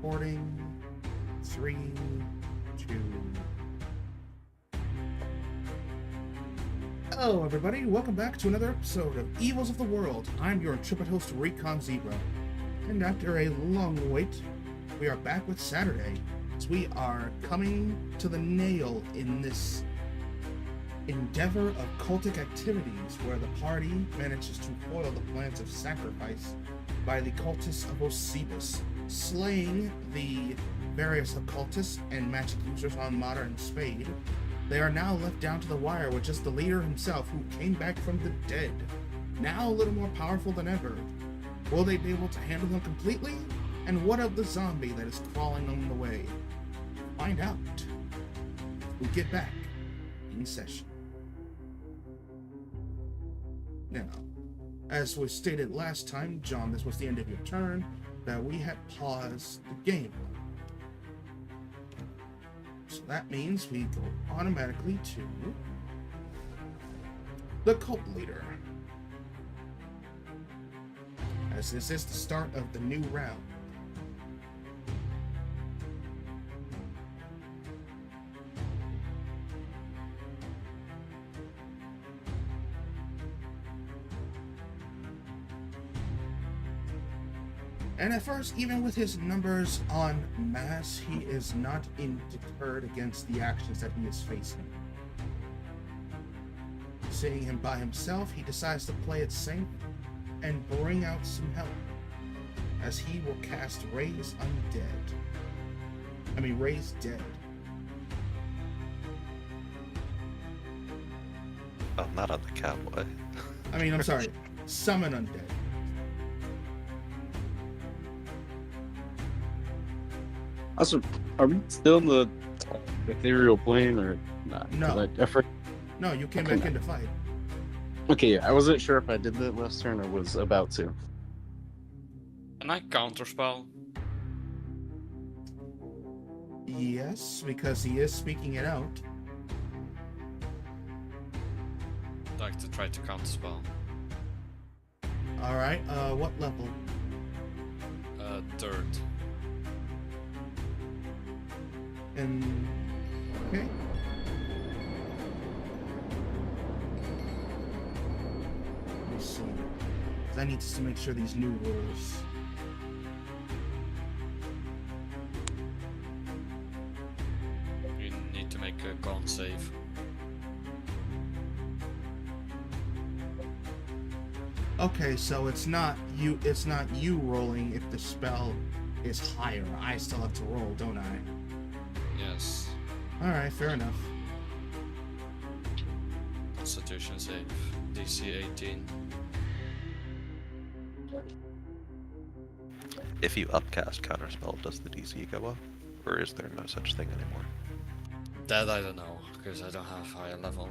Recording. 3, 2. Hello, everybody. Welcome back to another episode of Evils of the World. I'm your intrepid host, Recon Zebra. And after a long wait, we are back with Saturday. As we are coming to the nail in this endeavor of cultic activities where the party manages to foil the plans of sacrifice by the cultists of Osebus, slaying the various occultists and magic users on Modern Spade. They are now left down to the wire with just the leader himself, who came back from the dead, now a little more powerful than ever. Will they be able to handle him completely? And what of the zombie that is crawling on the way? Find out. We get back in session. Now, as was stated last time, John, this was the end of your turn, that we had paused the game. So that means we go automatically to the cult leader, as this is the start of the new round. And at first, even with his numbers on mass, he is not deterred against the actions that he is facing. Seeing him by himself, he decides to play it safe and bring out some help, as he will cast Raise Dead. Oh, not on the cowboy. I'm sorry, Summon Undead. Also, are we still in the ethereal plane or not? No. No, you came back into fight. Okay, I wasn't sure if I did that last turn or was about to. Can I counterspell? Yes, because he is speaking it out. I'd like to try to counterspell. Alright, what level? Third. And okay. Let me see. I need to make sure these new rules. You need to make a con save. Okay, so it's not you rolling if the spell is higher. I still have to roll, don't I? Yes. Alright, fair enough. Constitution save. DC 18. If you upcast counterspell, does the DC go up? Or is there no such thing anymore? That I don't know, because I don't have higher level.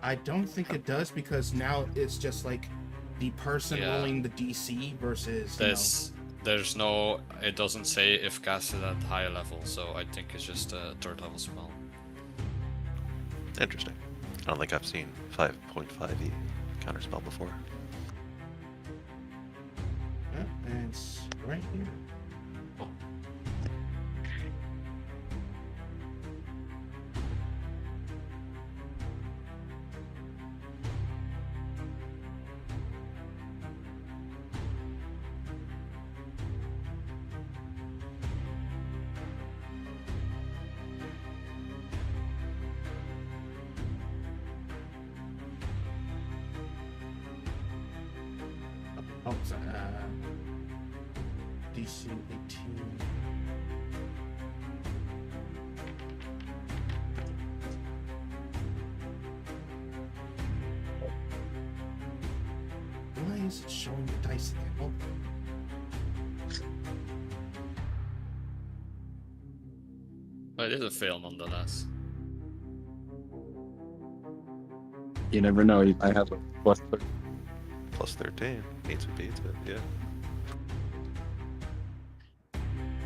I don't think it does, because now it's just like the person rolling the DC versus There's no, it doesn't say if casted at higher level, so I think it's just a third level spell. Interesting. I don't think I've seen 5.5e counterspell before. And it's right here. Oh, sorry. DC 18. Why is it showing the dice again? Oh. But it is a fail nonetheless. You never know. I have a plus 30. Plus 13. Needs to beat it, yeah.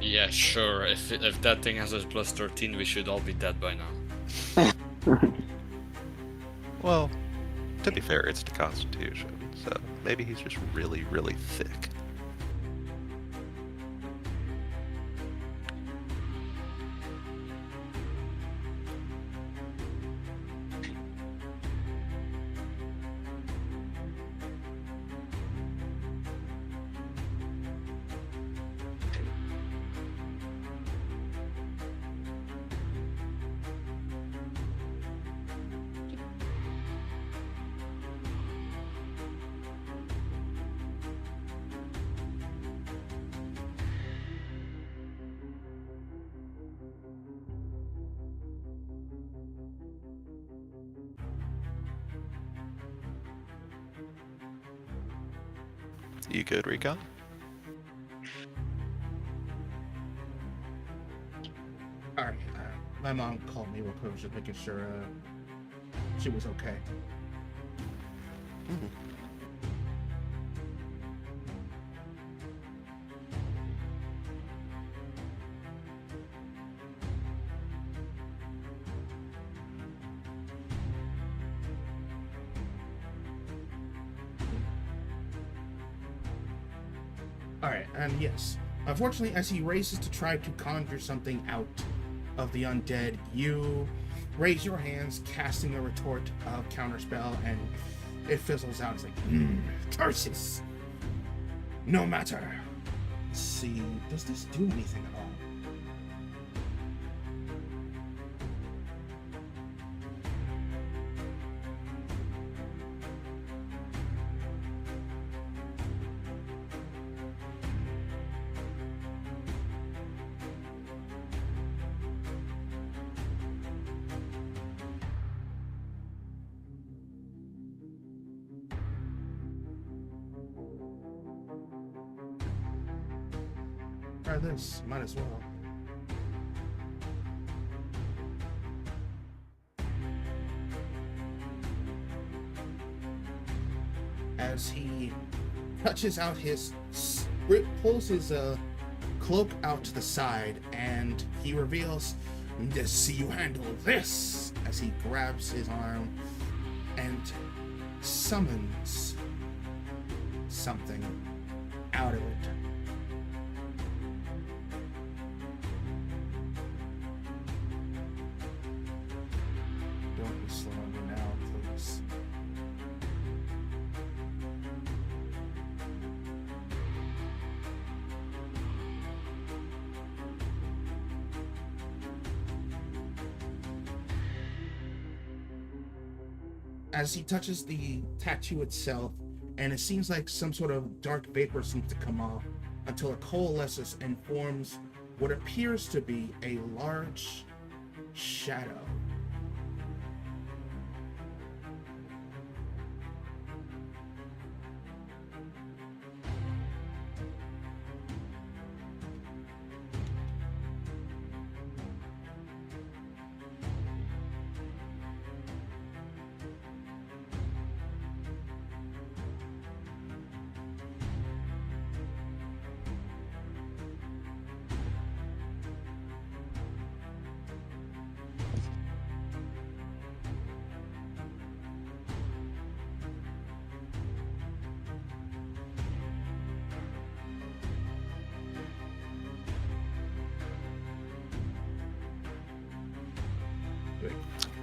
Yeah, sure. If that thing has a plus 13, we should all be dead by now. Well, to be fair, it's the Constitution, so maybe he's just really, really thick. You good, Recon? All right. My mom called me real quick, just making sure she was okay. Mhm. All right, and yes, unfortunately, as he races to try to conjure something out of the undead, you raise your hands, casting a retort of counterspell, and it fizzles out. It's like, curses! No matter. Let's see, does this do anything at all? Try this, might as well. As he touches out his, pulls his cloak out to the side, and he reveals, "Just see you handle this," as he grabs his arm and summons something out of it. Don't be slowing me now, please. As he touches the tattoo itself, and it seems like some sort of dark vapor seems to come off until it coalesces and forms what appears to be a large shadow.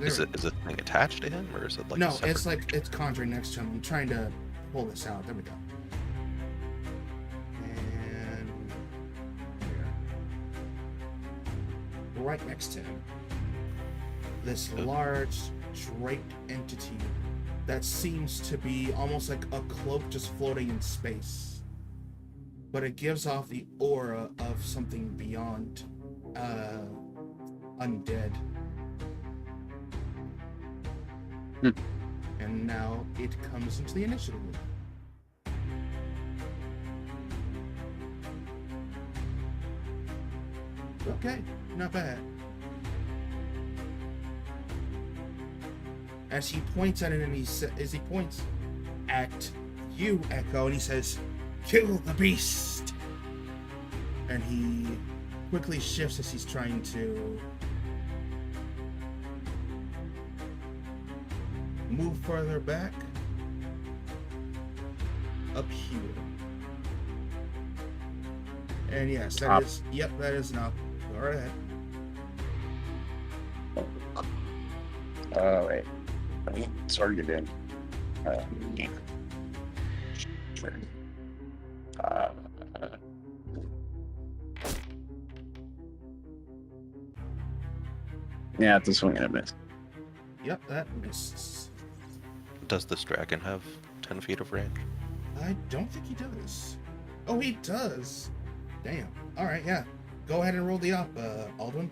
Is it thing attached to him, or is it like No, a separate... it's like it's conjuring next to him. I'm trying to pull this out. There we go. And here. Right next to him, this large draped entity that seems to be almost like a cloak just floating in space, but it gives off the aura of something beyond undead. And now it comes into the initiative. Okay, not bad. As he points at it, and as he points at you, Echo, and he says, "Kill the beast!" And he quickly shifts as he's trying to move further back up here. And yes, that Up. is, yep, that is an up. Go right ahead. Wait. Sorry, you did. Yeah, it's a swing and a miss. Yep, that misses. Does this dragon have 10 feet of range? I don't think he does. Oh, he does. Damn. All right, yeah. Go ahead and roll the up, Aldwin.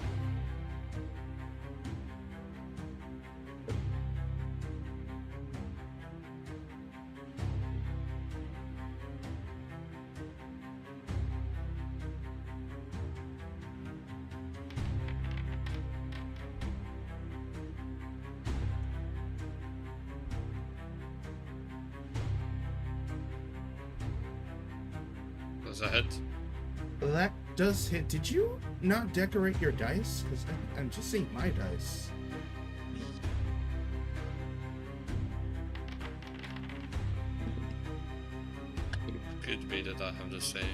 Does that hit? That does hit. Did you not decorate your dice? Because I'm just seeing my dice. Could be that I have the same.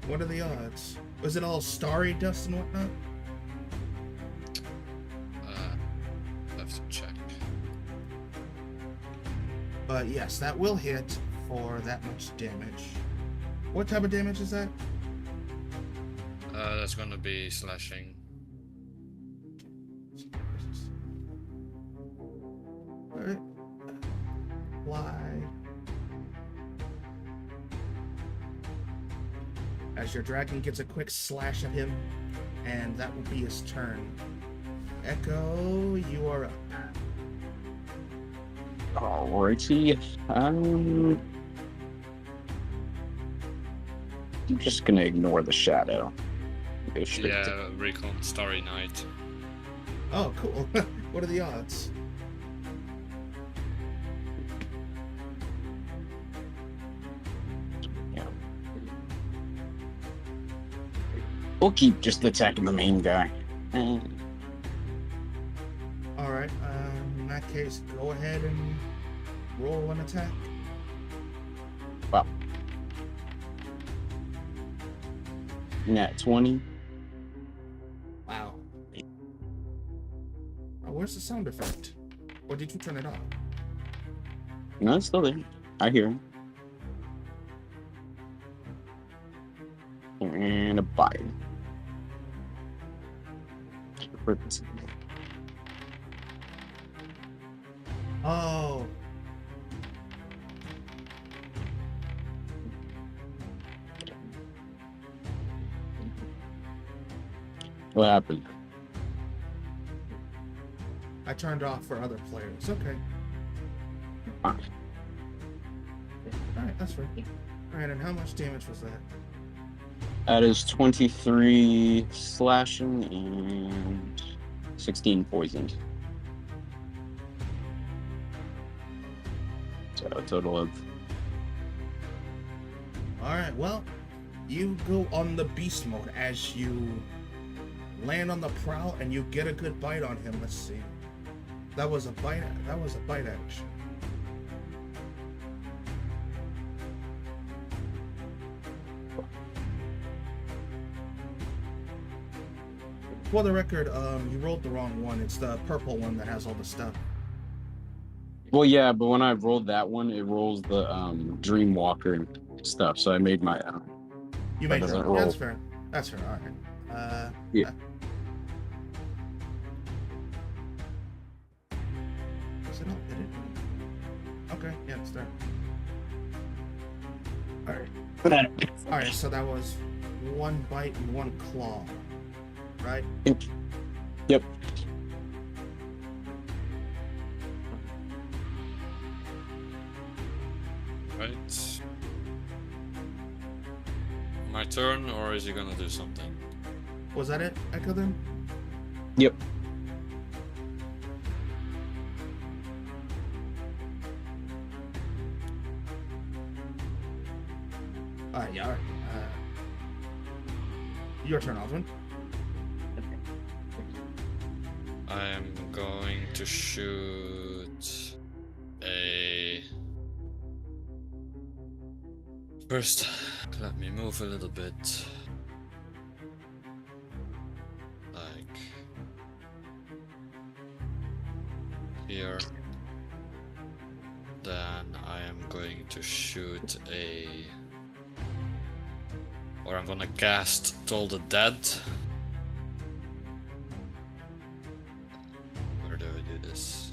What are the odds? Was it all starry dust and whatnot? I have to check. But yes, that will hit for that much damage. What type of damage is that? That's gonna be slashing. Alright. Fly. As your dragon gets a quick slash at him, and that will be his turn. Echo, you are up. Alrighty. I'm just gonna ignore the shadow. Go straight to- Yeah, recon Starry Night. Oh, cool. What are the odds? yeah. We'll keep just attacking the main guy. Alright, in that case, go ahead and roll an attack. Wow. Nat 20. Wow. Oh, where's the sound effect? Or did you turn it off? No, it's still there. I hear him. And a bite. Oh. What happened? I turned off for other players. Okay. Fine. Alright, that's right. Alright, and how much damage was that? That is 23 slashing and 16 poisoned. So a total of... Alright, well, you go on the beast mode as you land on the prowl and you get a good bite on him. Let's see. That was a bite action. For the record, you rolled the wrong one. It's the purple one that has all the stuff. Well, yeah, but when I rolled that one, it rolls the Dreamwalker stuff, so I made my own. You made it doesn't wrong. roll. That's fair. That's fair. Alright. Yeah. Is it up? Did it? Okay, yeah, it's there. Alright. Alright, so that was one bite and one claw. Right? Yep. Right. My turn, or is he gonna do something? Was that it, Echo, then? Yep. Alright, yeah, alright. Your turn, Osmond. I am going to shoot a... First, let me move a little bit. Like... here. Then I am going to shoot a... Or I'm gonna cast Toll the Dead. Where do I do this?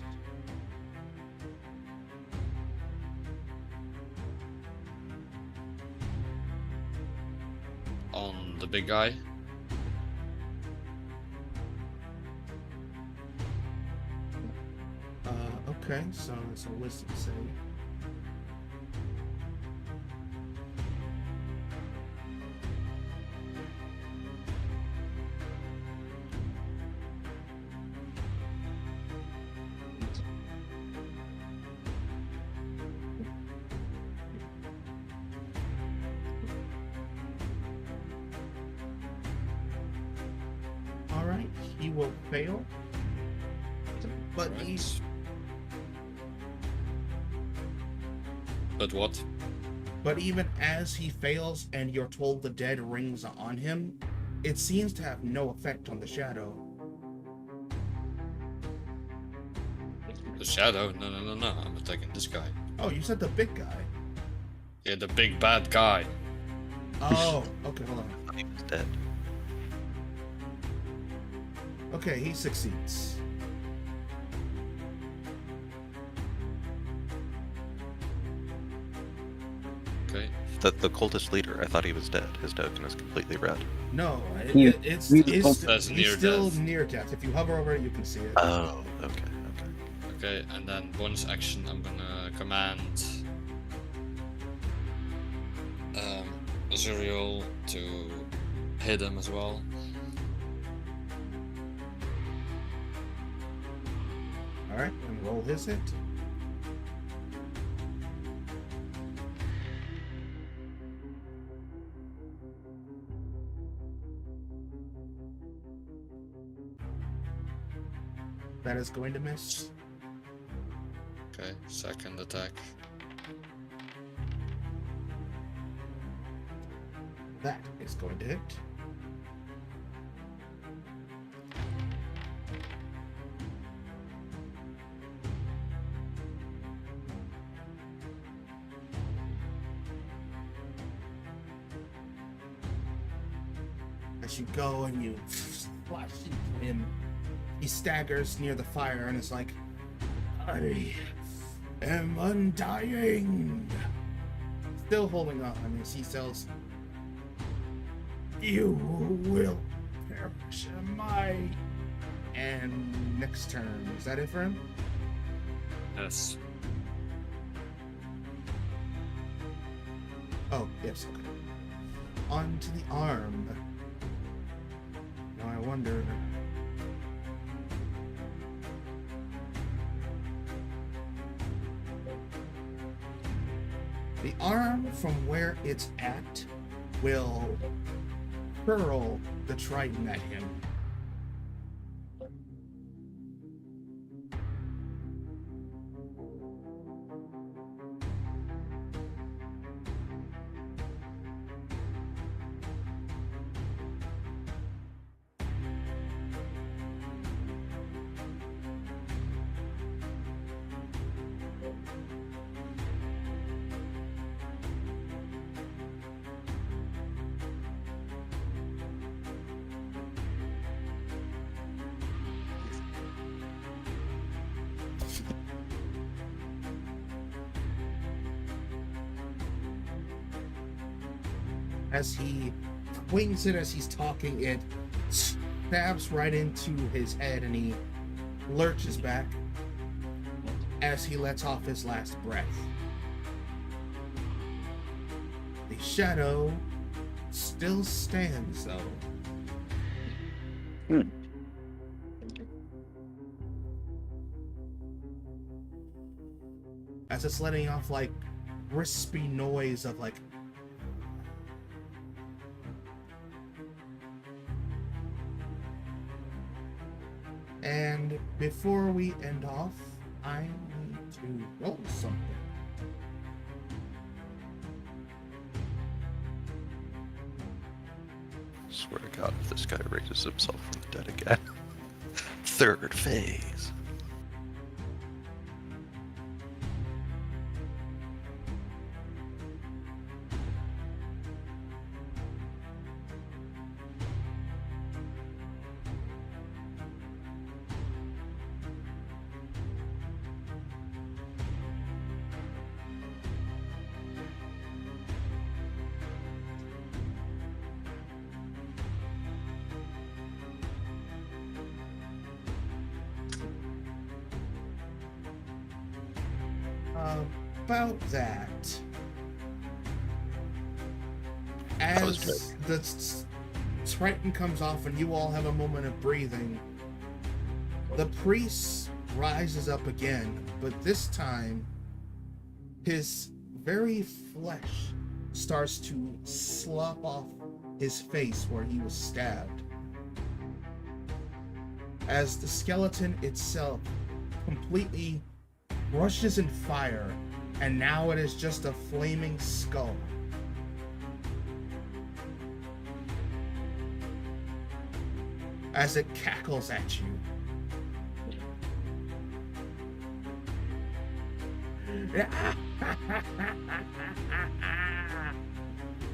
On the big guy. Okay, so it's a wisdom save. will fail. But Right. But what? But even as he fails and you're told the dead rings on him, it seems to have no effect on the shadow. The shadow? No, no, no, no. I'm attacking this guy. Oh, you said the big guy. Yeah, the big bad guy. Oh, okay, hold on. I thought he was dead. Okay, he succeeds. Okay. The cultist leader, I thought he was dead. His token is completely red. No, That's he's near still death. near death. If you hover over it, you can see it. Oh, okay. Okay, and then bonus action, I'm gonna command Zuriel to hit him as well. All right, and roll his hit. That is going to miss. Okay, second attack. That is going to hit. As you go and you slash into him, he staggers near the fire and is like, I am undying. Still holding on. I mean, he says, you will perish in my... And next turn. Is that it for him? Yes. Oh, yes, okay. On to the arm. Now I wonder... The arm from where it's at will hurl the trident at him. As he swings it as he's talking, it stabs right into his head and he lurches back as he lets off his last breath. The shadow still stands, though. As it's letting off, like, crispy noise of, like, and before we end off, I need to roll something. Swear to God, if this guy raises himself from the dead again. Third phase. About that. was As the Triton comes off and you all have a moment of breathing, the priest rises up again, but this time his very flesh starts to slop off his face where he was stabbed. as the skeleton itself completely brushes in fire, and now it is just a flaming skull. As it cackles at you.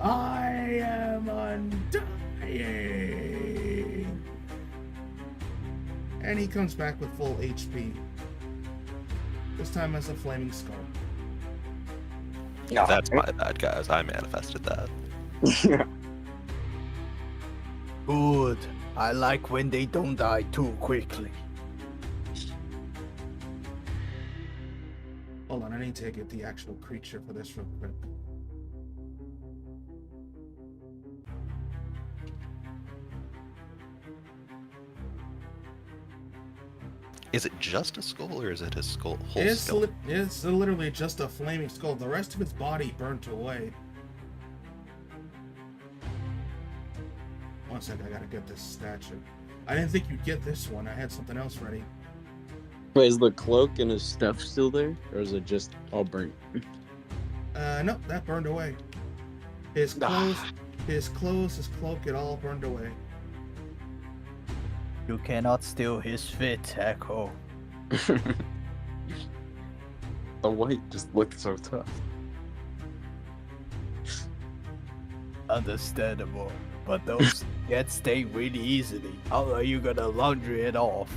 I am undying. And he comes back with full HP. This time as a flaming skull. That's my bad, guys. I manifested that. Good. I like when they don't die too quickly. Hold on, I need to get the actual creature for this real quick. Is it just a skull, or is it his skull? Whole It's, skull? it's literally just a flaming skull. The rest of its body burnt away. One second, I gotta get this statue. I didn't think you'd get this one. I had something else ready. Wait, is the cloak and his stuff still there, or is it just all burnt? Nope, that burned away. His clothes, his cloak, it all burned away. You cannot steal his fit, Echo. The white just looked so tough. Understandable. But those get stained really easily. How are you gonna laundry it off?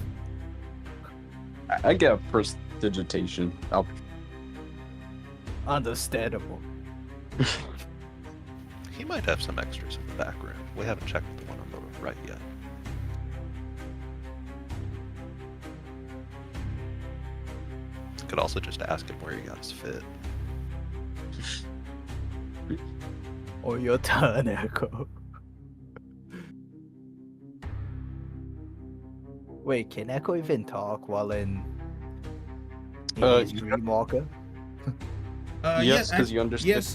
I get prestidigitation. Understandable. He might have some extras in the back room. We haven't checked the one on the right yet. Could also just ask him where he got his fit. Or your turn, Echo. Wait, can Echo even talk while in his Dreamwalker? Yes, because you understand.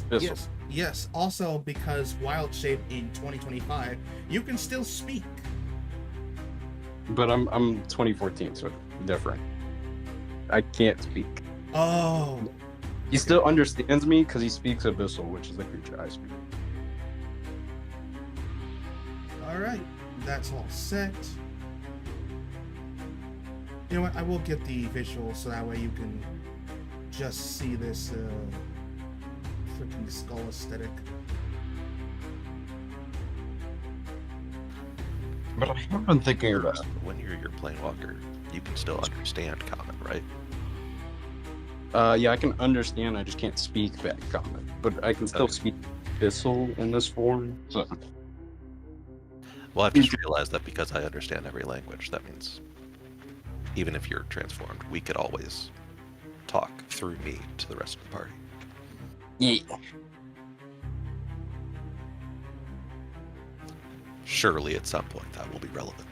Yes. Also, because Wild Shape in 2025, you can still speak. But I'm 2014, so different. I can't speak. Oh. He still understands me because he speaks Abyssal, which is the creature I speak. All right, that's all set. You know what? I will get the visual so that way you can just see this freaking skull aesthetic. But I have been thinking about When you're your planewalker, you can still understand common, right? yeah, I can understand. I just can't speak back common, but I can still speak Abyssal in this form. So Well, I've just realized that because I understand every language, that means even if you're transformed, we could always talk through me to the rest of the party. yeah, Surely at some point that will be relevant.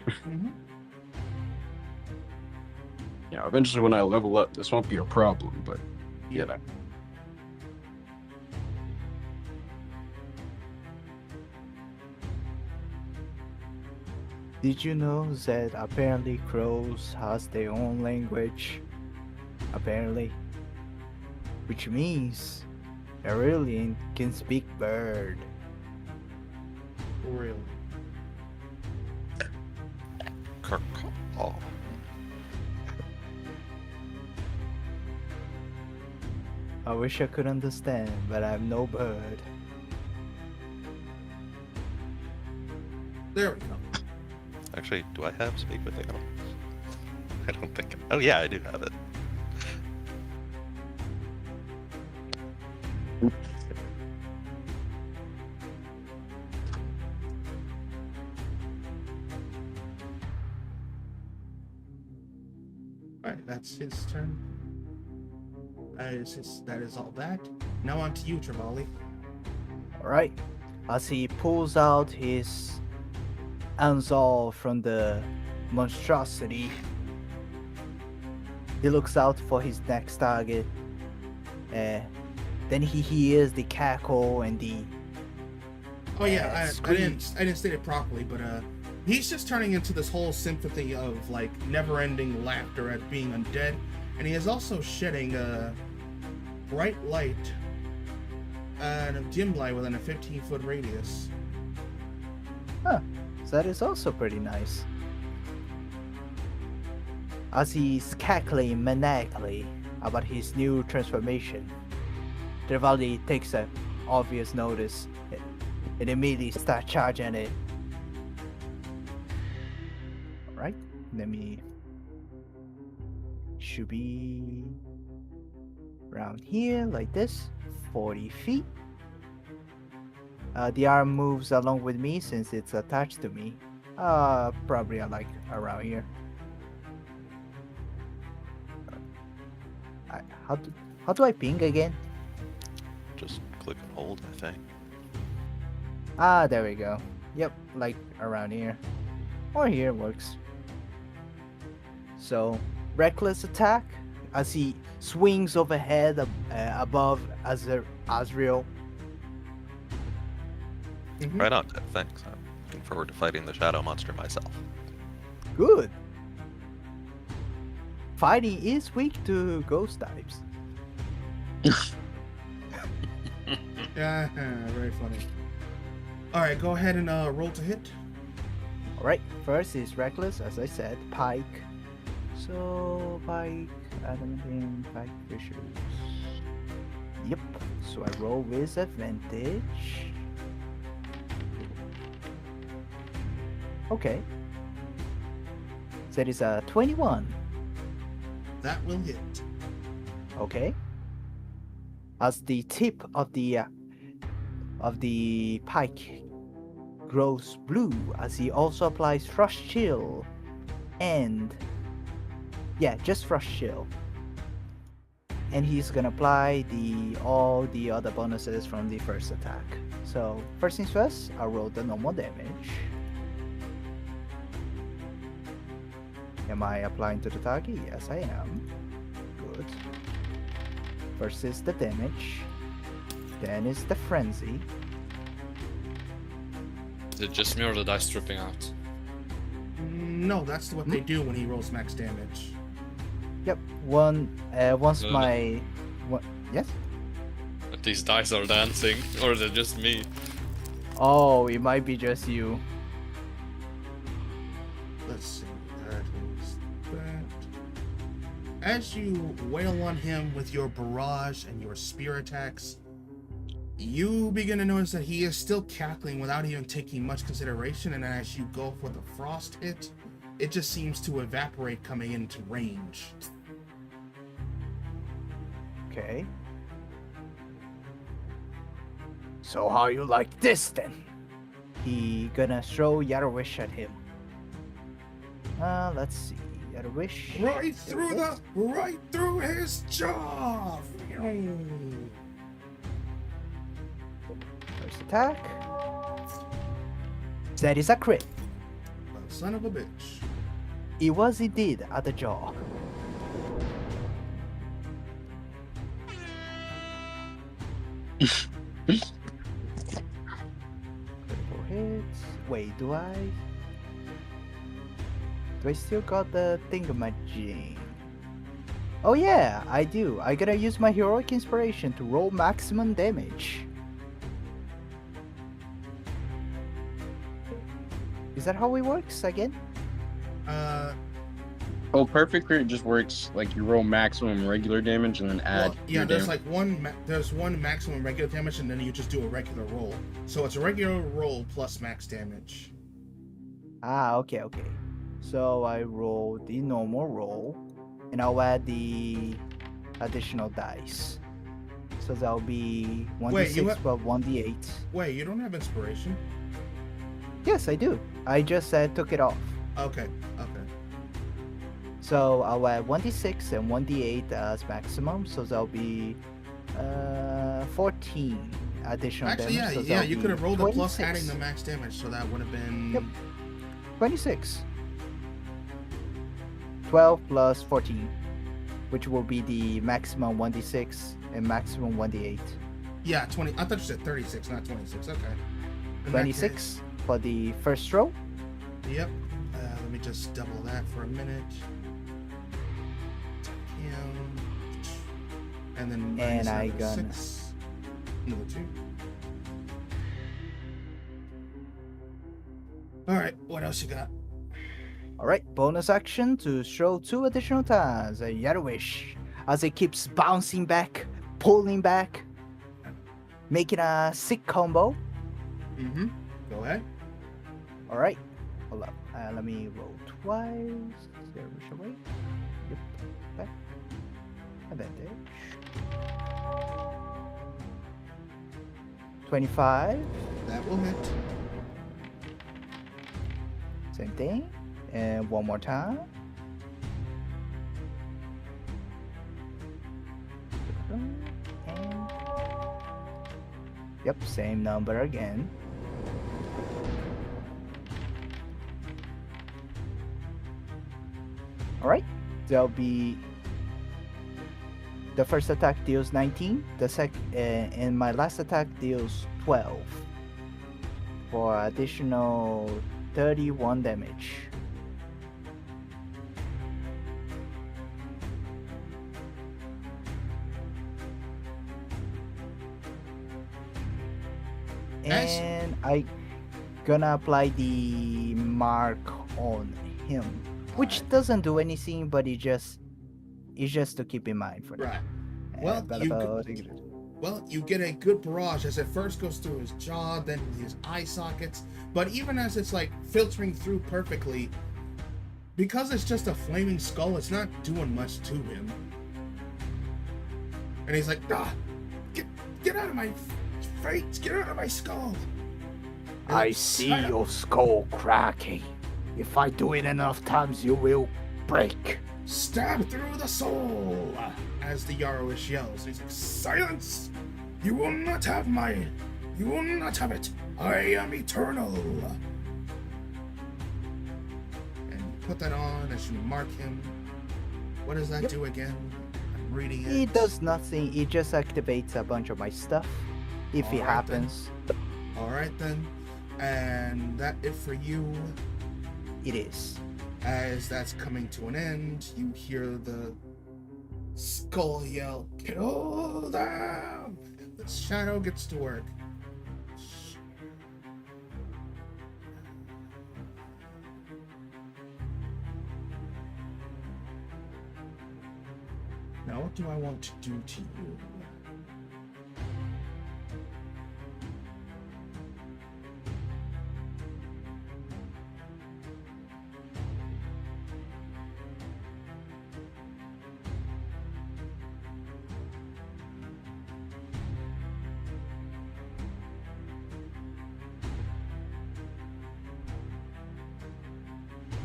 Mm-hmm. yeah. Eventually, when I level up, this won't be a problem. But you know. Did you know that apparently crows has their own language? Apparently. Which means Aurelian can speak bird. Really. Oh, I wish I could understand, but I'm no bird. There we go. actually, do I have speak with animals? I don't think. Oh yeah, I do have it. Alright, that's his turn. That is all that. Now on to you, Trevally. Alright. As he pulls out his anzal from the monstrosity, he looks out for his next target. Then he hears the cackle and the Oh yeah, I scream. didn't state it properly, but he's just turning into this whole symphony of like never-ending laughter at being undead, and he is also shedding a bright light and a dim light within a 15-foot radius. Huh. That is also pretty nice. As he's cackling maniacally about his new transformation, Trevally takes an obvious notice and immediately starts charging it. Alright, let me... Should be around here, like this, 40 feet. The arm moves along with me since it's attached to me. Probably like around here. How do I ping again? Just click and hold, I think. There we go. Yep, like around here. Or here works. So, reckless attack as he swings overhead above Azrael. Right on, Ted. Thanks. I'm looking forward to fighting the shadow monster myself. Good. Fighting is weak to ghost types. Yeah, very funny. Alright, go ahead and roll to hit. Alright, first is reckless, as I said, pike. So, pike, adamantine, pike, fishes. Yep, so I roll with advantage. Okay. So that is a 21. That will hit. Okay. As the tip of the pike grows blue, as he also applies Frost Chill, and just Frost Chill. And he's gonna apply all the other bonuses from the first attack. So first things first, I'll roll the normal damage. Am I applying to the target? Yes, I am. Good. First is the damage. Then is the frenzy. Is it just me or the dice dripping out? No, that's what they do when he rolls max damage. Yep. Once No. my... Yes? But these dice are dancing, or is it just me? Oh, it might be just you. Let's see. That is that. As you wail on him with your barrage and your spear attacks, you begin to notice that he is still cackling without even taking much consideration, and as you go for the frost hit, it just seems to evaporate coming into range. Okay. So how you like this then? He gonna throw Yarwish at him. Let's see. Yarwish. Right through his jaw. First attack. That is a crit. Son of a bitch. It was indeed at the jaw. Critical hits. Wait, do I still got the thingamajig? Oh yeah, I do. I gotta use my heroic inspiration to roll maximum damage. Is that how it works again? Oh, perfect crit just works like you roll maximum regular damage and then add. your there's damage. like there's one maximum regular damage, and then you just do a regular roll. So it's a regular roll plus max damage. Okay. So I roll the normal roll, and I'll add the additional dice. So that'll be 1d6 plus 1d8. Wait, you don't have inspiration? Yes, I do. I just took it off. Okay. So I'll add 1d6 and 1d8 as maximum. So that'll be 14 additional Actually, damage. So yeah, that'll you be could have rolled it plus 26. adding the max damage, so that would have been. Yep. 26. 12 plus 14, which will be the maximum 1d6 and maximum 1d8. Yeah, 20. I thought you said 36, not 26. Okay. In that 26 case, for the first row, Yep. Let me just double that for a minute. And then And I another gonna 6. Another 2. Alright, what else you got? Alright, bonus action to throw 2 additional times a Yellowish as it keeps bouncing back, pulling back, making a sick combo. Mm-hmm. Go ahead. Alright, hold up. Let me roll twice. Yellowish away. Yep, back. Advantage. 25. That will hit. Same thing. And one more time. And yep, same number again. Alright, there'll be the first attack deals 19, and my last attack deals 12 for additional 31 damage. Nice. And I gonna apply the mark on him, which Alright. doesn't do anything, but it's just to keep in mind for now. Right. And Well, blah, you blah, could- blah. Well, you get a good barrage as it first goes through his jaw, then his eye sockets. But even as it's like filtering through perfectly, because it's just a flaming skull, it's not doing much to him. And he's like, ah, get out of my face, get out of my skull. And I it's see kind of- your skull cracking. If I do it enough times, you will break. Stab through the soul, as the Yarrowish yells. He's like, silence! You will not have it! I am eternal! And you put that on as you mark him. What does that do again? I'm reading it. It does nothing. It just activates a bunch of my stuff. If it Alright then. happens, Alright then. And that it for you. it is. As that's coming to an end, you hear the skull yell, kill them! The shadow gets to work. Now what do I want to do to you?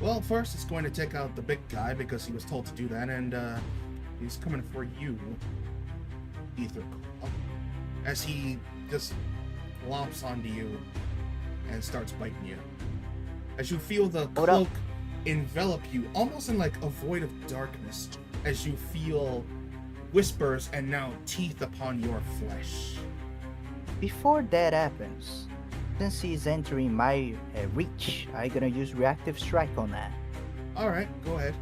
Well, first it's going to take out the big guy because he was told to do that, and he's coming for you, Ether. As he just lomps onto you and starts biting you. As you feel the Hold up. cloak envelop you, almost in like a void of darkness, as you feel whispers and now teeth upon your flesh. Before that happens, since he's entering my reach, I'm gonna use reactive strike on that. Alright, go ahead.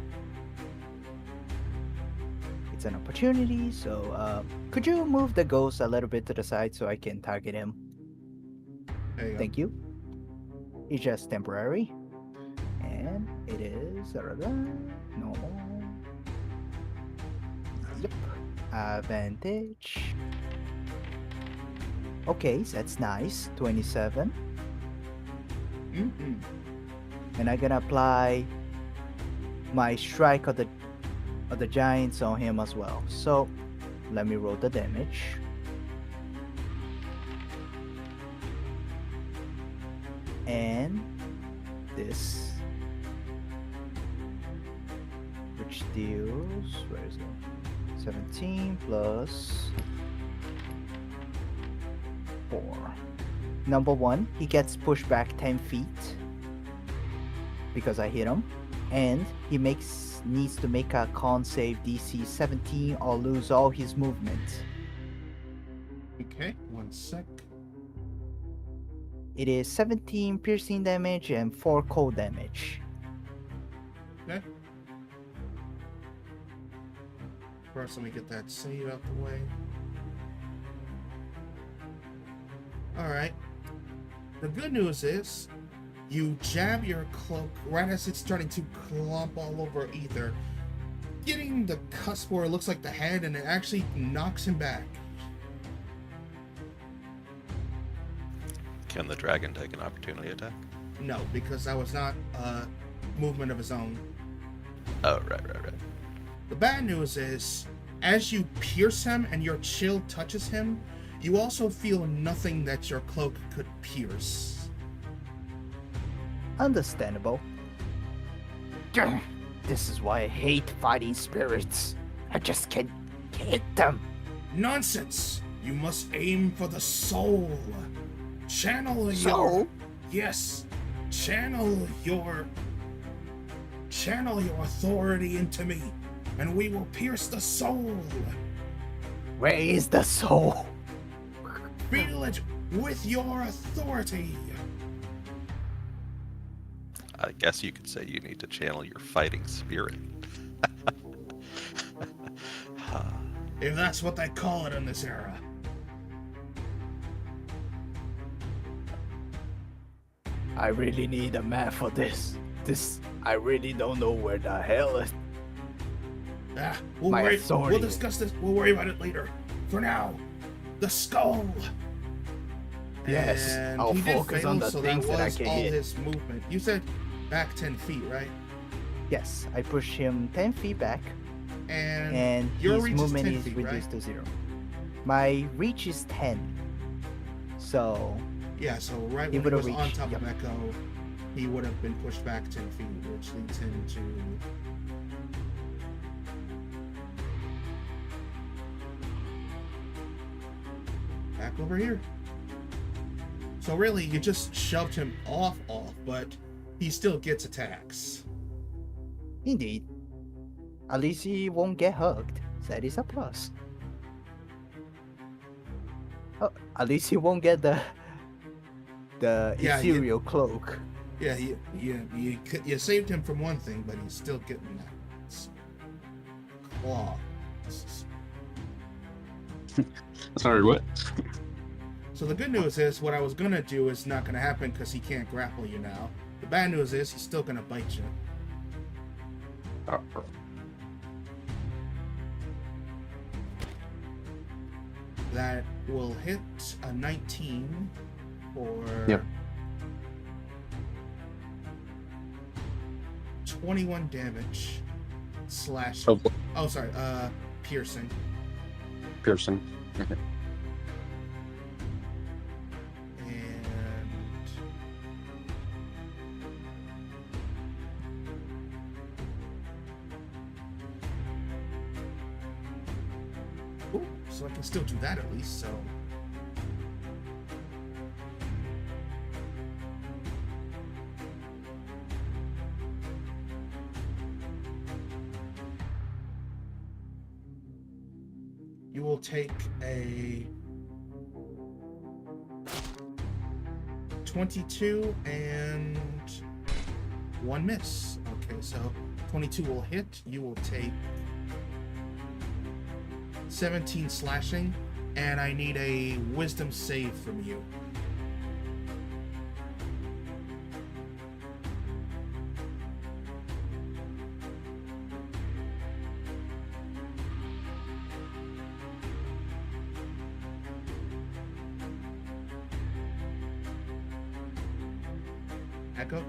It's an opportunity, so could you move the ghost a little bit to the side so I can target him? There you go. Thank you. It's just temporary. And it is normal. Yep. Advantage. Okay, so that's nice. 27. Mm-hmm. And I'm gonna apply my strike of the giants on him as well. So let me roll the damage. And this, which deals, where is it? 17 plus 4. Number 1, he gets pushed back 10 feet because I hit him, and he needs to make a con save DC 17 or lose all his movement. Okay, one sec. It is 17 piercing damage and 4 cold damage. Okay. First, let me get that save out the way. Alright. The good news is, you jab your cloak right as it's starting to clump all over Ether, getting the cusp where it looks like the head, and it actually knocks him back. Can the dragon take an opportunity attack? No, because that was not a movement of his own. Oh, right. The bad news is, as you pierce him and your chill touches him, you also feel nothing that your cloak could pierce. Understandable. This is why I hate fighting spirits. I just can't hit them. Nonsense! You must aim for the soul. Channel your... Soul? Yes. Channel your authority into me, and we will pierce the soul. Where is the soul? Feel it with your authority. I guess you could say you need to channel your fighting spirit. If that's what they call it in this era. I really need a map for this. I really don't know where the hell is. My authority. We'll discuss this. We'll worry about it later. For now, the skull. Yes, And I'll he did focus fail, on the so things that I was can all hit. his movement. You said back 10 feet, right? Yes, I push him 10 feet back, and your his reach is movement 10 is feet, reduced right? to 0. My reach is 10. So, Yeah, so right He when he would've was on reached, top yep. of Echo, he would have been pushed back 10 feet, which leads him to... back over here. So really, you just shoved him off, but he still gets attacks. indeed. At least he won't get hugged. That is a plus. Oh, at least he won't get the Yeah, ethereal cloak. Yeah, you saved him from one thing, but he's still getting that claw. Sorry, what? So the good news is, what I was gonna do is not gonna happen because he can't grapple you now. The bad news is, he's still gonna bite you. That will hit a 19 for Yep. 21 damage. Slash. Oh, Oh, sorry. Piercing. piercing. And ooh, so I can still do that at least. So you will take a 22 and 1 miss. Okay, so 22 will hit. You will take 17 slashing, and I need a wisdom save from you. Echo?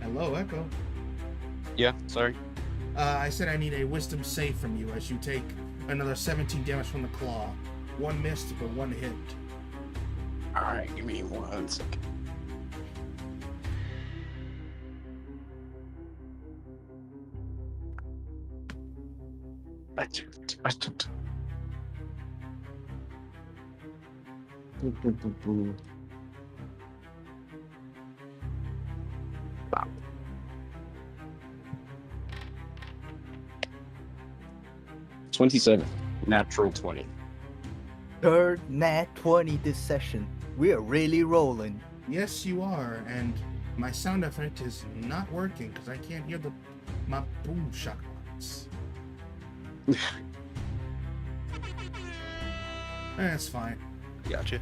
Hello, Echo. Yeah, sorry. I said I need a wisdom save from you as you take another 17 damage from the claw. 1 missed, but 1 hit. Alright, give me 1 second. I don't. 27. Natural 20. third nat 20 this session. We're really rolling. Yes, you are, and my sound effect is not working because I can't hear my boom shockwaves. That's fine. Gotcha.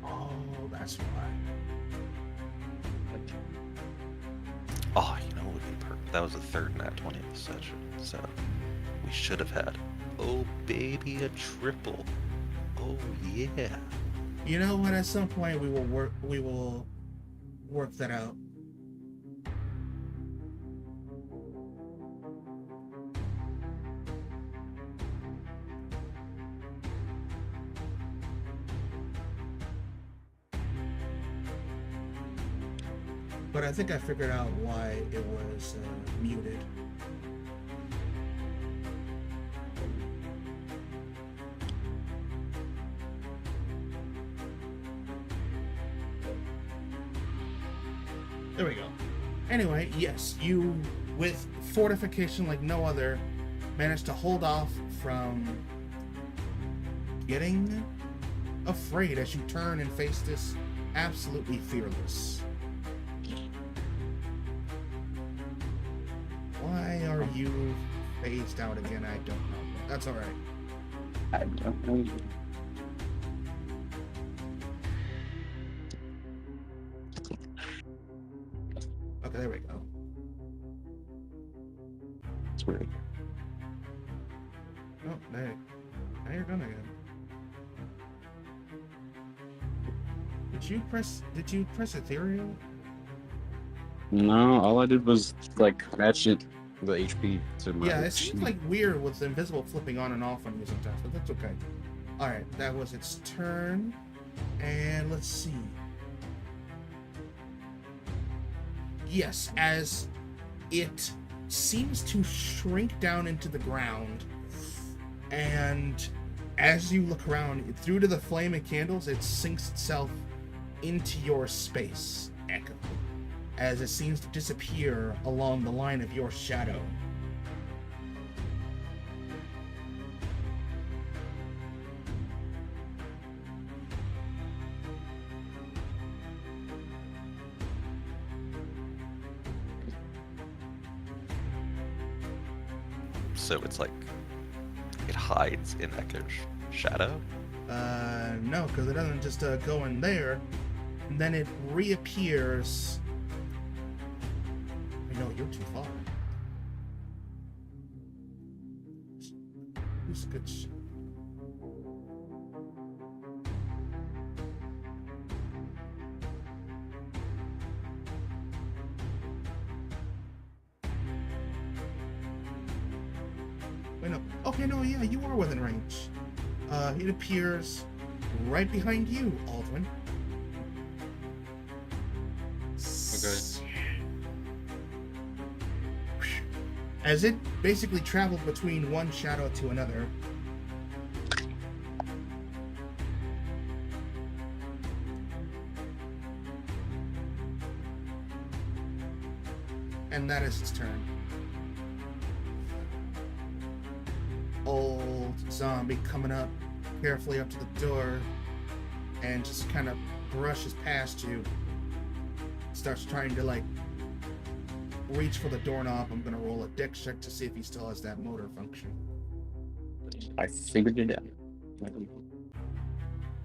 Oh, that's why. Oh, you know what would be perfect? That was the third nat 20 of the session, so we should have had. Oh, baby, a triple. Oh, yeah. You know what? At some point, we will work that out. But I think I figured out why it was muted. There we go. Anyway, yes, you, with fortification like no other, managed to hold off from getting afraid as you turn and face this absolutely fearless. Why are you phased out again? I don't know. That's alright. I don't know. Okay, there we go. It's weird. Oh, now you're gone again. Did you press ethereal? No, all I did was like match it the HP to my. Yeah, it seems like weird with the invisible flipping on and off on you sometimes, but that's okay. Alright, that was its turn. And let's see. Yes, as it seems to shrink down into the ground, and as you look around, through to the flame and candles, it sinks itself into your space, Echo, as it seems to disappear along the line of your shadow. So it's like it hides in Echo's shadow. No, because it doesn't just go in there, and then it reappears. No, you're too far. Who's a good shot? Wait, no. Okay, no, yeah, you are within range. It appears right behind you, Aldrin. Okay. As it basically traveled between one shadow to another. And that is its turn. Old zombie coming up carefully up to the door and just kind of brushes past you. Starts trying to like reach for the doorknob. I'm gonna roll a dex check to see if he still has that motor function. I figured it out.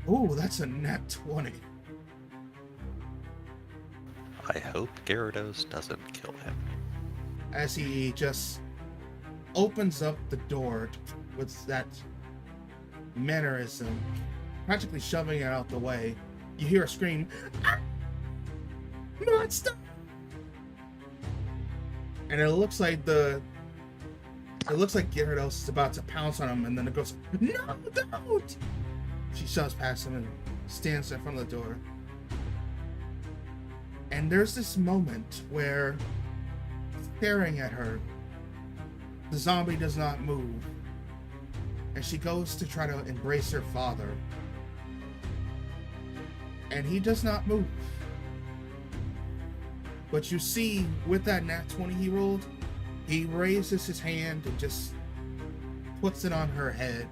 Ooh, that's a nat 20. I hope Gyarados doesn't kill him. As he just opens up the door with that mannerism, practically shoving it out the way, you hear a scream, "Ah! Monster!" And it looks like Gyarados is about to pounce on him, and then it goes, "No, don't!" She shoves past him and stands in front of the door. And there's this moment where, staring at her, the zombie does not move. And she goes to try to embrace her father. And he does not move. But you see, with that nat 20 he rolled, he raises his hand and just puts it on her head.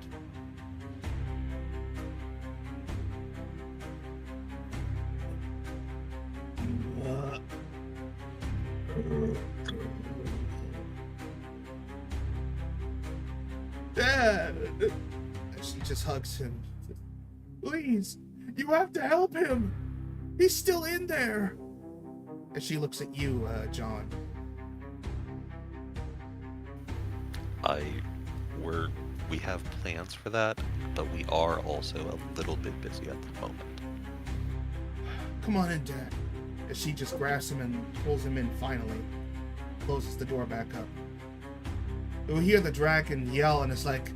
Dad! And she just hugs him. Please, you have to help him! He's still in there! And she looks at you, John. We have plans for that, but we are also a little bit busy at the moment. Come on in, Dad. And she just grabs him and pulls him in finally. Closes the door back up. We hear the dragon yell, and it's like,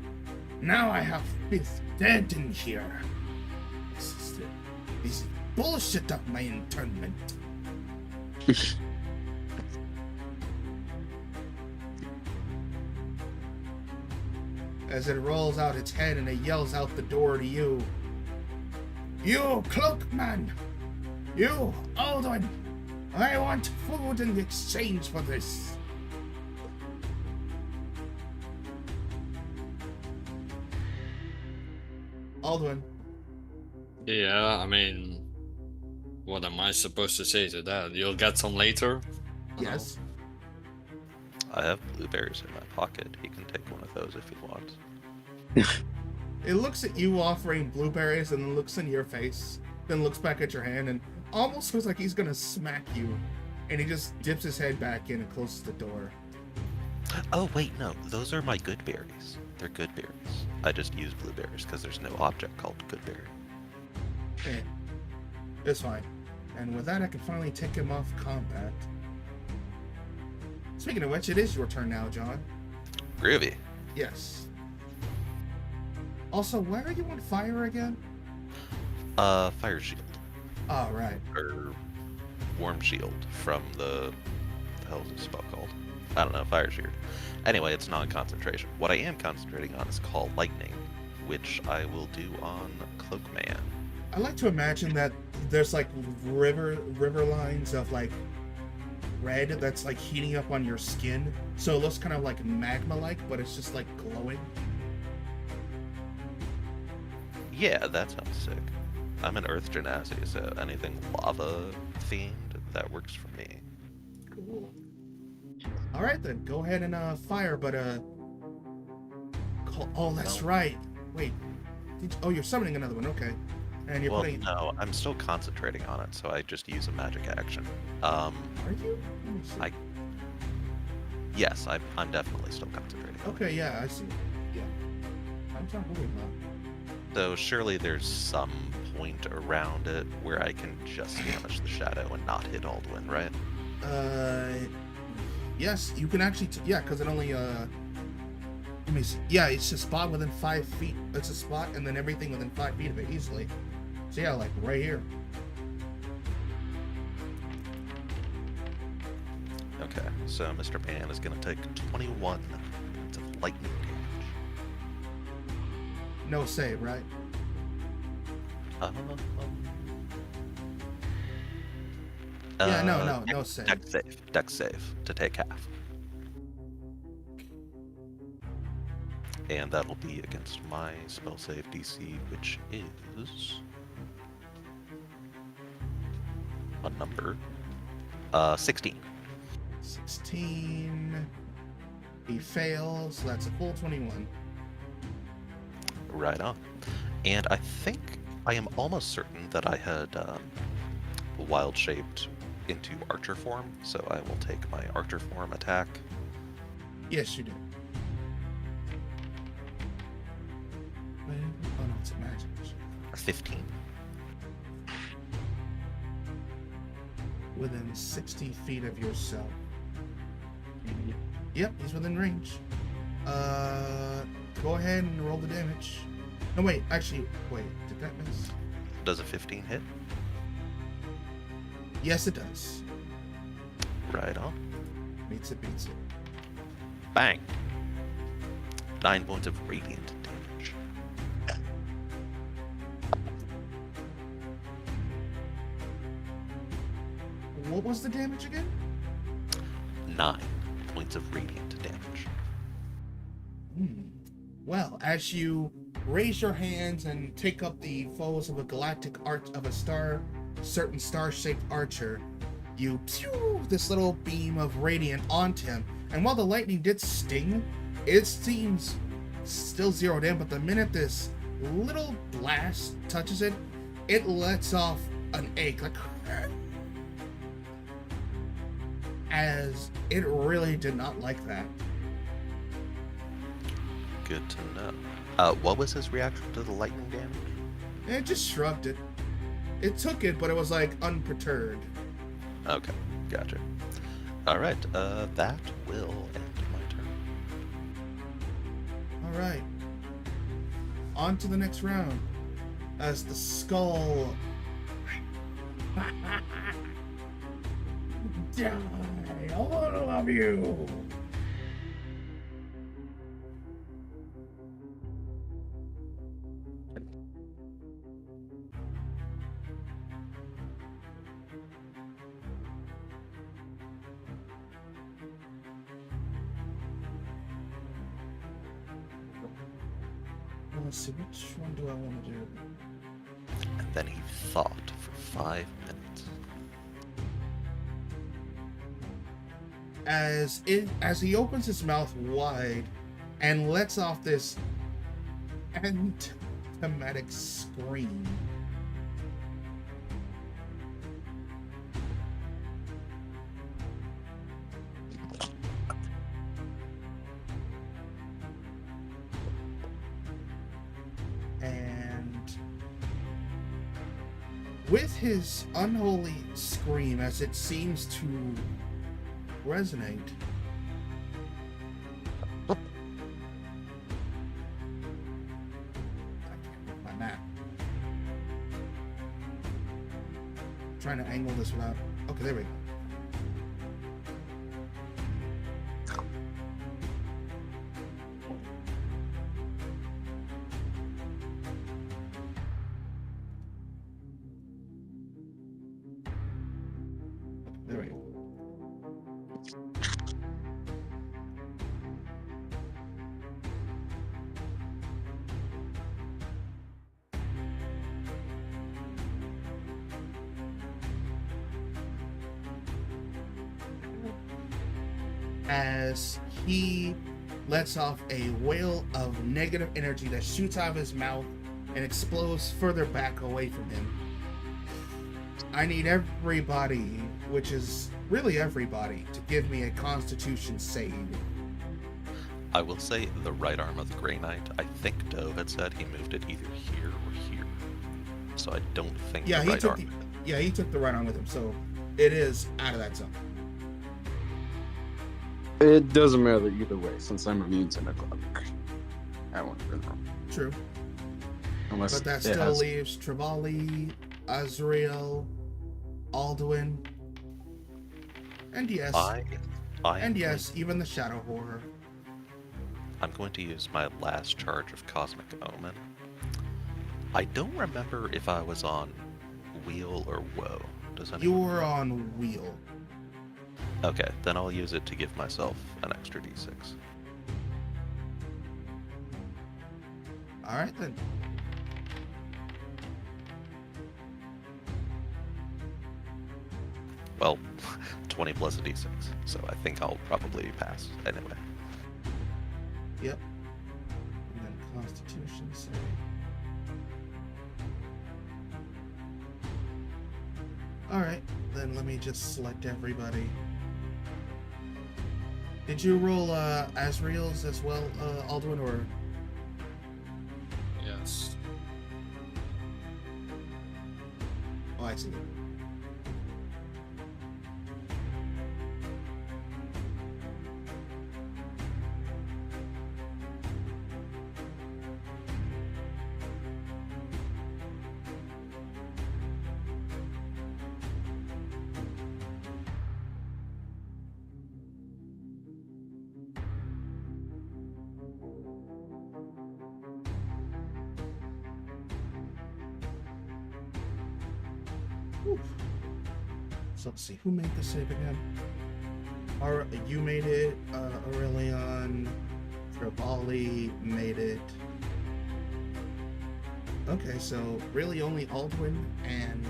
now I have this dead in here. This is bullshit of my internment. As it rolls out its head and it yells out the door to you. You, Cloakman! You, Alduin! I want food in exchange for this. Alduin. Yeah, I mean, what am I supposed to say to that? You'll get some later? Yes. I have blueberries in my pocket. He can take one of those if he wants. It looks at you offering blueberries and then looks in your face, then looks back at your hand and almost looks like he's gonna smack you. And he just dips his head back in and closes the door. Oh, wait, no. Those are my good berries. They're good berries. I just use blueberries because there's no object called good berry. Okay. It's fine. And with that, I can finally take him off combat. Speaking of which, it is your turn now, John. Groovy. Yes. Also, why are you on fire again? Fire shield. Oh, right. Or warm shield from the hell is this spell called? I don't know, fire shield. Anyway, it's non-concentration. What I am concentrating on is Call Lightning, which I will do on Cloakman. I like to imagine that there's like river lines of like red that's like heating up on your skin. So it looks kind of like magma-like, but it's just like glowing. Yeah, that sounds sick. I'm an Earth Genasi, so anything lava themed, that works for me. Cool. All right then, go ahead and fire, but oh, that's right. Wait, oh, you're summoning another one. Okay, and you're putting. No, I'm still concentrating on it, so I just use a magic action. Are you? Let me see. Yes, I'm definitely still concentrating. Okay, yeah, I see. Yeah, I'm not worried about. So surely there's some point around it where I can just damage the shadow and not hit Alduin, right? Yes, you can actually. Yeah, because it only. Let me see. Yeah, it's a spot within 5 feet. It's a spot, and then everything within 5 feet of it easily. So yeah, like right here. Okay, so Mr. Pan is going to take 21 points of lightning damage. No save, right? Yeah, no save. Dex save to take half. And that'll be against my spell save DC, which is a number 16. 16. He fails, so that's a full 21. Right on. And I think I am almost certain that I had wild shaped into archer form, so I will take my archer form attack. Yes, you do. Oh no, it's a magic. 15. Within 60 feet of yourself. Yep, he's within range. Go ahead and roll the damage. No, wait, actually, wait, did that miss? Does a 15 hit? Yes, it does. Right on. Beats it, beats it. Bang. 9 points of radiant damage. What was the damage again? 9 points of radiant damage. Well, as you raise your hands and take up the foes of a galactic arch of a certain star-shaped archer, you pew this little beam of radiant onto him. And while the lightning did sting, it seems still zeroed in. But the minute this little blast touches it, it lets off an ache, like, as it really did not like that. Good to know. What was his reaction to the lightning damage? And it just shrugged it. It took it, but it was like unperturbed. Okay, gotcha. Alright, that will end my turn. Alright. On to the next round. As the skull. Die! All of you! Let's see, which one do I want to do? And then he thought for 5 minutes. As he opens his mouth wide and lets off this anthematic scream. And with his unholy scream, as it seems to resonate, my map. Trying to angle this without. Okay, there we go. There we go. As he lets off a wail of negative energy that shoots out of his mouth and explodes further back away from him. I need everybody, which is really everybody, to give me a Constitution save. I will say the right arm of the Grey Knight, I think Dove had said he moved it either here or here. So I don't think Yeah, the he right took arm... he took the right arm with him, so it is out of that zone. It doesn't matter either way, since I'm immune to necrotic. I won't be wrong. True. Unless But that it still has- leaves Trevally, Azrael, Alduin, and yes, I'm even the Shadow Horror. I'm going to use my last charge of Cosmic Omen. I don't remember if I was on Wheel or Woe. Does anyone? You were on Wheel. Okay, then I'll use it to give myself an extra d6. Alright then. Well, 20 plus a d6, so I think I'll probably pass anyway. Yep. And then Constitution save. Alright, then let me just select everybody. Did you roll Azrael's as well, Alduin, or? Yes. Oh, I see. Whew. So let's see, who made the save again? You made it, Aurelion, Trevali made it. Okay, so really only Aldwin and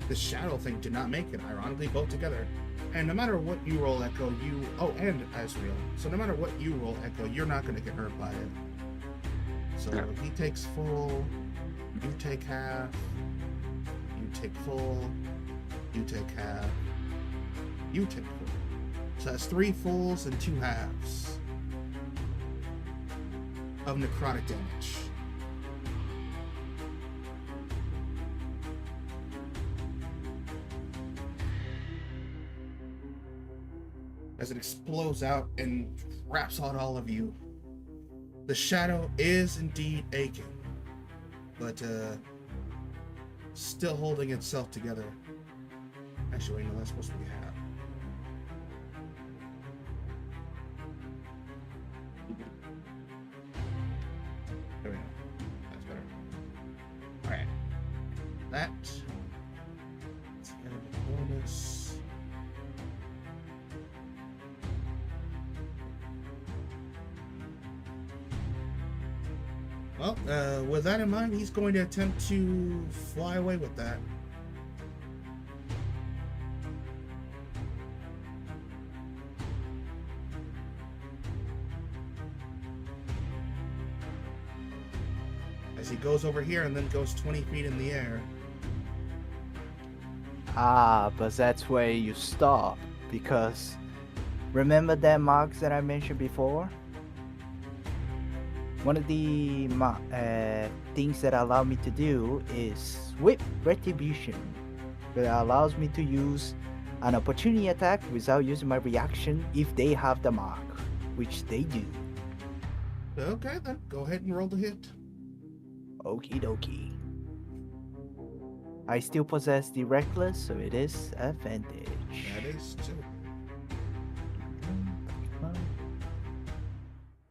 the Shadow thing did not make it, ironically, both together. And no matter what you roll, Echo, and Ezreal. So no matter what you roll, Echo, you're not going to get hurt by it. So he takes full, you take half, you take full, you take half, you take full. So that's 3 fulls and 2 halves of necrotic damage. As it explodes out and wraps on all of you. The Shadow is indeed aching, but still holding itself together. Actually, wait, no, that's supposed to be half. There we go. That's better. Alright. Let's get a bonus. Well, with that in mind, he's going to attempt to fly away with that. As he goes over here and then goes 20 feet in the air. Ah, but that's where you stop, because remember that marks that I mentioned before? One of the things that allow me to do is Whip Retribution. That allows me to use an opportunity attack without using my reaction if they have the mark, which they do. Okay, then go ahead and roll the hit. Okie dokie. I still possess the Reckless, so it is advantage. That is too.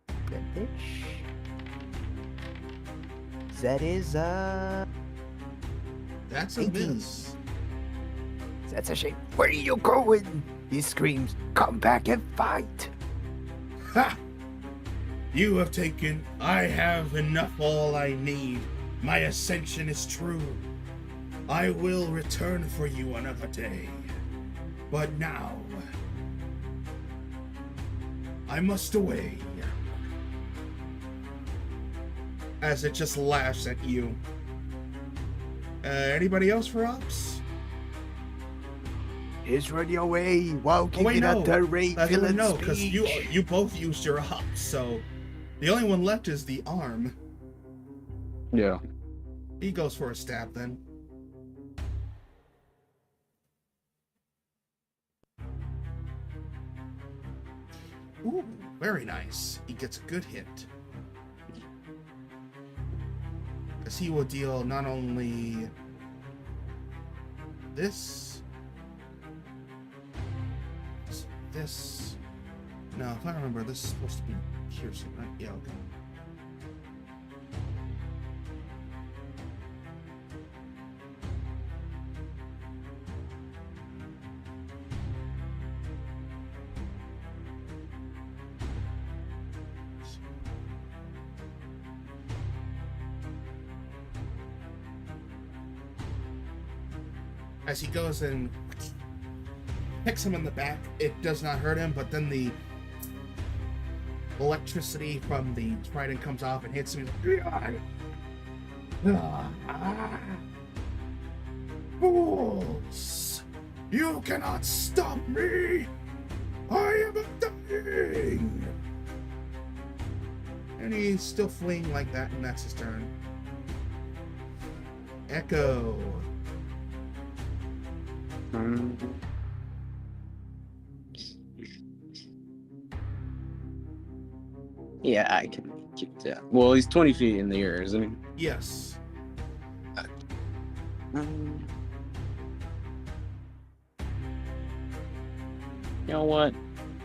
Advantage. That is That's a 18. miss. That's a shame. Where are you going? He screams, come back and fight. Ha! You have taken. I have enough all I need. My ascension is true. I will return for you another day. But now, I must away. As it just laughs at you. Anybody else for ops? He's running away while giving a direct villain No, because speech. you both used your ops, so the only one left is the arm. Yeah. He goes for a stab then. Ooh, very nice. He gets a good hit. As he will deal not only this. No, if I remember, this is supposed to be piercing, right? Yeah, okay. As he goes and picks him in the back, it does not hurt him, but then the electricity from the trident comes off and hits him. Fools! You cannot stop me! I am dying! And he's still fleeing like that, and that's his turn. Echo. Yeah, I can keep that. Well, he's 20 feet in the air, isn't he? Yes. You know what?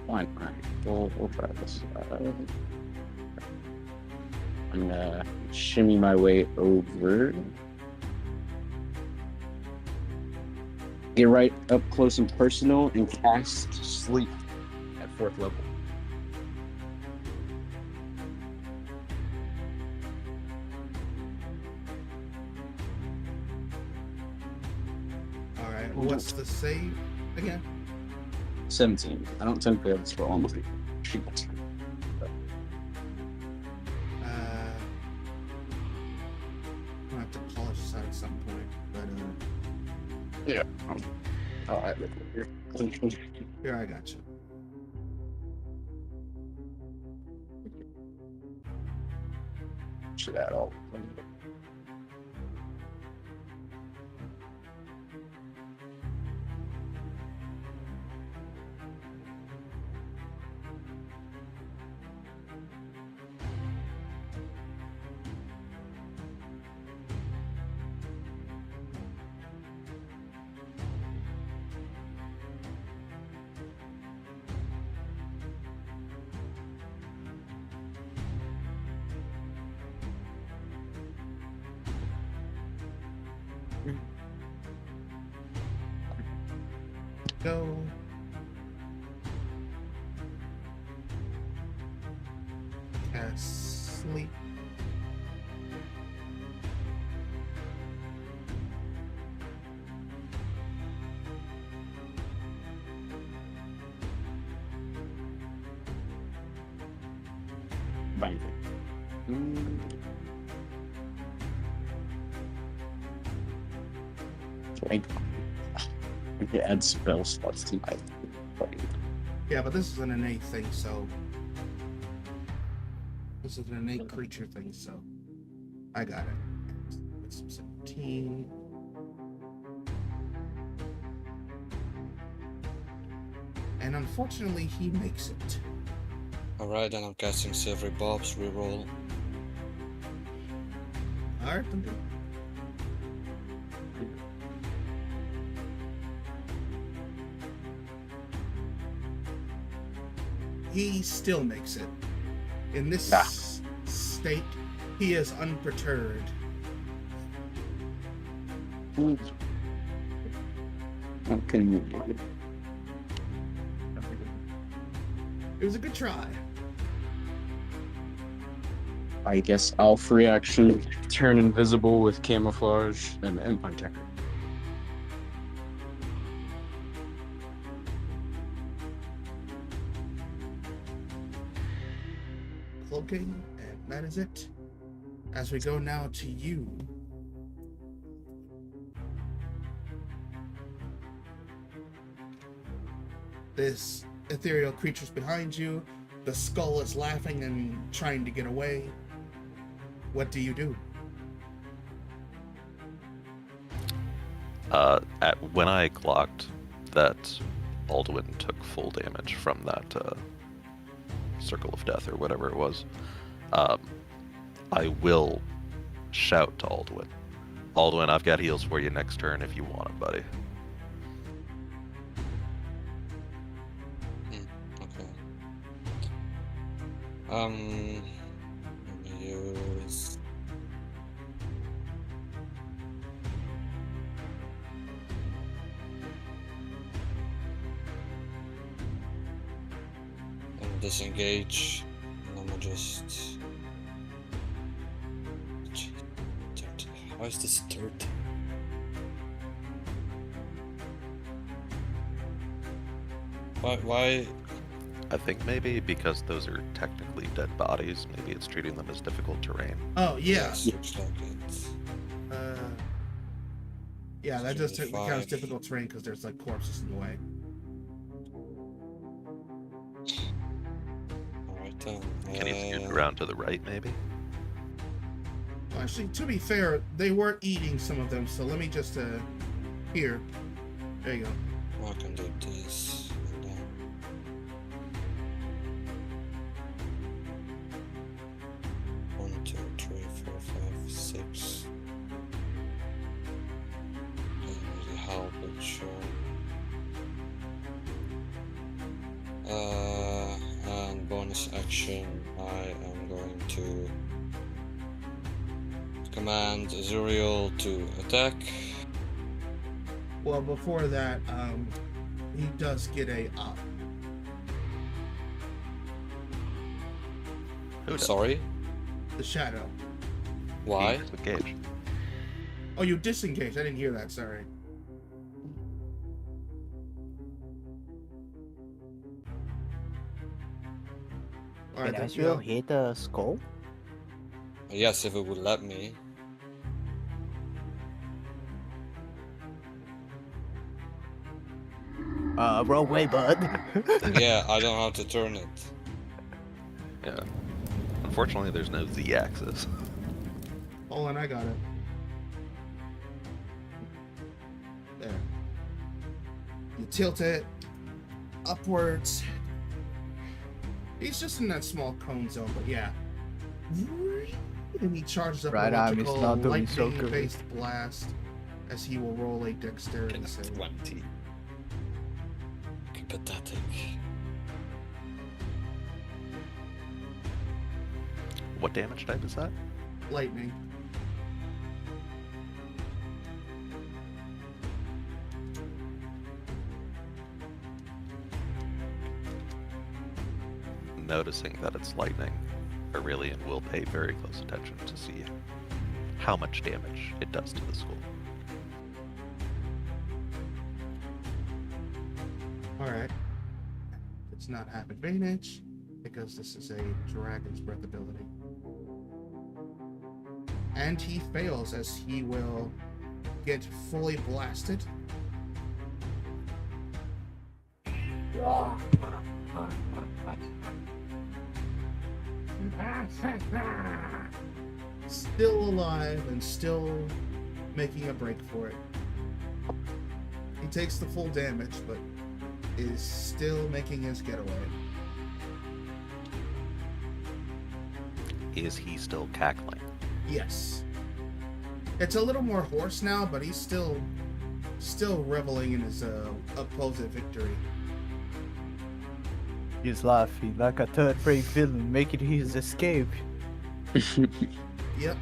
Why not? We'll try this. I'm gonna shimmy my way over. get right up close and personal and cast sleep at 4th level. All right. What's the save again? 17. I don't tend to play this for almost people. I'll have to polish this out at some point, but Yeah. I'll have it here. here I got you. Should add all. Go. Cast sleep. Bang. I can add spell slots to my play. Yeah, but this is an innate thing, so this is an innate creature thing, so I got it. It's 17. And unfortunately, he makes it. Alright, then I'm casting Silvery Bobs, reroll. Alright, then do. He still makes it. In this state, he is unperturbed. What can you do? It was a good try. I guess I'll free action, turn invisible with camouflage, and end my turn. Cloaking, and that is it. As we go now to you. This ethereal creature's behind you. The skull is laughing and trying to get away. What do you do? When I clocked that Alduin took full damage from that circle of death or whatever it was, I will shout to Alduin. Alduin, I've got heals for you next turn if you want them, buddy. Okay. Let me use... disengage, and I'm gonna just... Gee, dirt. Why is this dirt? Why? I think maybe because those are technically dead bodies, maybe it's treating them as difficult terrain. Oh, yeah. Looks like it. Yeah, that just counts 25. difficult terrain because there's like corpses in the way. Alright then. Can you scoot around to the right, maybe? Well, actually, to be fair, they were eating some of them, so let me just, here. There you go. I can do this. And then... 1, 2, 3, 4, 5, 6. Doesn't really help, but sure. And bonus action, I am going to command Zuriel to attack. Well, before that, he does get a Who does? Sorry? the shadow. Why? Engage. Oh, you disengaged. I didn't hear that. Sorry. All Can right, I then, still hit the skull? Yes, if it would let me. Wrong way, bud. Yeah, I don't have to turn it. Yeah. Unfortunately, there's no Z-axis. Hold on, I got it. There. You tilt it upwards. He's just in that small cone zone, but yeah. And he charges up Right a arm is electrical not doing so good. lightning-based blast as he will roll a dexterity save. 20. Pathetic. What damage type is that? Lightning. Noticing that it's lightning, Aurelian will pay very close attention to see how much damage it does to the skull. Alright. It's not half advantage, because this is a Dragon's Breath ability. And he fails as he will get fully blasted. Still alive and still making a break for it. He takes the full damage, but is still making his getaway. Is he still cackling? Yes. It's a little more hoarse now, but he's still reveling in his supposed victory. He's laughing like a third-rate villain making his escape. Yep.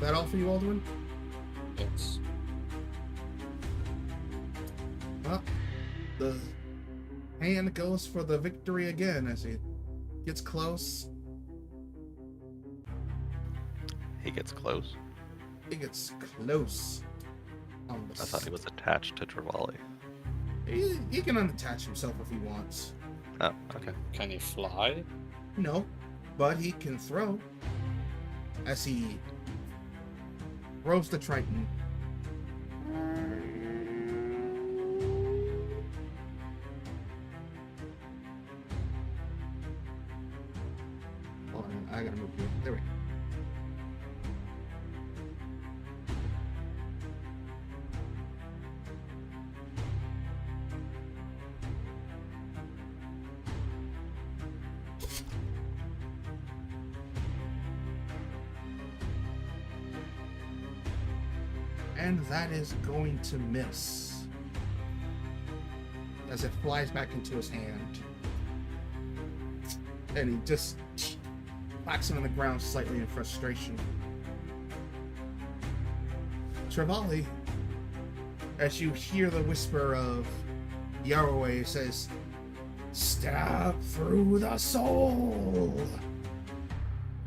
That all for you, Alduin? Yes. Well, the hand goes for the victory again as he gets close. He gets close. He gets close. On the I thought he was attached to Travali. He can unattach himself if he wants. Oh, okay. Can he fly? No, but he can throw. As he throws the Triton. Hold on, I gotta move here. There we go. And that is going to miss. As it flies back into his hand. And he just whacks him on the ground slightly in frustration. Travali, as you hear the whisper of Yarrow says, "Stab through the soul!"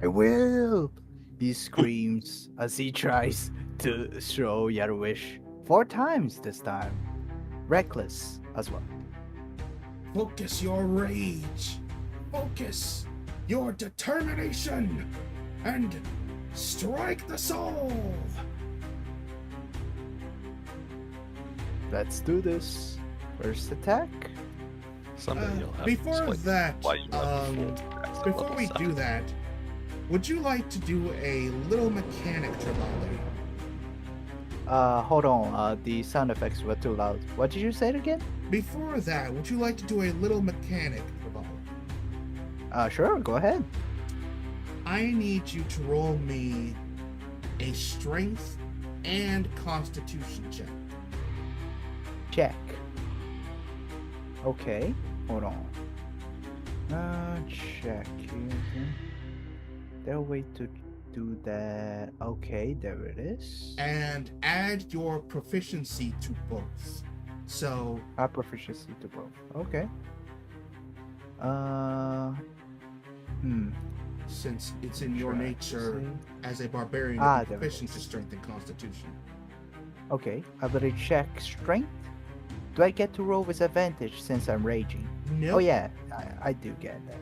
I will! He screams as he tries to throw Yarwish 4 times this time. Reckless as well. Focus your rage. Focus your determination. And strike the soul. Let's do this. First attack. Someday you'll have Before to explain that, why you have the full attacks at before level we 7. do that, would you like to do a little mechanic, Travali? Hold on. The sound effects were too loud. What did you say it again? Before that, would you like to do a little mechanic, Travali? Sure. Go ahead. I need you to roll me a strength and constitution check. Check. Okay. Hold on. Check. There a way to do that. Okay, there it is. and add your proficiency to both. So, Add proficiency to both. Okay. Uh. Hmm. since it's in your Try to nature see. as a barbarian Ah, to be there it proficient is. to strength and constitution. Okay, ability check strength. Do I get to roll with advantage since I'm raging? No. Oh yeah, I do get that.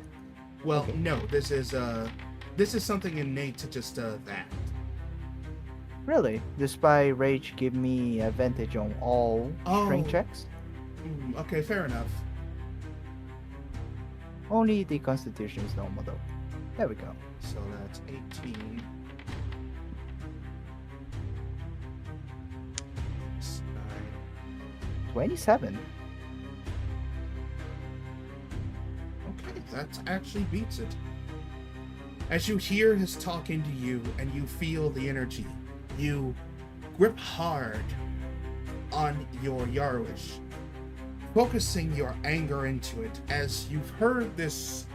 Well, Okay. no. This is something innate to just that. Really? Does spy rage give me advantage on all strength Oh. checks? Okay, fair enough. Only the constitution is normal though. There we go. So that's 18. It's 27. Okay, that actually beats it. As you hear his talking to you and you feel the energy, you grip hard on your Yarwish, focusing your anger into it as you've heard this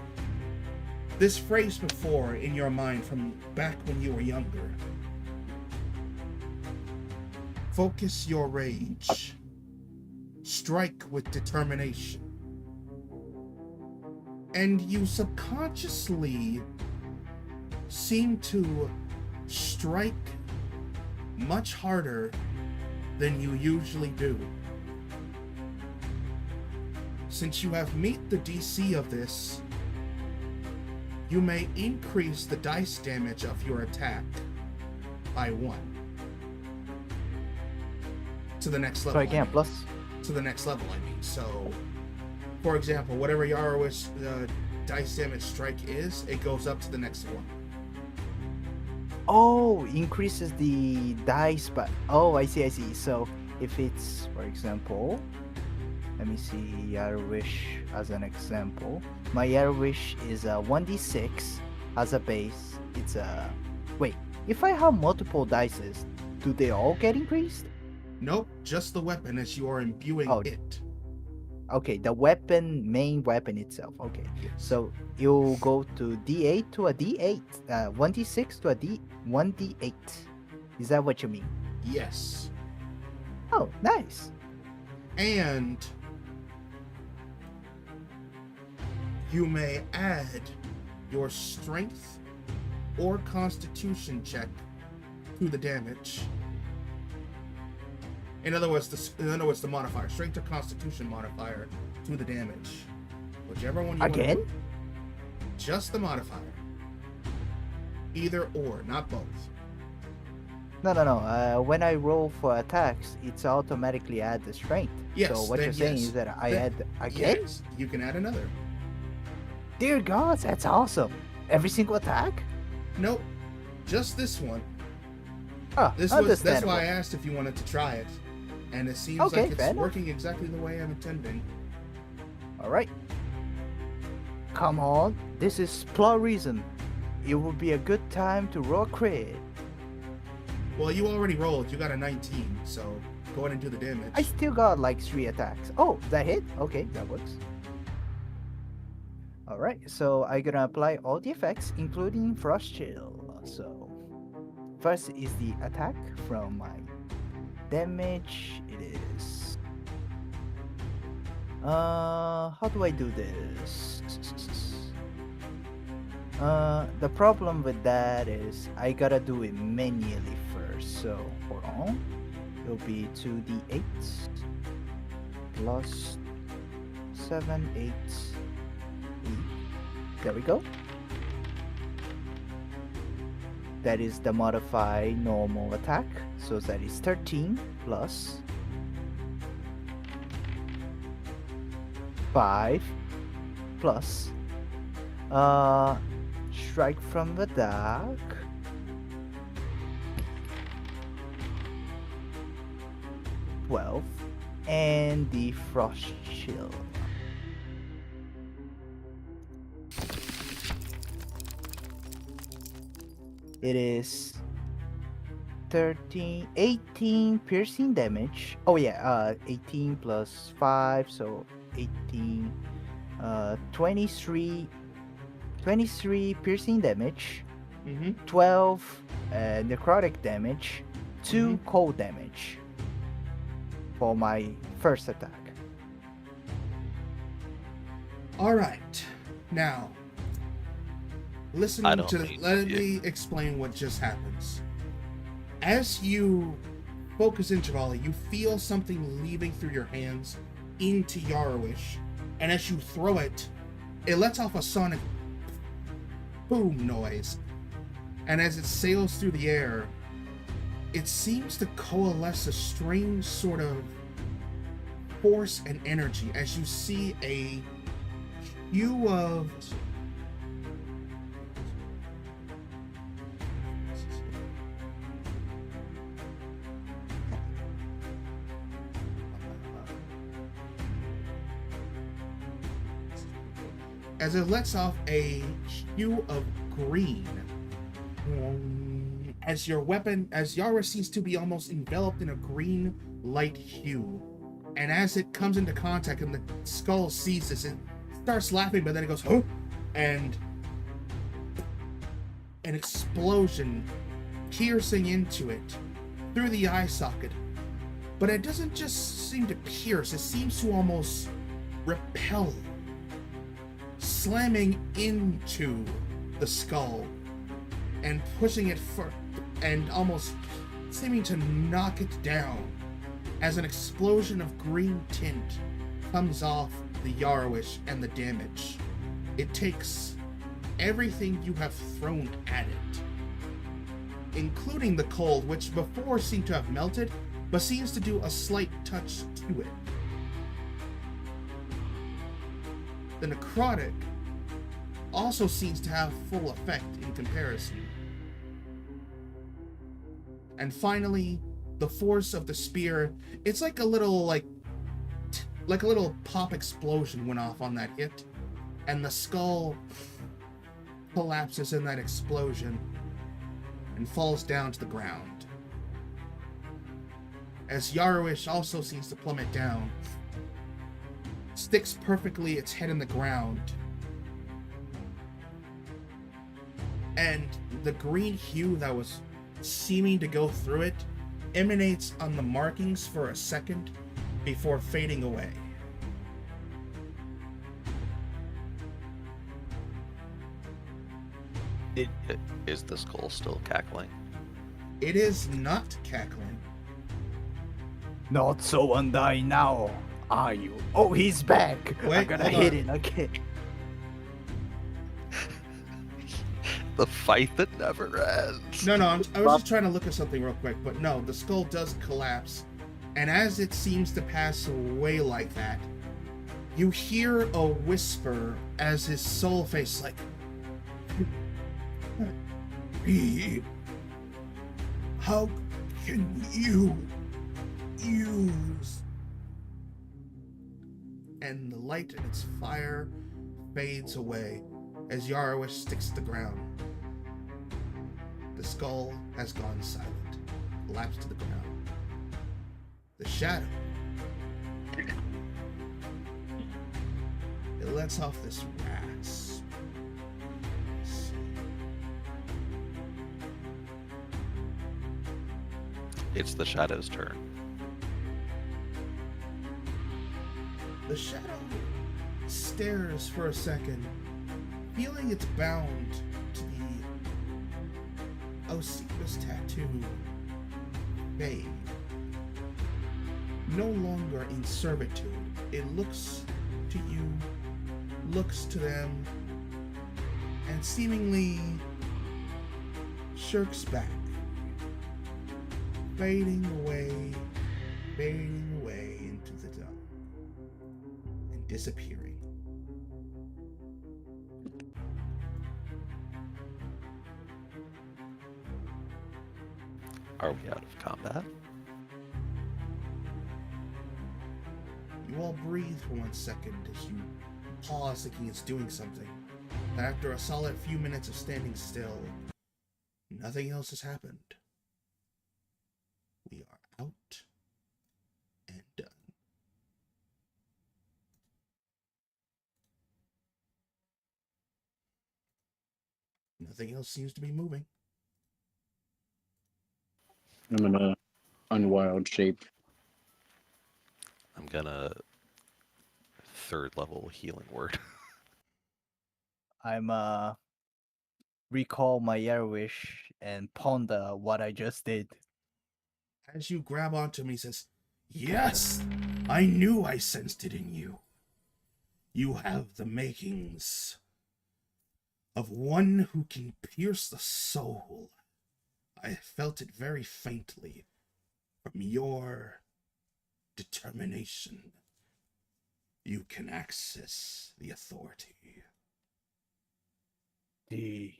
phrase before in your mind from back when you were younger. Focus your rage. Strike with determination. And you subconsciously seem to strike much harder than you usually do. Since you have met the DC of this, you may increase the dice damage of your attack by 1 to the next level. So I can't plus. To the next level, I mean. So, for example, whatever Yarwish dice damage strike is, it goes up to the next one. Oh, increases the dice, but oh, I see. So if it's, for example, let me see Yarwish as an example. My Yarwish is a 1d6 as a base. It's a wait. If I have multiple dices, do they all get increased? Nope, just the weapon as you are imbuing Oh. it. Okay, the main weapon itself. Okay, Yes. so you'll go to D8 to a D8, 1d6 to a 1d8. Is that what you mean? Yes. Oh, nice. And you may add your strength or constitution check to the damage. In other words, the modifier, strength or constitution modifier to the damage. Whichever one you want to Again? put. Just the modifier. Either or, not both. No. When I roll for attacks, it's automatically add the strength. Yes, So what then you're saying yes. is that I Then add again? Yes, you can add another. Dear God, that's awesome. Every single attack? Nope, just this one. Oh, That's understandable. why I asked if you wanted to try it. And it seems Okay, like fair it's enough. working exactly the way I'm intending. All right. Come on, this is plot reason. It would be a good time to roll crit. Well, you already rolled. You got a 19, so go ahead and do the damage. I still got like 3 attacks. Oh, that hit? Okay, that works. Alright, so I'm gonna apply all the effects, including Frost Chill. So, first is the attack from my damage. It is. How do I do this? The problem with that is I gotta do it manually first. So, hold on. It'll be 2d8 plus 7, 8. There we go. That is the modified normal attack. So that is 13 plus 5 plus strike from the dark. And the frost chill. It is 18 piercing damage. Oh yeah, 18 plus 5, so 18, 23 piercing damage Mm-hmm. 12 necrotic damage, 2 cold damage for my first attack. All right. Now, listen I don't to. mean Let you. me explain what just happens. As you focus into volley, you feel something leaving through your hands into Yarrowish, and as you throw it, it lets off a sonic boom noise. And as it sails through the air, it seems to coalesce a strange sort of force and energy as you see a hue of as it lets off a hue of green. As your weapon, as Yara seems to be almost enveloped in a green light hue. And as it comes into contact and the skull sees this, it starts laughing, but then it goes, huh? And an explosion piercing into it through the eye socket. But it doesn't just seem to pierce, it seems to almost repel, slamming into the skull and pushing it and almost seeming to knock it down as an explosion of green tint comes off the Yarrowish and the damage. It takes everything you have thrown at it, including the cold, which before seemed to have melted, but seems to do a slight touch to it. The necrotic also seems to have full effect in comparison. And finally, the force of the spear, it's like a little like a little pop explosion went off on that hit, and the skull collapses in that explosion and falls down to the ground. As Yarrowish also seems to plummet down, sticks perfectly its head in the ground, and the green hue that was seeming to go through it emanates on the markings for a second before fading away. Is the skull still cackling? It is not cackling. Not so undying now, are you? Oh, he's back! Wait, I'm gonna hold hit on. it again. The fight that never ends. No, I was just trying to look at something real quick, but no, the skull does collapse, and as it seems to pass away like that, you hear a whisper as his soul face like, how can you use? And the light and its fire fades away as Yarrowish sticks to the ground. The skull has gone silent, collapsed to the ground. The shadow, it lets off this rasp. It's the shadow's turn. The shadow stares for a second, feeling it's bound to the Osiris tattoo fade. No longer in servitude, it looks to you, looks to them, and seemingly shirks back, fading away into the dark, and disappearing. Are we out of combat? You all breathe for 1 second as you pause thinking it's doing something. And after a solid few minutes of standing still, nothing else has happened. We are out and done. Nothing else seems to be moving. I'm in a unwild shape. I'm gonna third level healing word. I'm recall my air wish and ponder what I just did. As you grab onto him, he says, "Yes, I knew I sensed it in you. You have the makings of one who can pierce the soul. I felt it very faintly from your determination. You can access the authority." The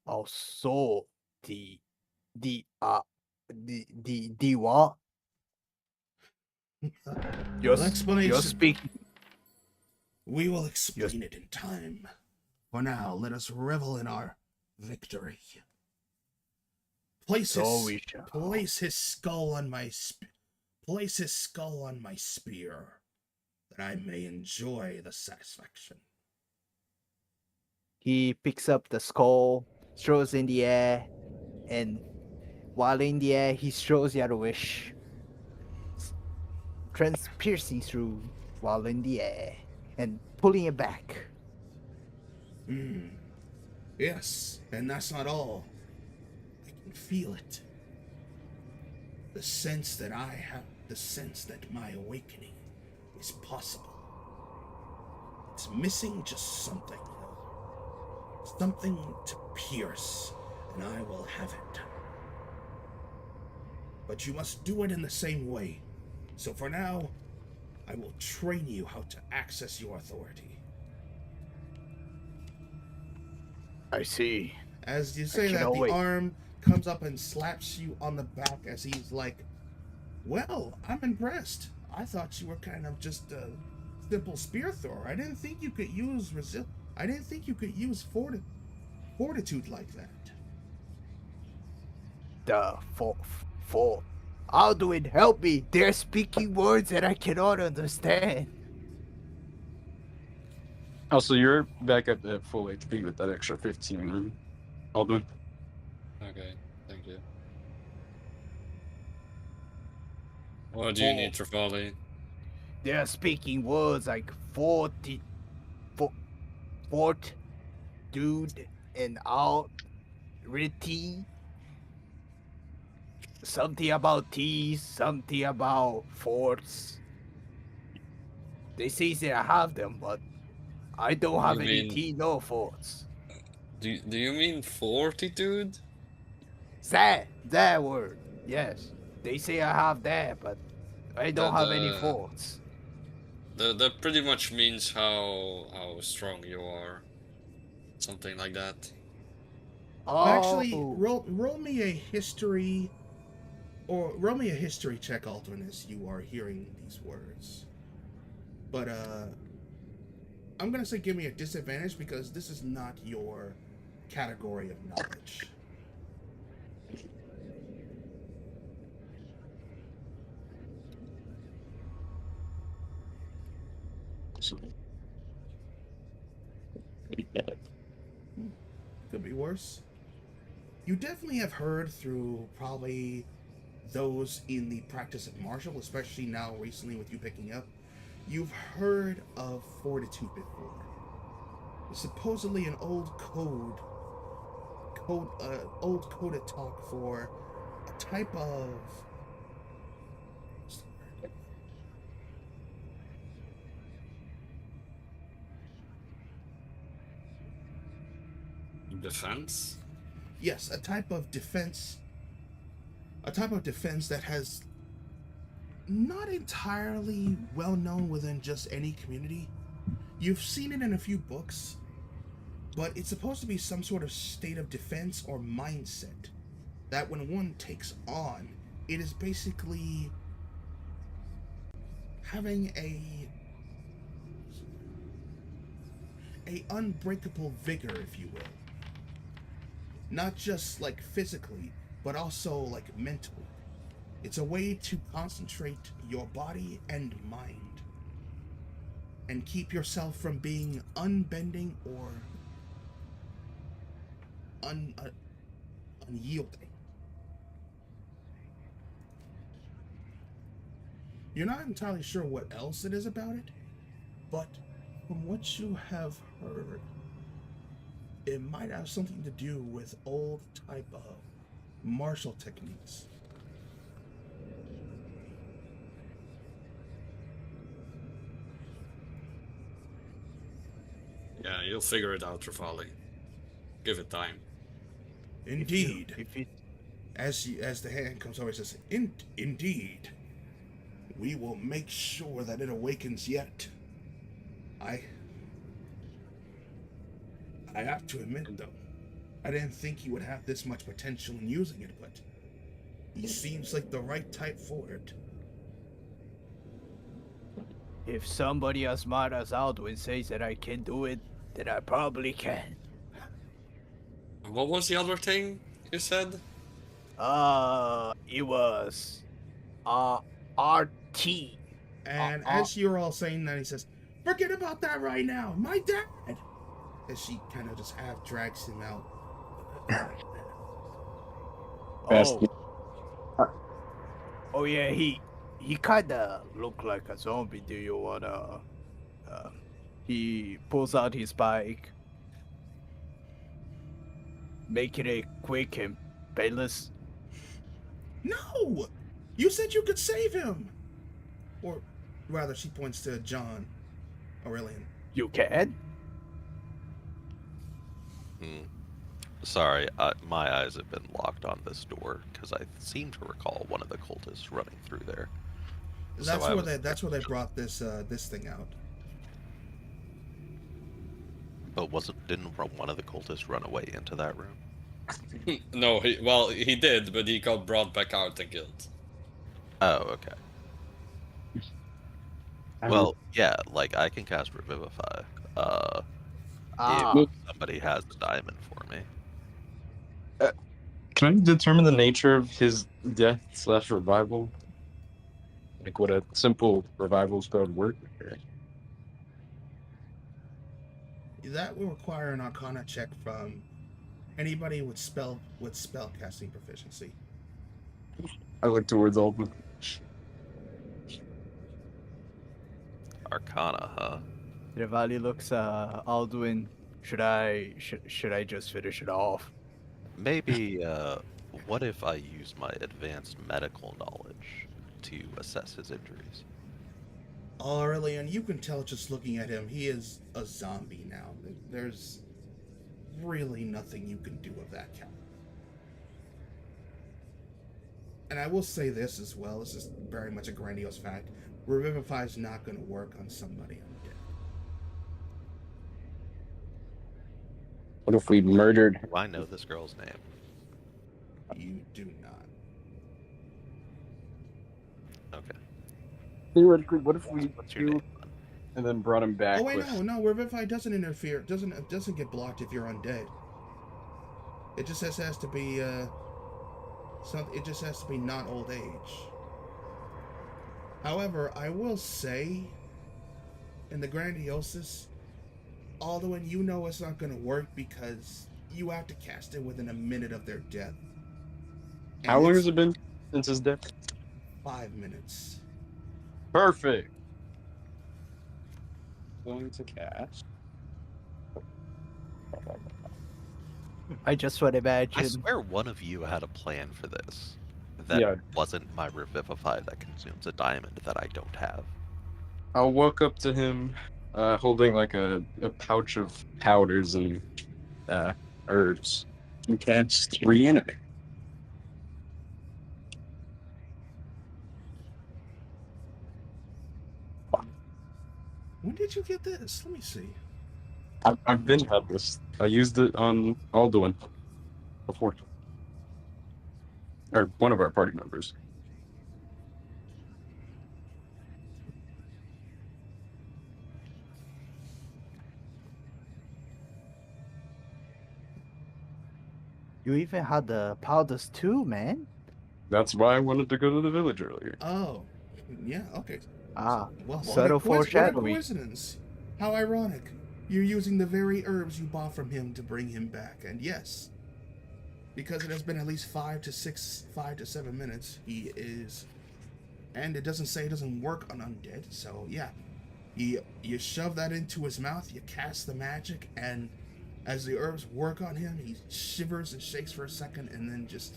also the what? No explanation. You're speaking. We will explain it in time. For now, let us revel in our victory. Place his skull on my spear, that I may enjoy the satisfaction. He picks up the skull, throws in the air, and while in the air, he throws the other wish, piercing through while in the air and pulling it back. Yes, and that's not all. I can feel it. The sense that my awakening is possible. It's missing just something. Something to pierce, and I will have it. But you must do it in the same way. So for now, I will train you how to access your authority. I see. As you say that, the arm comes up and slaps you on the back as he's like, "Well, I'm impressed. I thought you were kind of just a simple spear thrower. I didn't think you could use fortitude like that." How do it help me? They're speaking words that I cannot understand. Also, you're back up at full HP with that extra 15. Aldwin. Okay, thank you. What do you need, Trevally? They're speaking words like fort, dude, and out, retty. Something about teas, something about forts. They say that I have them, but I don't have any tea, no forts. Do you mean fortitude? That word, yes. They say I have that, but I don't have any forts. That pretty much means how strong you are. Something like that. Oh. Actually, roll me a history, or roll me a history check, Aldrin, as you are hearing these words. But I'm gonna say give me a disadvantage because this is not your category of knowledge. Could be worse. You definitely have heard through probably those in the practice of martial, especially now recently with you picking up. You've heard of fortitude before. It's supposedly an old coded talk for a type of Defense? Yes, a type of defense that has not entirely well known within just any community. You've seen it in a few books, but it's supposed to be some sort of state of defense or mindset that when one takes on, it is basically having a unbreakable vigor, if you will. Not just like physically, but also like mentally. It's a way to concentrate your body and mind and keep yourself from being unbending or unyielding. You're not entirely sure what else it is about it, but from what you have heard, it might have something to do with old type of martial techniques. Yeah, you'll figure it out, Trevally. Give it time. Indeed. If it, As the hand comes over, he says, "Indeed, we will make sure that it awakens yet." I have to admit, though, I didn't think he would have this much potential in using it, but he seems like the right type for it. if somebody as smart as Aldwin says that I can do it, then I probably can. What was the other thing you said? It was RT. And as you're all saying that, he says, "Forget about that right now, my dad." As she kind of just half drags him out. Best. Oh yeah, he kinda look like a zombie. Do you wanna? He pulls out his bike, making it quick and painless. No! You said you could save him! Or rather, she points to John Aurelian. You can? Sorry, my eyes have been locked on this door because I seem to recall one of the cultists running through there. That's where they brought this thing out. But didn't one of the cultists run away into that room? No, he did, but he got brought back out and killed. Oh, okay. Well, yeah, like I can cast Revivify. If somebody has the diamond for me. Can I determine the nature of his death/revival? Like, would a simple revival spell would work? That will require an Arcana check from anybody with spell casting proficiency. I look towards Alden. Arcana, huh? Revali looks Alduin. Should I just finish it off? Maybe, what if I use my advanced medical knowledge to assess his injuries? Aurelian, you can tell just looking at him, he is a zombie now. There's really nothing you can do of that kind. And I will say this as well, this is very much a grandiose fact. Revivify is not going to work on somebody undead. What if we murdered? Do I know this girl's name? You do not. Okay. Theoretically, what if we What's your name? and then brought him back? Oh wait, with... no, Revivify doesn't interfere. It doesn't get blocked if you're undead. It just has to be it just has to be not old age. However, I will say, in the grandiosis, although you know it's not going to work because you have to cast it within a minute of their death. And How long it's has it been since his death? 5 minutes. Perfect. Going to cast. I just would I imagine. swear one of you had a plan for this. That Yeah. wasn't my Revivify that consumes a diamond that I don't have. I'll walk up to him, holding like a pouch of powders and herbs. And cast Reanimate. When did you get this? Let me see. I've been had this. I used it on Alduin before. Or one of our party members. You even had the powders too, man. That's why I wanted to go to the village earlier. Oh, yeah, okay. Ah, Well, subtle what a foreshadowing. coincidence. How ironic. You're using the very herbs you bought from him to bring him back. And yes, because it has been at least 5 to 7 minutes. He is, and it doesn't say it doesn't work on undead. So yeah, you shove that into his mouth. You cast the magic, and as the herbs work on him, he shivers and shakes for a second, and then just.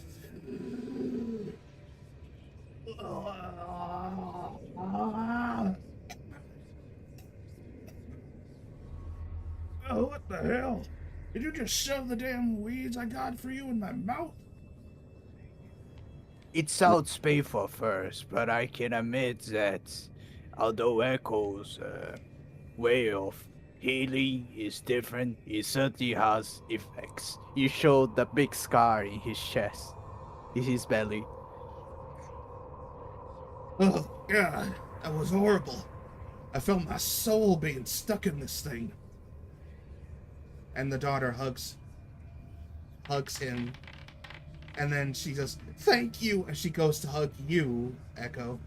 Oh, what the hell? Did you just shove the damn weeds I got for you in my mouth? It sounds painful first, but I can admit that although Echo's way of healing is different, it certainly has effects. You showed the big scar in his chest, in his belly. Oh, God. That was horrible. I felt my soul being stuck in this thing. And the daughter hugs him, and then she goes, "Thank you," and she goes to hug you, Echo.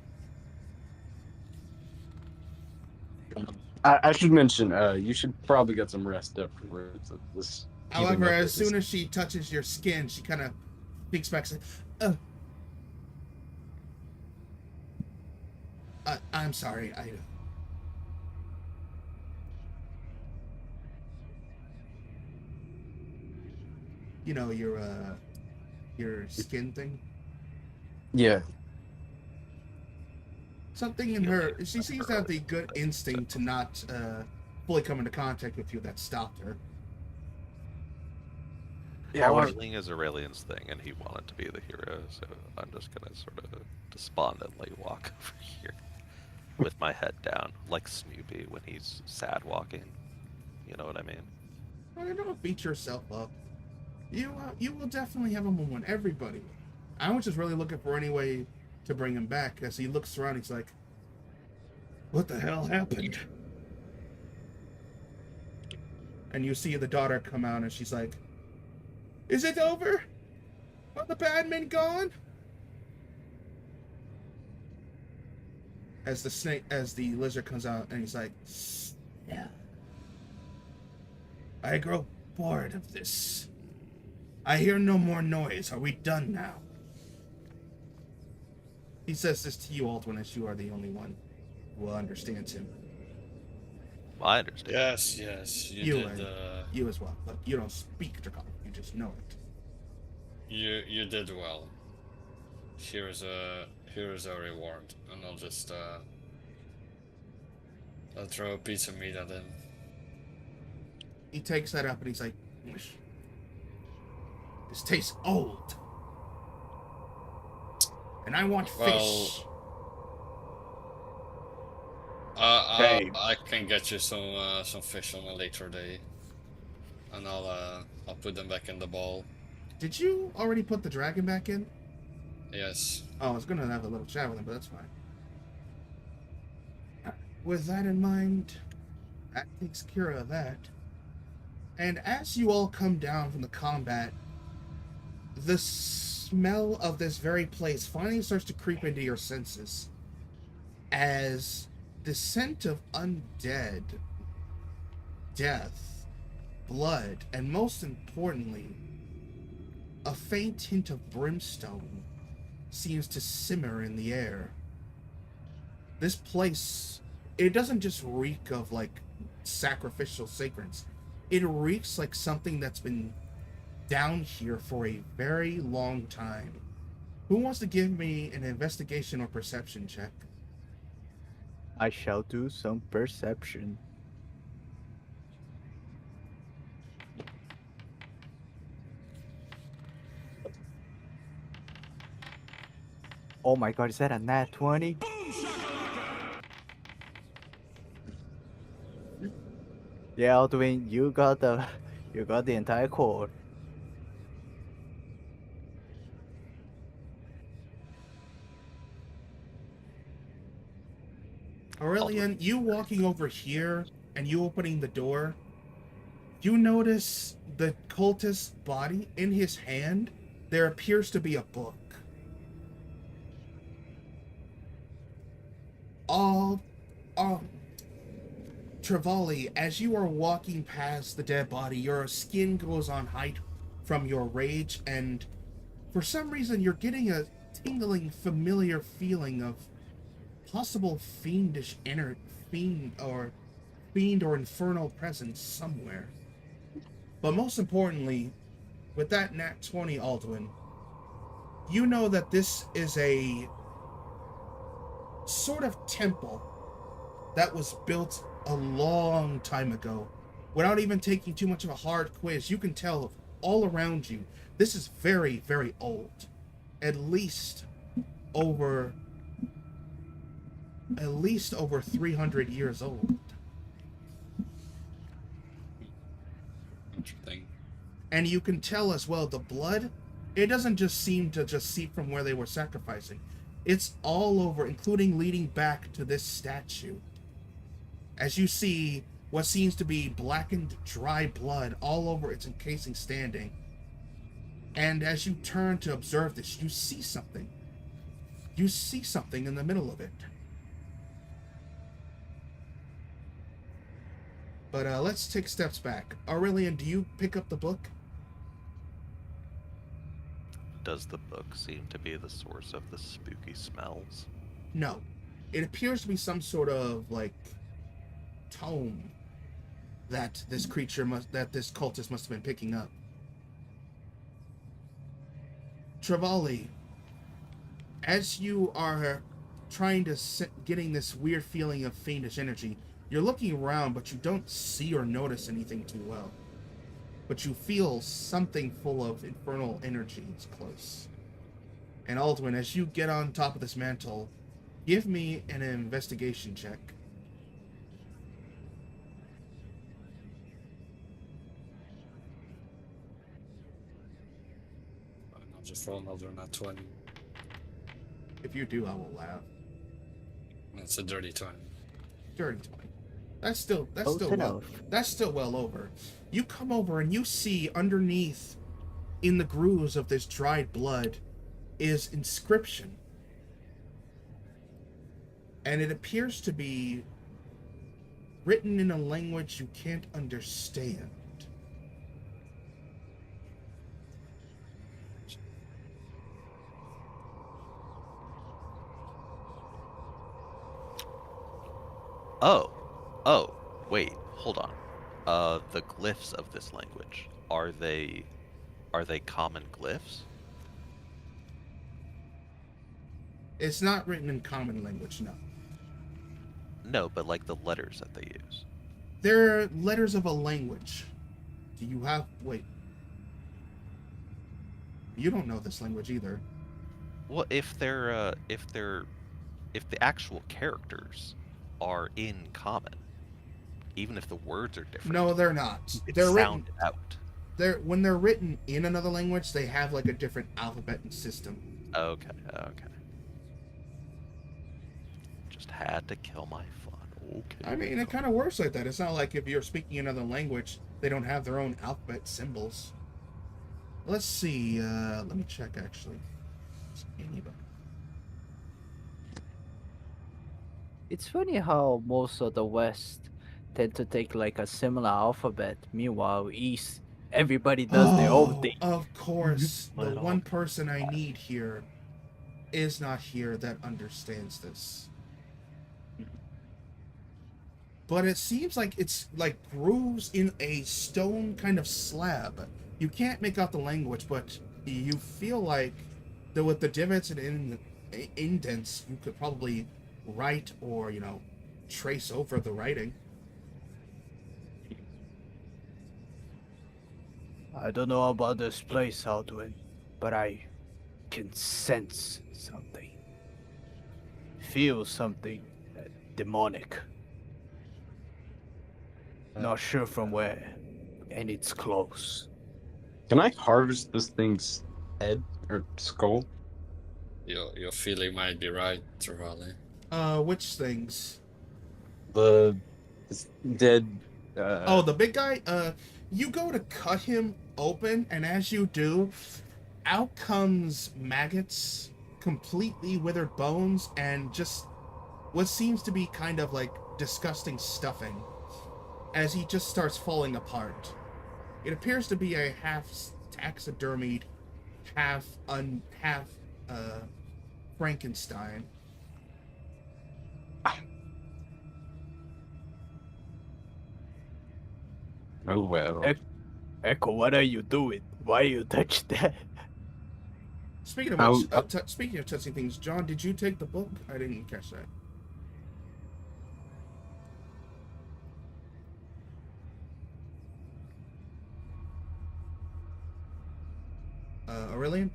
I should mention, you should probably get some rest afterwards. This However, as soon as she touches your skin, she kind of peeks back and says, I'm sorry, you know, your skin thing? Yeah. Something in her, she seems to have the good instinct to not fully come into contact with you that stopped her. Yeah, Healing is Aurelian's thing, and he wanted to be the hero, so I'm just gonna sort of despondently walk over here with my head down, like Snoopy when he's sad walking. You know what I mean? Don't beat yourself up. You will definitely have a moment. Everybody will. I was just really looking for any way to bring him back. As he looks around, he's like, "What the hell happened?" And you see the daughter come out, and she's like, "Is it over? Are the bad men gone?" As the lizard comes out, and he's like, "Yeah. I grow bored of this. I hear no more noise. Are we done now?" He says this to you, Aldwin, as you are the only one who understands him. Well, I understand. Yes, you did. You as well, but you don't speak Draconic. You just know it. You did well. Here's a reward, and I'll just I'll throw a piece of meat at him. He takes that up and he's like, "This tastes old. And I want fish." I can get you some fish on a later day, and I'll put them back in the bowl. Did you already put the dragon back in? Yes. Oh, I was gonna have a little chat with him, but that's fine. With that in mind, that takes care of that. And as you all come down from the combat, the smell of this very place finally starts to creep into your senses, as the scent of undead, death, blood, and most importantly, a faint hint of brimstone seems to simmer in the air. This place, it doesn't just reek of like sacrificial sacreds. It reeks like something that's been down here for a very long time. Who wants to give me an investigation or perception check? I shall do some perception. Oh my god, is that a nat 20? Yeah, Aldwin, you got the entire core. Aurelian, you walking over here and you opening the door, you notice the cultist's body. In his hand, there appears to be a book. Travali, as you are walking past the dead body, your skin goes on from your rage, and for some reason you're getting a tingling, familiar feeling of possible fiendish fiend or infernal presence somewhere. But most importantly, with that nat 20, Alduin, you know that this is a sort of temple that was built a long time ago. Without even taking too much of a hard quiz, you can tell all around you this is very, very old. At least over 300 years old. Interesting. And you can tell as well the blood, it doesn't just seem to just seep from where they were sacrificing. It's all over, including leading back to this statue. As you see what seems to be blackened, dry blood all over its encasing standing. And as you turn to observe this, you see something. You see something in the middle of it. But let's take steps back. Aurelian, do you pick up the book? Does the book seem to be the source of the spooky smells? No. It appears to be some sort of, like, tome that this cultist must have been picking up. Travali, as you are trying to getting this weird feeling of fiendish energy, you're looking around, but you don't see or notice anything too well. But you feel something full of infernal energy is close. And Alduin, as you get on top of this mantle, give me an investigation check. I'll just roll another nat 20. If you do, I will laugh. It's a dirty 20. Dirty 20. That's still well over. You come over and you see underneath, in the grooves of this dried blood, is inscription. And it appears to be written in a language you can't understand. Oh, wait, hold on. The glyphs of this language, are they common glyphs? It's not written in common language, no. No, but like the letters that they use. They're letters of a language. Do you have... Wait. You don't know this language either. Well, if the actual characters are in common, even if the words are different. No, they're not. It's They're sound written out. when they're written in another language, they have like a different alphabet and system. Okay. Just had to kill my fun. Okay. I mean, it kind of works like that. It's not like if you're speaking another language, they don't have their own alphabet symbols. Let's see. Let me check actually. Anybody? It's funny how most of the West tend to take like a similar alphabet. Meanwhile, East, everybody does their own thing. Of course. The Well, one person I need here is not here that understands this. But it seems like it's like grooves in a stone kind of slab. You can't make out the language, but you feel like that with the divots and indents, you could probably write or, trace over the writing. I don't know about this place, Alduin, but I can sense something. Feel something demonic. Not sure from where, and it's close. Can I harvest this thing's head or skull? Your feeling might be right, Travali. Which things? The dead. The big guy? You go to cut him open, and as you do, out comes maggots, completely withered bones, and just what seems to be kind of like disgusting stuffing as he just starts falling apart. It appears to be a taxidermied, half Frankenstein. Oh well. Echo, what are you doing? Why you touch that? Speaking of I'll- which, speaking of touching things, John, did you take the book? I didn't catch that. Aurelian?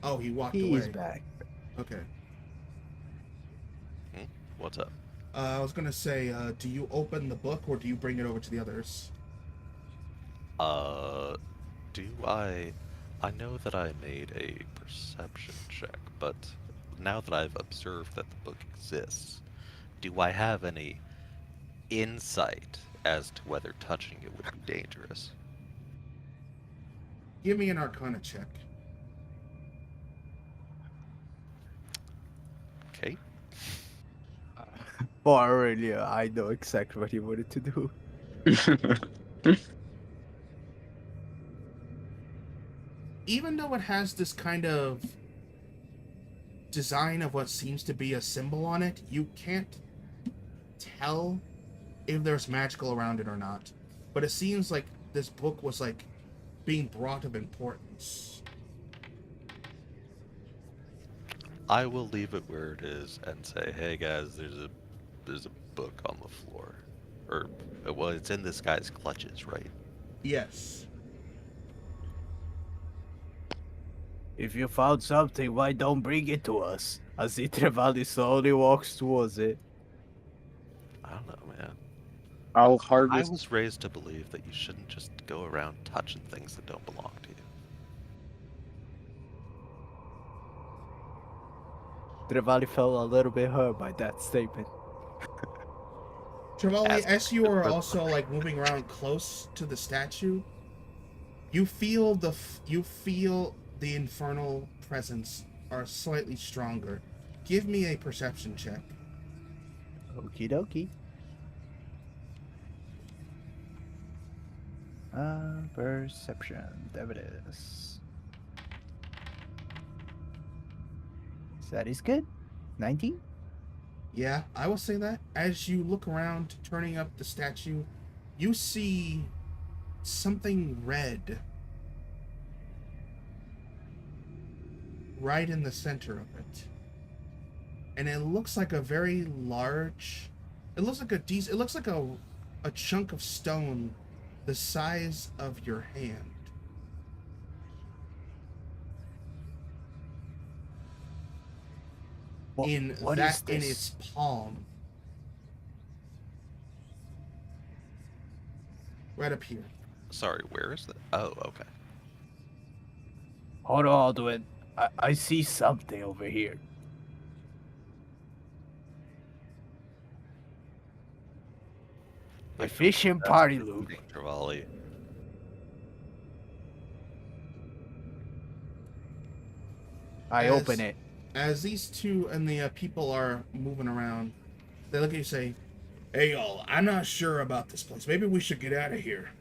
Oh, he walked He's away. back. Okay. What's up? I was gonna say, do you open the book or do you bring it over to the others? Do I... I know that I made a perception check, but now that I've observed that the book exists, do I have any insight as to whether touching it would be dangerous? Give me an Arcana check. Okay. For Aurelia, I know exactly what he wanted to do. Even though it has this kind of design of what seems to be a symbol on it, you can't tell if there's magical around it or not. But it seems like this book was like being brought of importance. I will leave it where it is and say, hey guys, there's a book on the floor. Or, well, it's in this guy's clutches, right? Yes. If you found something, why don't bring it to us? As Trevally slowly walks towards it. I don't know, man. I'll I harvest. was raised to believe that you shouldn't just go around touching things that don't belong to you. Trevally felt a little bit hurt by that statement. Trevally, as you are also like moving around close to the statue, you feel the infernal presence are slightly stronger. Give me a perception check. Okie dokie. Perception. There it is. That is good. 19? Yeah, I will say that. As you look around, turning up the statue, you see something red right in the center of it. And it looks like a very large... It looks like a chunk of stone the size of your hand. In its palm. Right up here. Sorry, where is that? Oh, okay. Hold on, Aldwin. I see something over here. A fishing party, Luke. Trevally. I open it. As these two and the people are moving around, they look at you and say, "Hey, y'all, I'm not sure about this place. Maybe we should get out of here."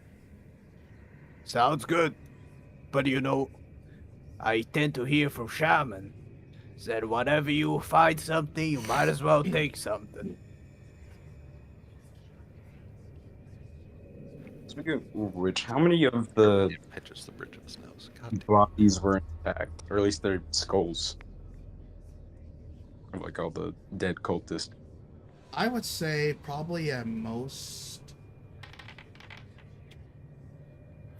Sounds good. But you know, I tend to hear from shaman that whenever you find something, you might as well take something. Speaking of which, how many of the It pitches the bridge of his nose. God damn. bodies were intact, or at least their skulls? Of, like all the dead cultists. I would say probably at most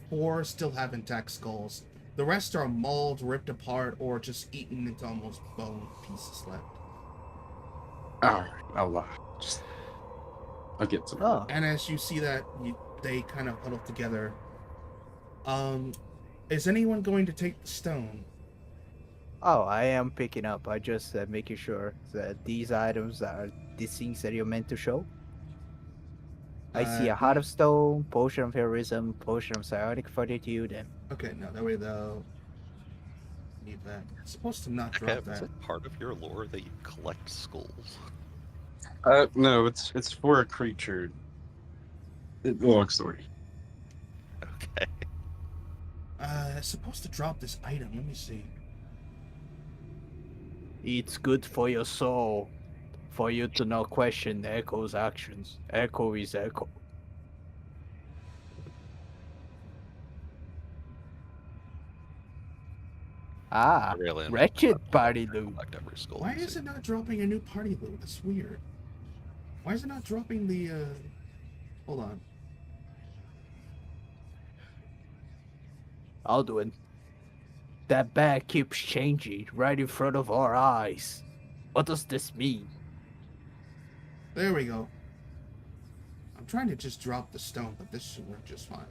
4 still have intact skulls. The rest are mauled, ripped apart, or just eaten into almost bone pieces left. Alright, I'll get some. Oh, And as you see that, they kind of huddle together. Is anyone going to take the stone? oh, I am picking up. I just making sure that these items are the things that you're meant to show. I see a heart of stone, potion of heroism, potion of psionic fortitude, and Okay, no, that way they'll need that. It's supposed to not Okay, drop is that. it part of your lore that you collect skulls? No, it's for a creature. Long story. Okay. It's supposed to drop this item. Let me see. It's good for your soul, for you to not question Echo's actions. Echo is Echo. I Ah, really am wretched not party gonna loot. collect every skull Why you is see. it not dropping a new party loot? That's weird. Why is it not dropping the, Hold on. Alduin, that bag keeps changing right in front of our eyes. What does this mean? There we go. I'm trying to just drop the stone, but this should work just fine.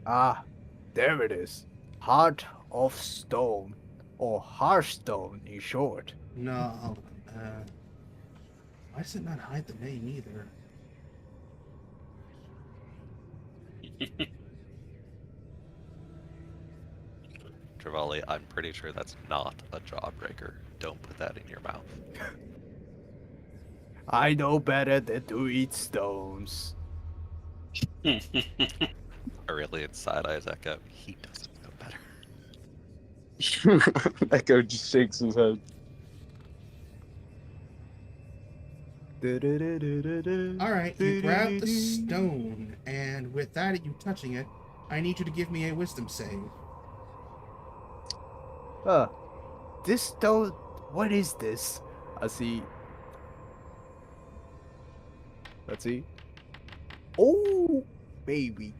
Ah, there it is. Heart of Stone, or Hearthstone in short. No, hold on. Why does it not hide the name either? Trevally, I'm pretty sure that's not a jawbreaker. Don't put that in your mouth. I know better than to eat stones. Aurelian side eyes Echo. He doesn't know better. Echo just shakes his head. Alright, you grab the stone, and with that, you touching it, I need you to give me a wisdom save. This stone. What is this? I see. Let's see. Oh, baby.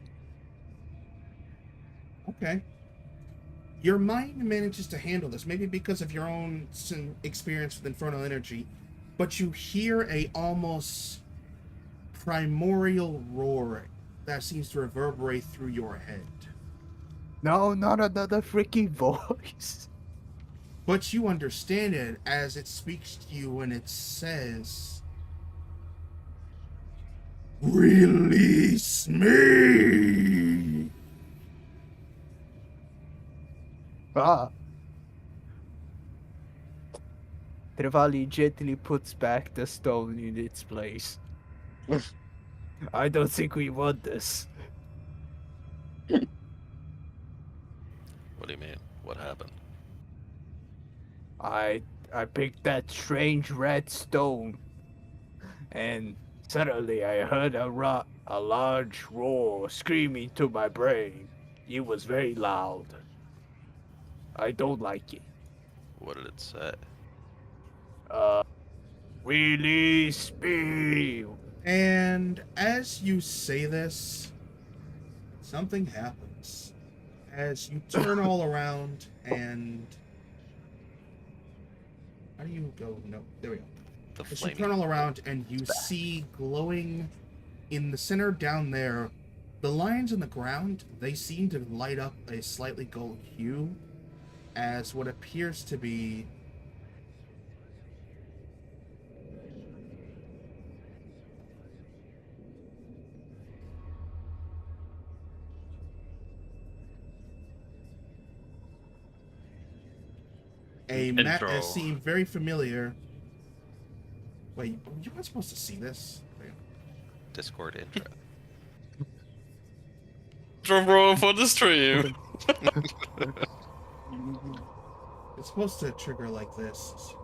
Okay. Your mind manages to handle this, maybe because of your own experience with infernal energy, but you hear a almost primordial roar that seems to reverberate through your head. No, not another freaking voice. But you understand it as it speaks to you and it says, "Release me!" Ah. Trevally gently puts back the stone in its place. I don't think we want this. What do you mean? What happened? I picked that strange red stone, and suddenly I heard a large roar screaming to my brain. It was very loud. I don't like it. What did it say? Uh, release me! And as you say this, something happens. As you turn all around and... How do you go? No, there we go. The As you flaming. turn all around and you see glowing in the center down there, the lines on the ground, they seem to light up a slightly gold hue as what appears to be Intro. seem very familiar. Wait, you weren't supposed to see this? Discord intro. Drum roll for the stream. It's supposed to trigger like this.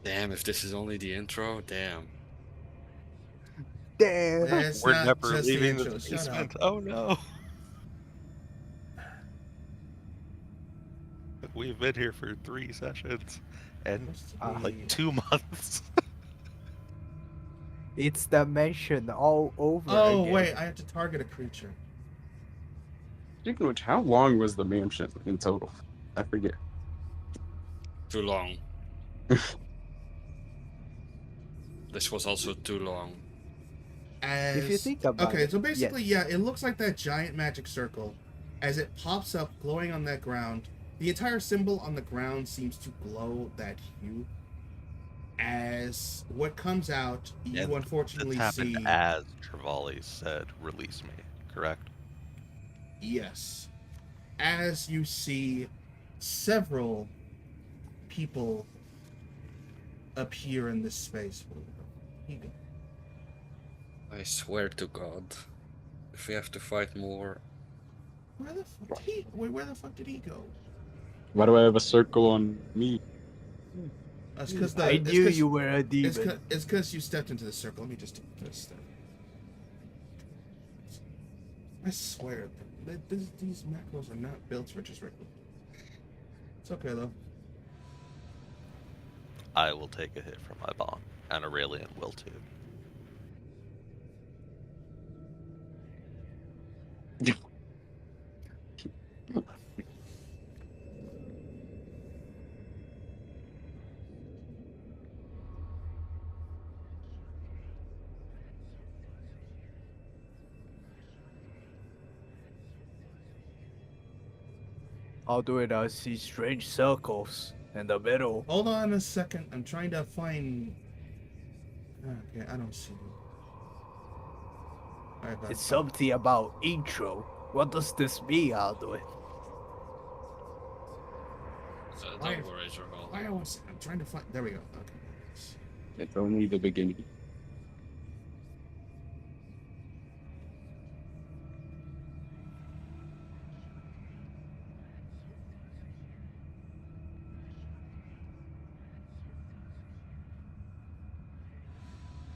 Damn, if this is only the intro, damn. Damn! It's We're not never just leaving the the intro. Shut up. basement. Oh no. We've been here for 3 sessions and like 2 months. It's the mansion all over Oh, again. wait, I have to target a creature. Speaking of which, how long was the mansion in total? I forget. Too long. This was also too long. If you think about okay, it, so basically, yeah, it looks like that giant magic circle. As it pops up, glowing on that ground, the entire symbol on the ground seems to glow that hue. As what comes out, you And unfortunately this see... happened as Trevally said, "Release me." Correct. Yes. as you see several people appear in this space. Here you go. I swear to God, if we have to fight more, Where the fuck did he? Where the fuck did he go? Why do I have a circle on me? That's because I knew you were a demon. It's because you stepped into the circle. Let me just step. I swear, these macros are not built for just regular. It's okay though. I will take a hit from my bomb, and Aurelian will too. I'll do it. I see strange circles in the middle. Hold on a second. I'm trying to find. Okay, I don't see you. Alright, bud. It's something about intro. What does this mean? I'll do it. so Why- don't worry, Jorgal. I'm trying to find. There we go. Okay. It's only the beginning.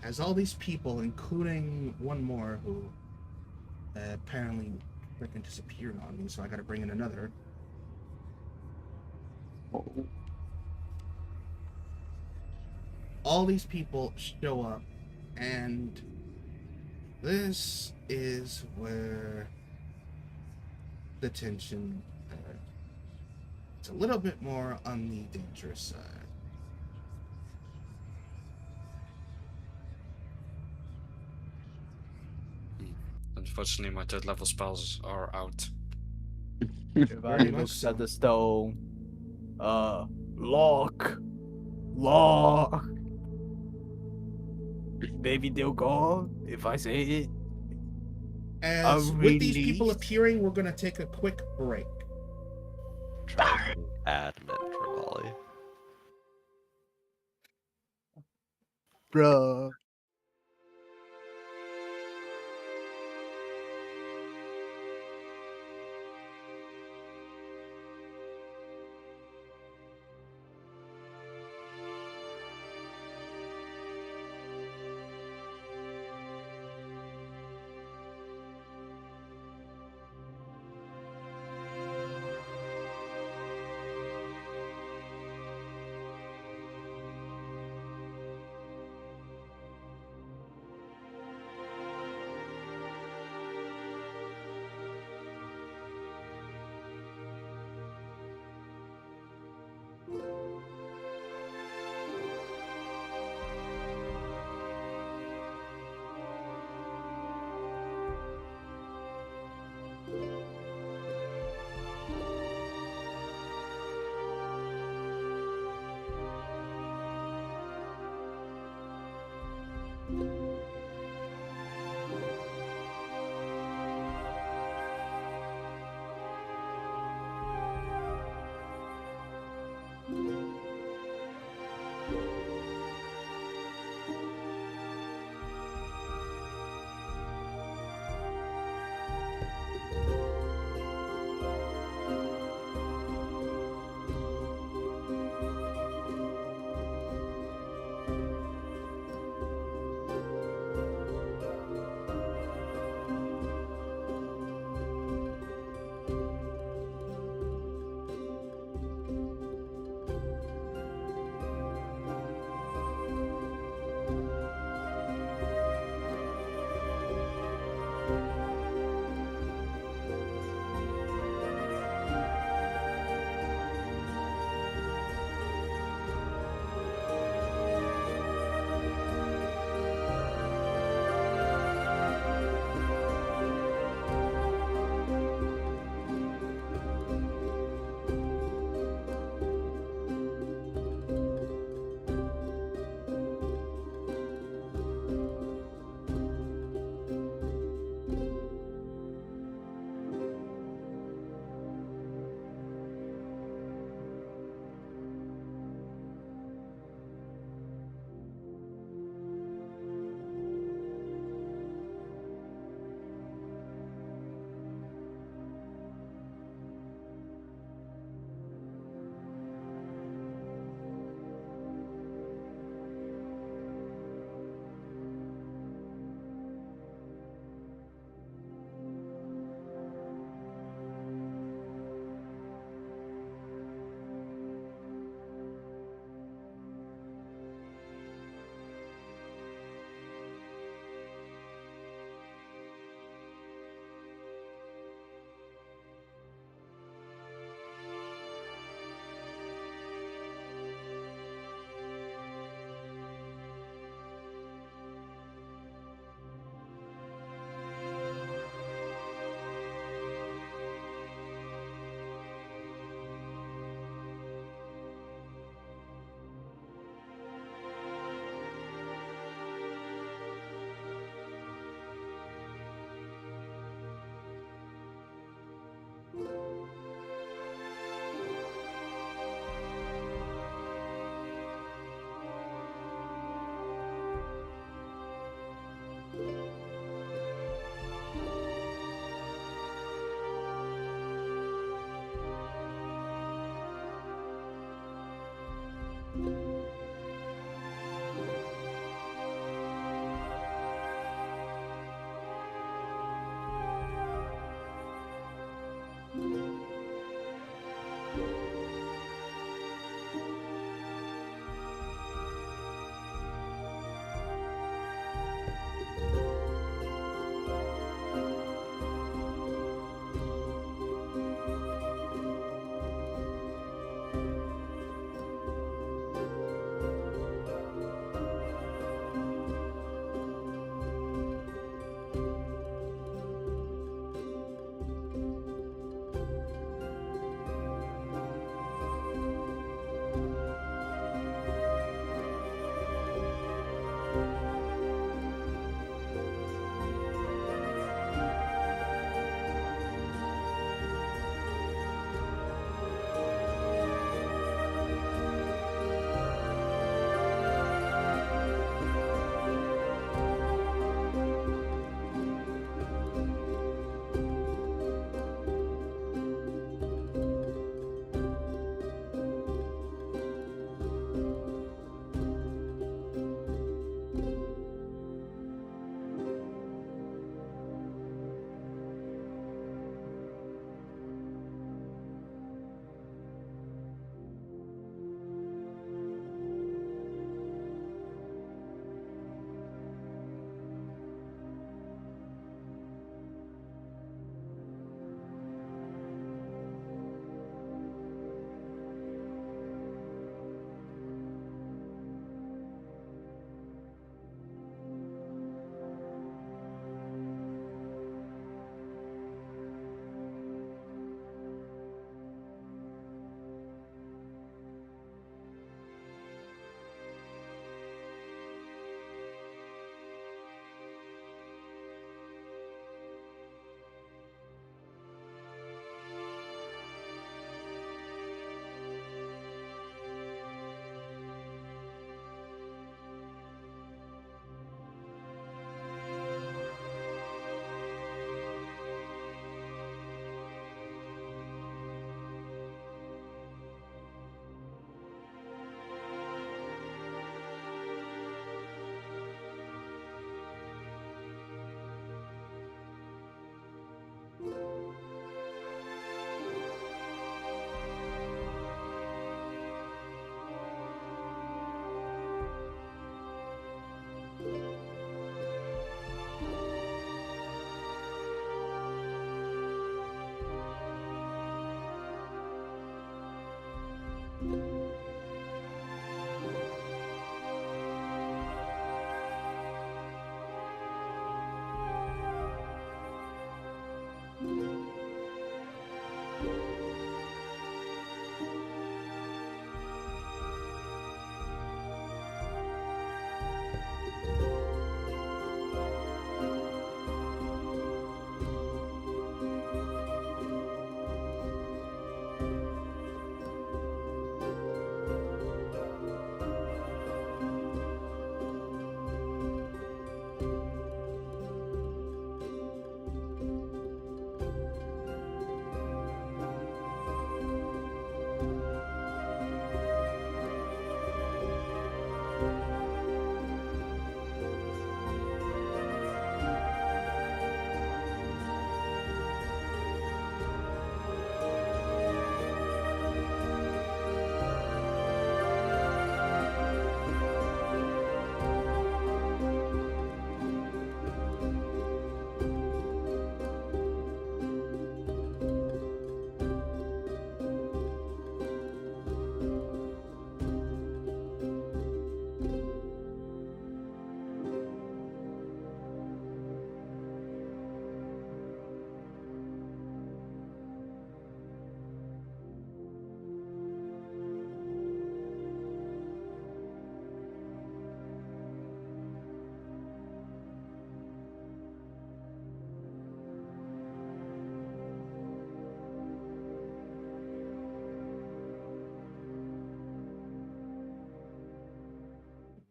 As all these people, including one more who apparently freaking disappeared on me, so I gotta bring in another. Oh, All these people show up, and this is where the tension it's a little bit more on the dangerous side. Unfortunately, my third level spells are out. Everybody much looks so. at the stone. Lock. Lock. Maybe they'll go if I say it. As with these people Release. appearing, we're gonna take a quick break. Try to admit Trevally. Bruh.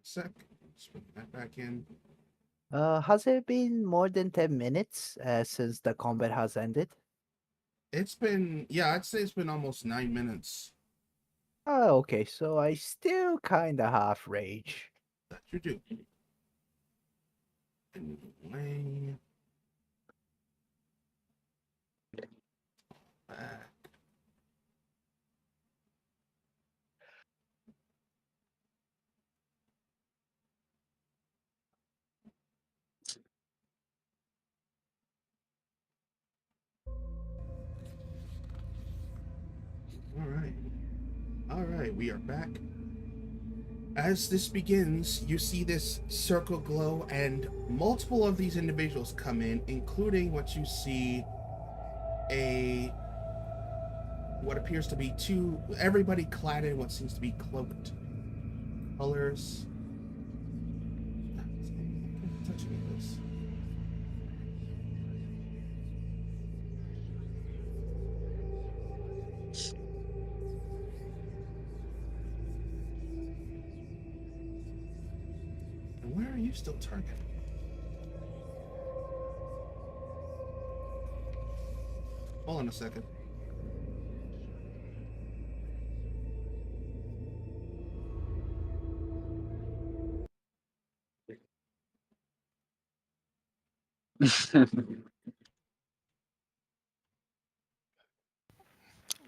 Sec. Let's put that back in. Has it been more than 10 minutes since the combat has ended? It's been, yeah, I'd say it's been almost 9 minutes. Oh, okay, so I still kinda have rage. That you do. Anyway. Back. All right. All right, we are back. As this begins, you see this circle glow, and multiple of these individuals come in, including what you see what appears to be everybody clad in what seems to be cloaked colors. I can't touch any of this. And where are you still targeting? Hold on a second.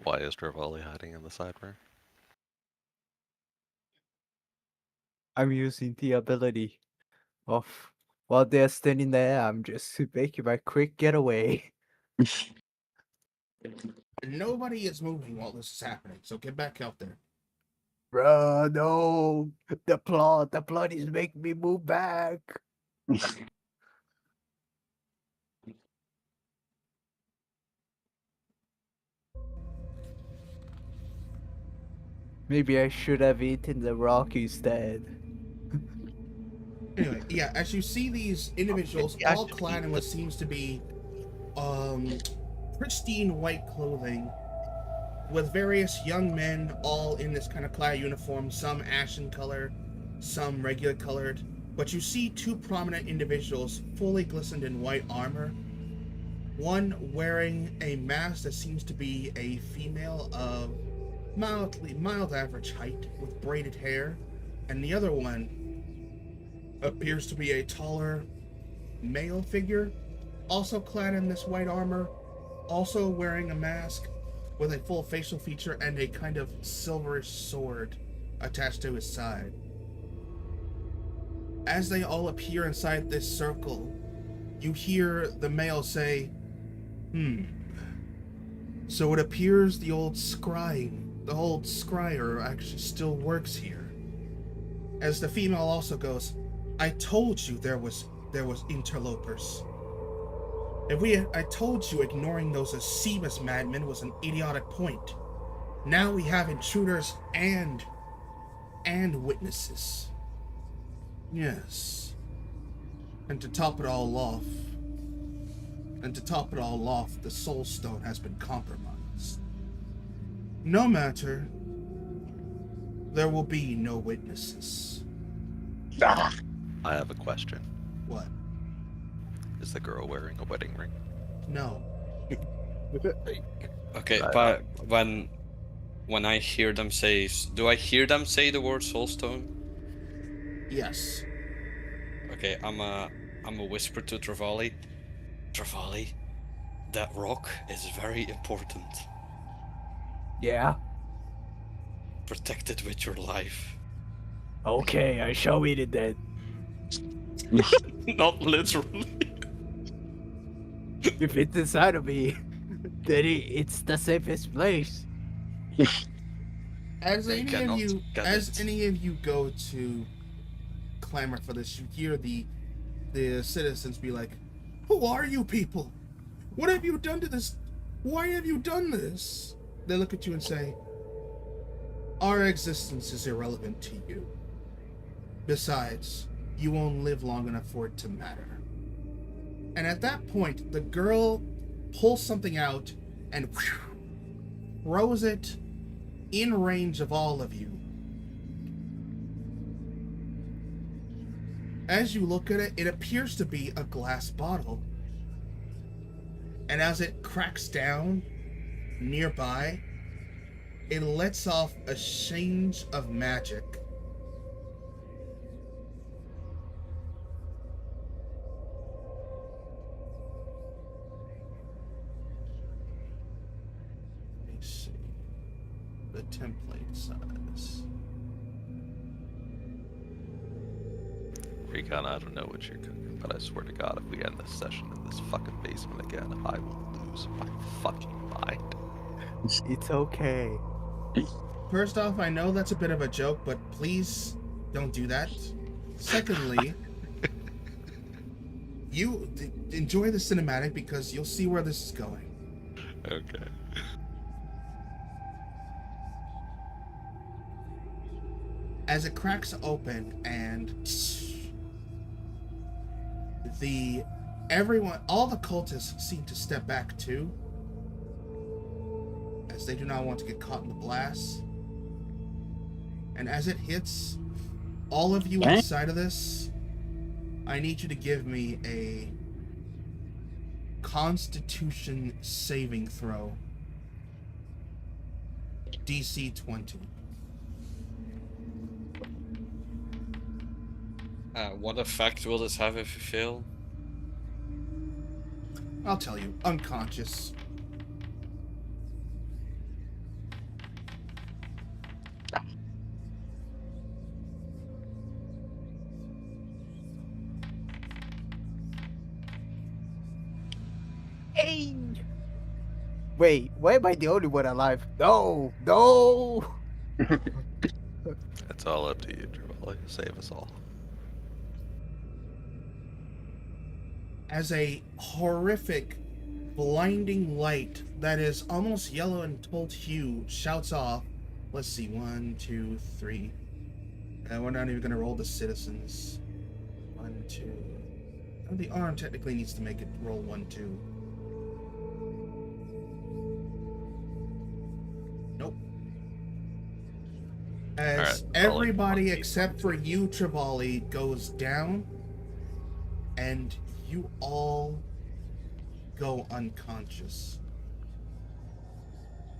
Why is Dravali hiding in the side room? I'm using the ability of while they're standing there, I'm just making my quick getaway. Nobody is moving while this is happening, so get back out there. Bruh, no. The plot is making me move back. Maybe I should have eaten the rock instead. Anyway, yeah, as you see these individuals Maybe I all should clad eat in what seems to be pristine white clothing, with various young men all in this kind of clad uniform, some ashen color, some regular colored. But you see two prominent individuals fully glistened in white armor. One wearing a mask that seems to be a female of mild average height with braided hair, and the other one appears to be a taller male figure, also clad in this white armor, also wearing a mask with a full facial feature and a kind of silverish sword attached to his side. As they all appear inside this circle, you hear the male say, So it appears the old scrying the old scryer actually still works here. As the female also goes, I told you there was interlopers. I told you ignoring those Acemus madmen was an idiotic point. Now we have intruders and witnesses. Yes. And to top it all off, the Soul Stone has been compromised. No matter, there will be no witnesses. Ah. I have a question. What? Is the girl wearing a wedding ring? No. Okay, Right. but when I hear them say, do I hear them say the word soulstone? Yes. Okay, I'm a whisper to Travali. Travali, that rock is very important. Yeah. Protect it with your life. Okay, I show it then. Not literally. If it's inside of me, then it's the safest place. As They any cannot of you, get as it. any of you go to clamor for this, you hear the citizens be like, "Who are you people? What have you done to this? Why have you done this?" They look at you and say, "Our existence is irrelevant to you. Besides, you won't live long enough for it to matter." And at that point, the girl pulls something out and throws it in range of all of you. As you look at it, it appears to be a glass bottle. And as it cracks down nearby, it lets off a change of magic. Let me see. The template size. Recon, I don't know what you're cooking, but I swear to God, if we end this session in this fucking basement again, I will lose my fucking mind. It's okay. First off, I know that's a bit of a joke, but please don't do that. Secondly, you enjoy the cinematic because you'll see where this is going. Okay. As it cracks open and all the cultists seem to step back too, as they do not want to get caught in the blast. And as it hits all of you inside of this, I need you to give me a Constitution saving throw. DC 20. What effect will this have if you fail? I'll tell you, unconscious. Hey! Wait, why am I the only one alive? No! No! It's all up to you, Trevally. Save us all. As a horrific, blinding light that is almost yellow and told hue shouts off. Let's see, 1, 2, 3. We're not even going to roll the citizens. 1, 2. Oh, the arm technically needs to make it roll 1, 2. Nope. As Alright, everybody except for you, Trevally, goes down, and you all go unconscious.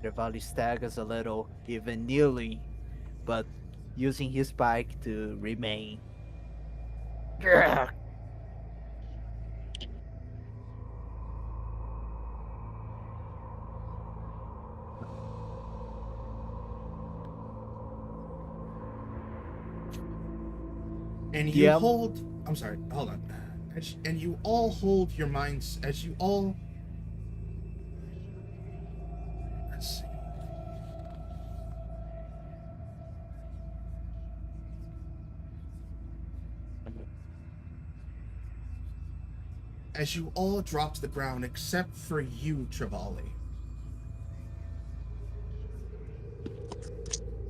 Revali staggers a little, even kneeling, but using his bike to remain. Grr. And you Yeah. hold. I'm sorry, hold on. And you all hold your minds as you all. Let's see. as you all drop to the ground except for you, Trevally.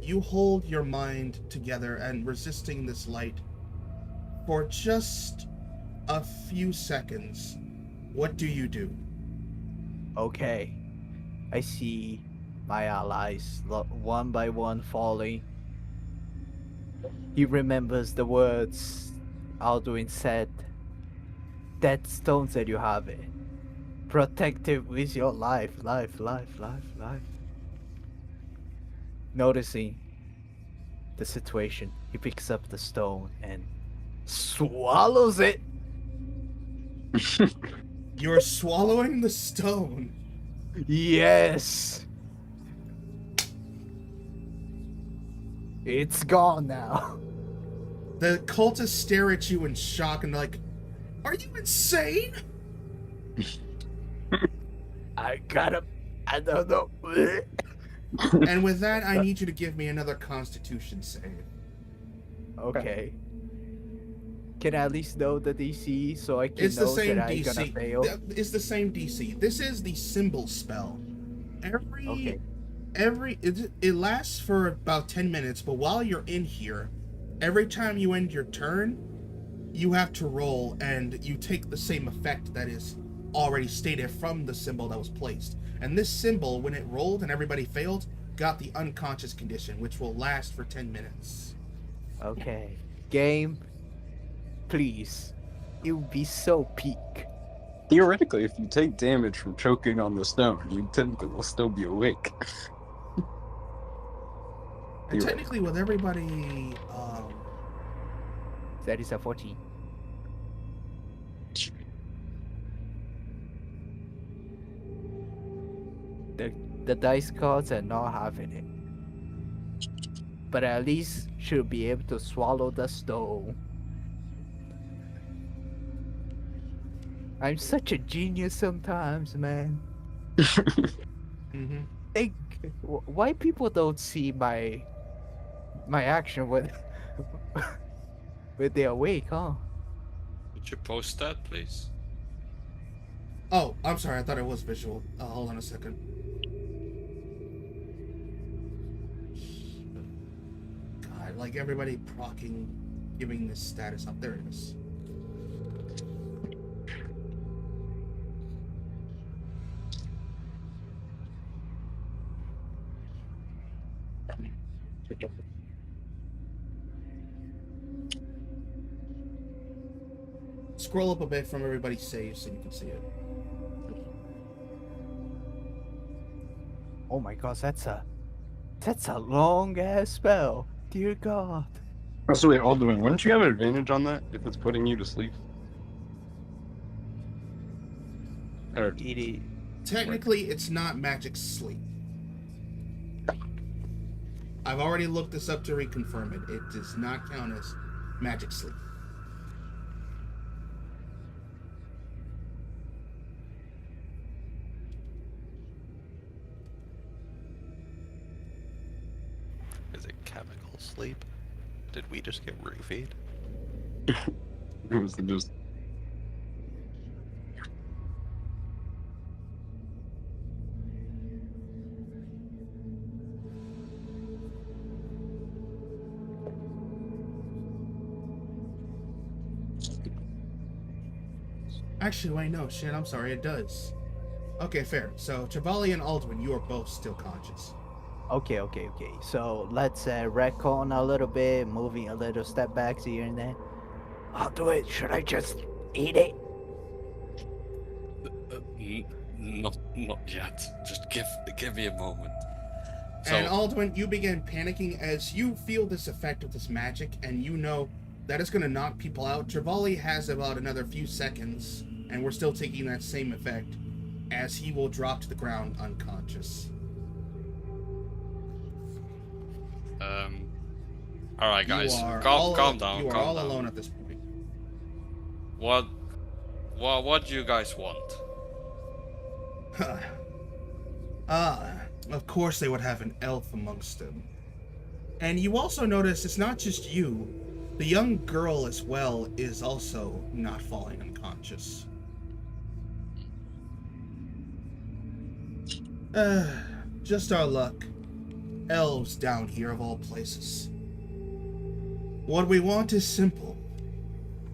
You hold your mind together and resisting this light for just a few seconds. What do you do? Okay. I see my allies one by one falling. He remembers the words Alduin said. That stone said you have it. Protect it with your life. Noticing the situation, he picks up the stone and swallows it. You're swallowing the stone. Yes. It's gone now. The cultists stare at you in shock and they're like, are you insane? I don't know. And with that, I need you to give me another Constitution save. Okay. Can I at least know the DC so I can It's the know same that I'm gonna DC. fail? It's the same DC. This is the symbol spell. It lasts for about 10 minutes, but while you're in here, every time you end your turn, you have to roll and you take the same effect that is already stated from the symbol that was placed. And this symbol, when it rolled and everybody failed, got the unconscious condition, which will last for 10 minutes. Okay. Game, please. It would be so peak. Theoretically, if you take damage from choking on the stone, you technically will still be awake. And technically with everybody, That is a 14. The dice cards are not having it. But at least should be able to swallow the stone. I'm such a genius sometimes, man. Think why people don't see my action when when they're awake, huh? Would you post that, please? Oh, I'm sorry, I thought it was visual. Hold on a second. God, like everybody procking, giving this status up. There it is. Scroll up a bit from everybody's saves so you can see it. Oh my gosh, that's a long ass spell. Dear God. So wait, Alduin, wouldn't you have an advantage on that if it's putting you to sleep? Or, It is. Technically, it's not magic sleep. I've already looked this up to reconfirm it. It does not count as magic sleep. Is it chemical sleep? Did we just get roofied? it was just... Actually, wait, no, shit, I'm sorry, it does. Okay, fair. So, Trevally and Alduin, you are both still conscious. Okay. So let's retcon a little bit, moving a little step back here and there. I'll do it. Should I just eat it? Not yet. Just give me a moment. So, And Alduin, you begin panicking as you feel this effect of this magic, and you know that it's going to knock people out. Trevally has about another few seconds, and we're still taking that same effect, as he will drop to the ground unconscious. all right, guys, calm down. You are calm all down. alone at this point. What do you guys want? Of course they would have an elf amongst them. And you also notice it's not just you. The young girl as well is also not falling unconscious. Uh, just our luck. Elves down here of all places. What we want is simple.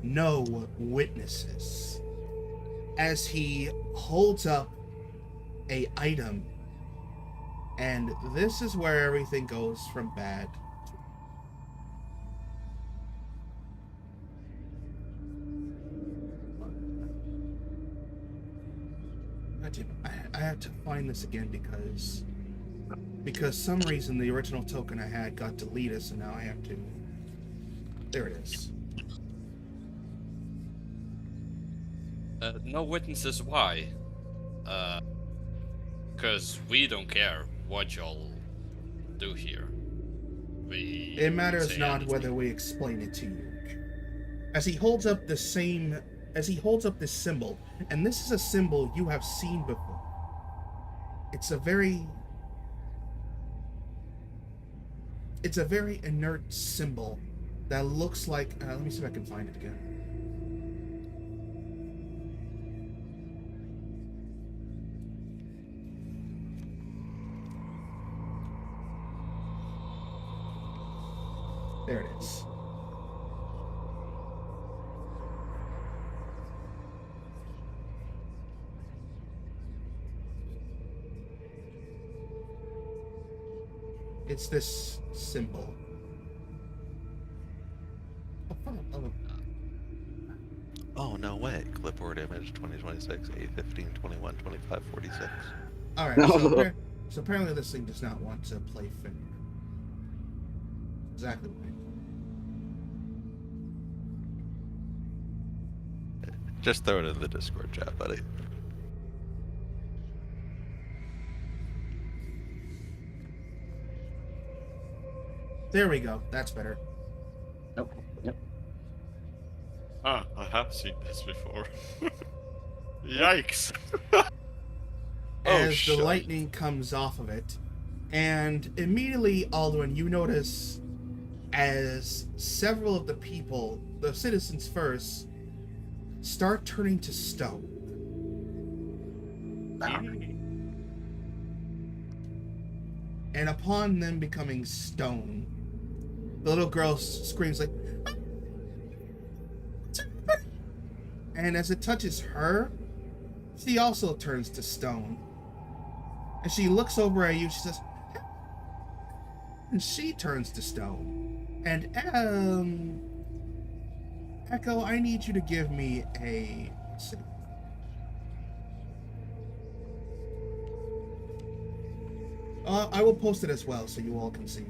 No witnesses. As he holds up a item, and this is where everything goes from bad. I have to find this again because some reason the original token I had got deleted, so now I have to. There it is. No witnesses. Why? Because we don't care what y'all do here. We It won't matters say not anything. whether we explain it to you. As he holds up this symbol, and this is a symbol you have seen before. It's a very inert symbol that looks like. Let me see if I can find it again. There it is. It's this symbol. Oh, no way. Clipboard image 2026, 815, 21, 25, 46. Alright, so apparently this thing does not want to play fair. Exactly right. Just throw it in the Discord chat, buddy. There we go. That's better. Nope. Yep. Ah, I have seen this before. Yikes! As the shit. lightning comes off of it, and immediately, Alduin, you notice as several of the people, the citizens first, start turning to stone. And upon them becoming stone, the little girl screams like, and as it touches her, she also turns to stone. And she looks over at you, she says, and she turns to stone. And, Echo, I need you to give me a... let's see. I will post it as well so you all can see.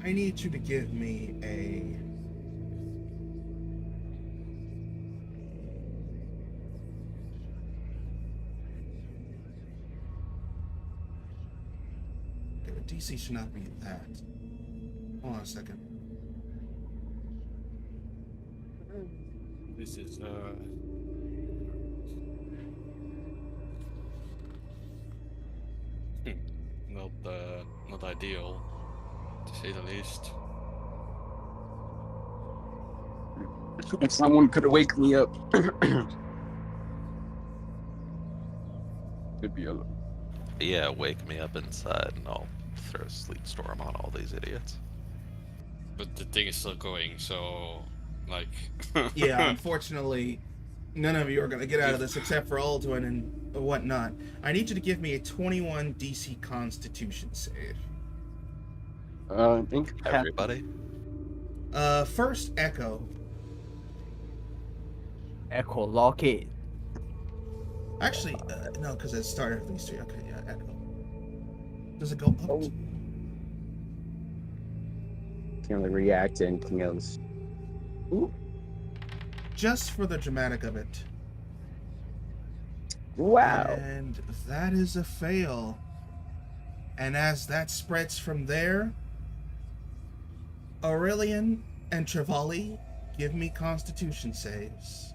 I need you to give me a... Okay, the DC should not be that. Hold on a second. This is not ideal, to say the least. If someone could wake me up. Could be a little. Yeah, wake me up inside and I'll throw a sleep storm on all these idiots. But the thing is still going, so like. Yeah, unfortunately, none of you are going to get out of this except for Alduin and whatnot. I need you to give me a 21 DC Constitution save. I think Everybody? First, Echo. Echo, lock it. Actually, no, because it started with these three. Okay, yeah, Echo. Does it go up? Oh. Can't really react to anything else. Ooh. Just for the dramatic of it. Wow. And that is a fail. And as that spreads from there, Aurelian and Trevally, give me Constitution saves.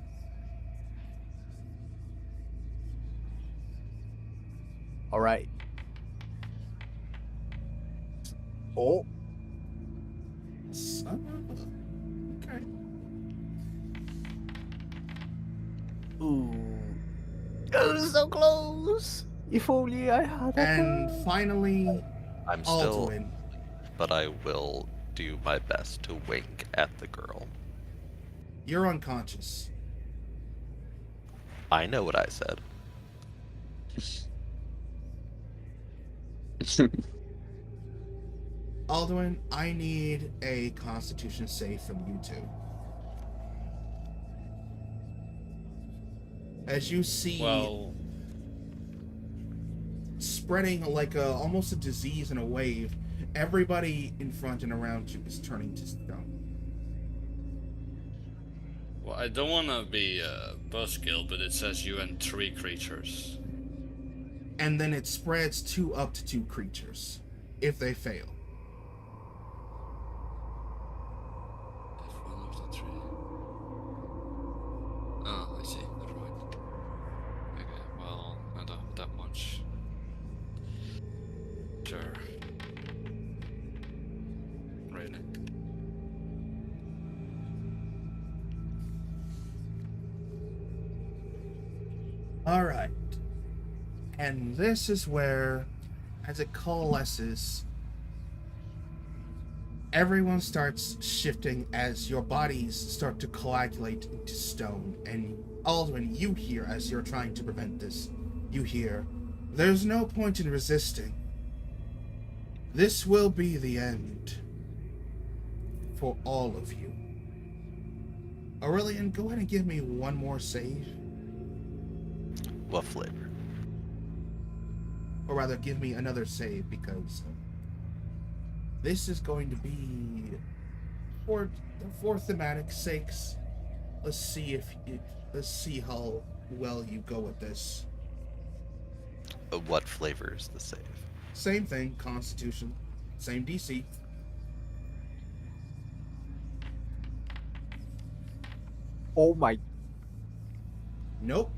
All right. Oh. Okay. Ooh. Oh, so close. If only I had a And gun. finally, I'm still, Alduin. but I will do my best to wink at the girl. You're unconscious. I know what I said. Alduin, I need a Constitution save from you two. As you see, Well, spreading like almost a disease in a wave, everybody in front and around you is turning to stone. well, I don't want to be a buzzkill, but it says you and 3 creatures. And then it spreads to up to 2 creatures if they fail. If one of the 3. Oh, I see. Never mind. Okay, well, I don't have that much. Sure. Really. All right. And this is where, as it coalesces, everyone starts shifting as your bodies start to coagulate into stone. And Alduin, you hear, as you're trying to prevent this, you hear, there's no point in resisting. This will be the end for all of you. Aurelian, go ahead and give me one more save. What flavor? Or rather, give me another save, because this is going to be for thematic sakes. Let's see how well you go with this. What flavor is the save? Same thing, Constitution, same DC. Oh my. Nope.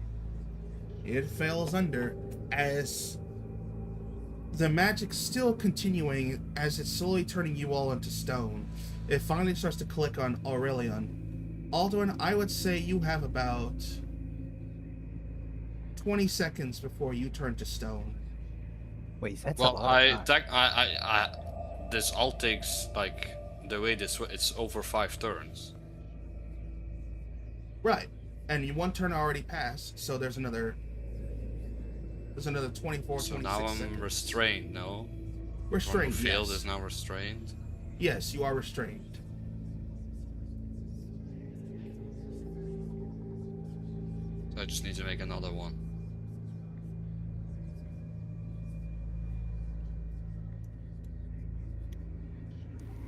It fails under, as the magic's still continuing, as it's slowly turning you all into stone. It finally starts to click on Aurelian. Alduin, I would say you have about 20 seconds before you turn to stone. Wait, that's a Well, lot of time. this all takes, like, the way this, it's over 5 turns. Right. And one turn already passed, so there's another 24, So 26 now I'm seconds. restrained, no? Restrained, One who failed yes. is now restrained. Yes, you are restrained. So I just need to make another one.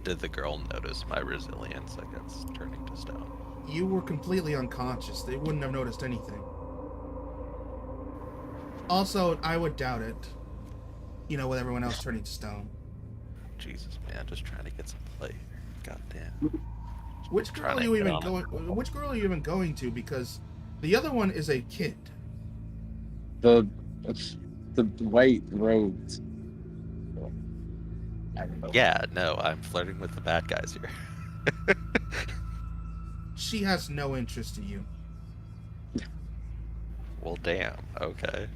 Did the girl notice my resilience against turning to stone? You were completely unconscious. They wouldn't have noticed anything. Also, I would doubt it. You know, with everyone else turning to stone. Jesus, man, just trying to get some play. Goddamn. Which Trying girl are to you hit even on it. going? Which girl are you even going to? Because the other one is a kid. The white robes. I don't know. Yeah, no, I'm flirting with the bad guys here. She has no interest in you. Well, damn. Okay.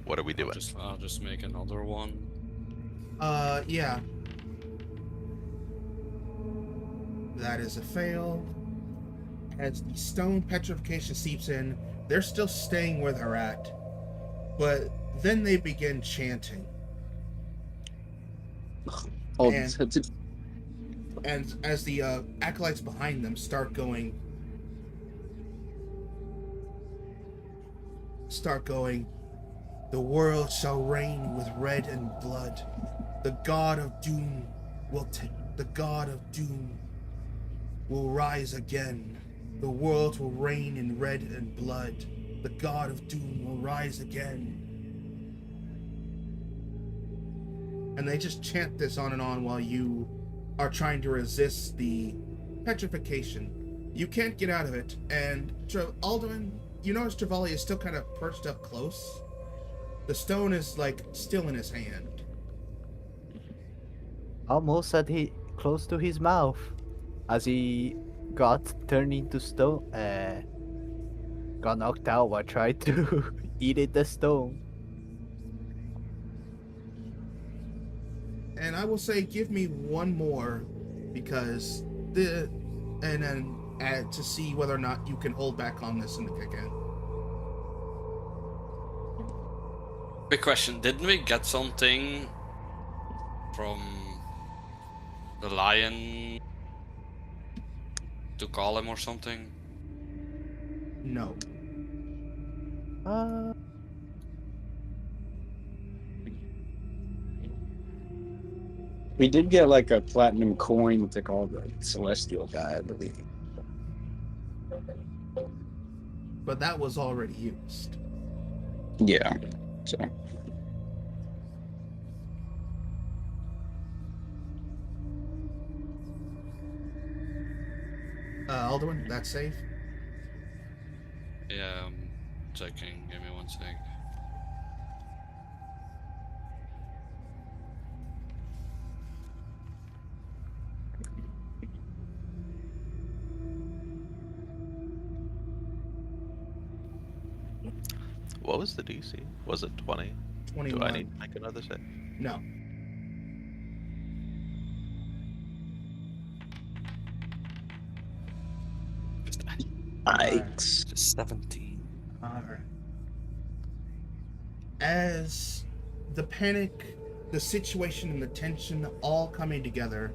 What are we doing? I'll just make another one. Yeah. That is a fail. As the stone petrification seeps in, they're still staying where they're at. But then they begin chanting. Oh, And- it's And as the acolytes behind them start going, the world shall reign with red and blood. The god of doom will rise again. The world will reign in red and blood. The god of doom will rise again. And they just chant this on and on while you are trying to resist the petrification. You can't get out of it, and Alduin, you notice Trevally is still kind of perched up close. The stone is like still in his hand. Almost at close to his mouth, as he got turned into stone. Got knocked out while trying to eat it the stone. And I will say, give me one more, because and then add to see whether or not you can hold back on this in the kick in. Big question, didn't we get something from the lion to call him or something? No. We did get like a platinum coin to call the celestial guy, I believe. But that was already used. Yeah. So Alduin, that's safe. Yeah, I'm checking. Give me 1 sec. What was the DC? Was it 20? 21. Do I need to make another save? No. Yikes. 17. Alright. As the panic, the situation, and the tension all coming together,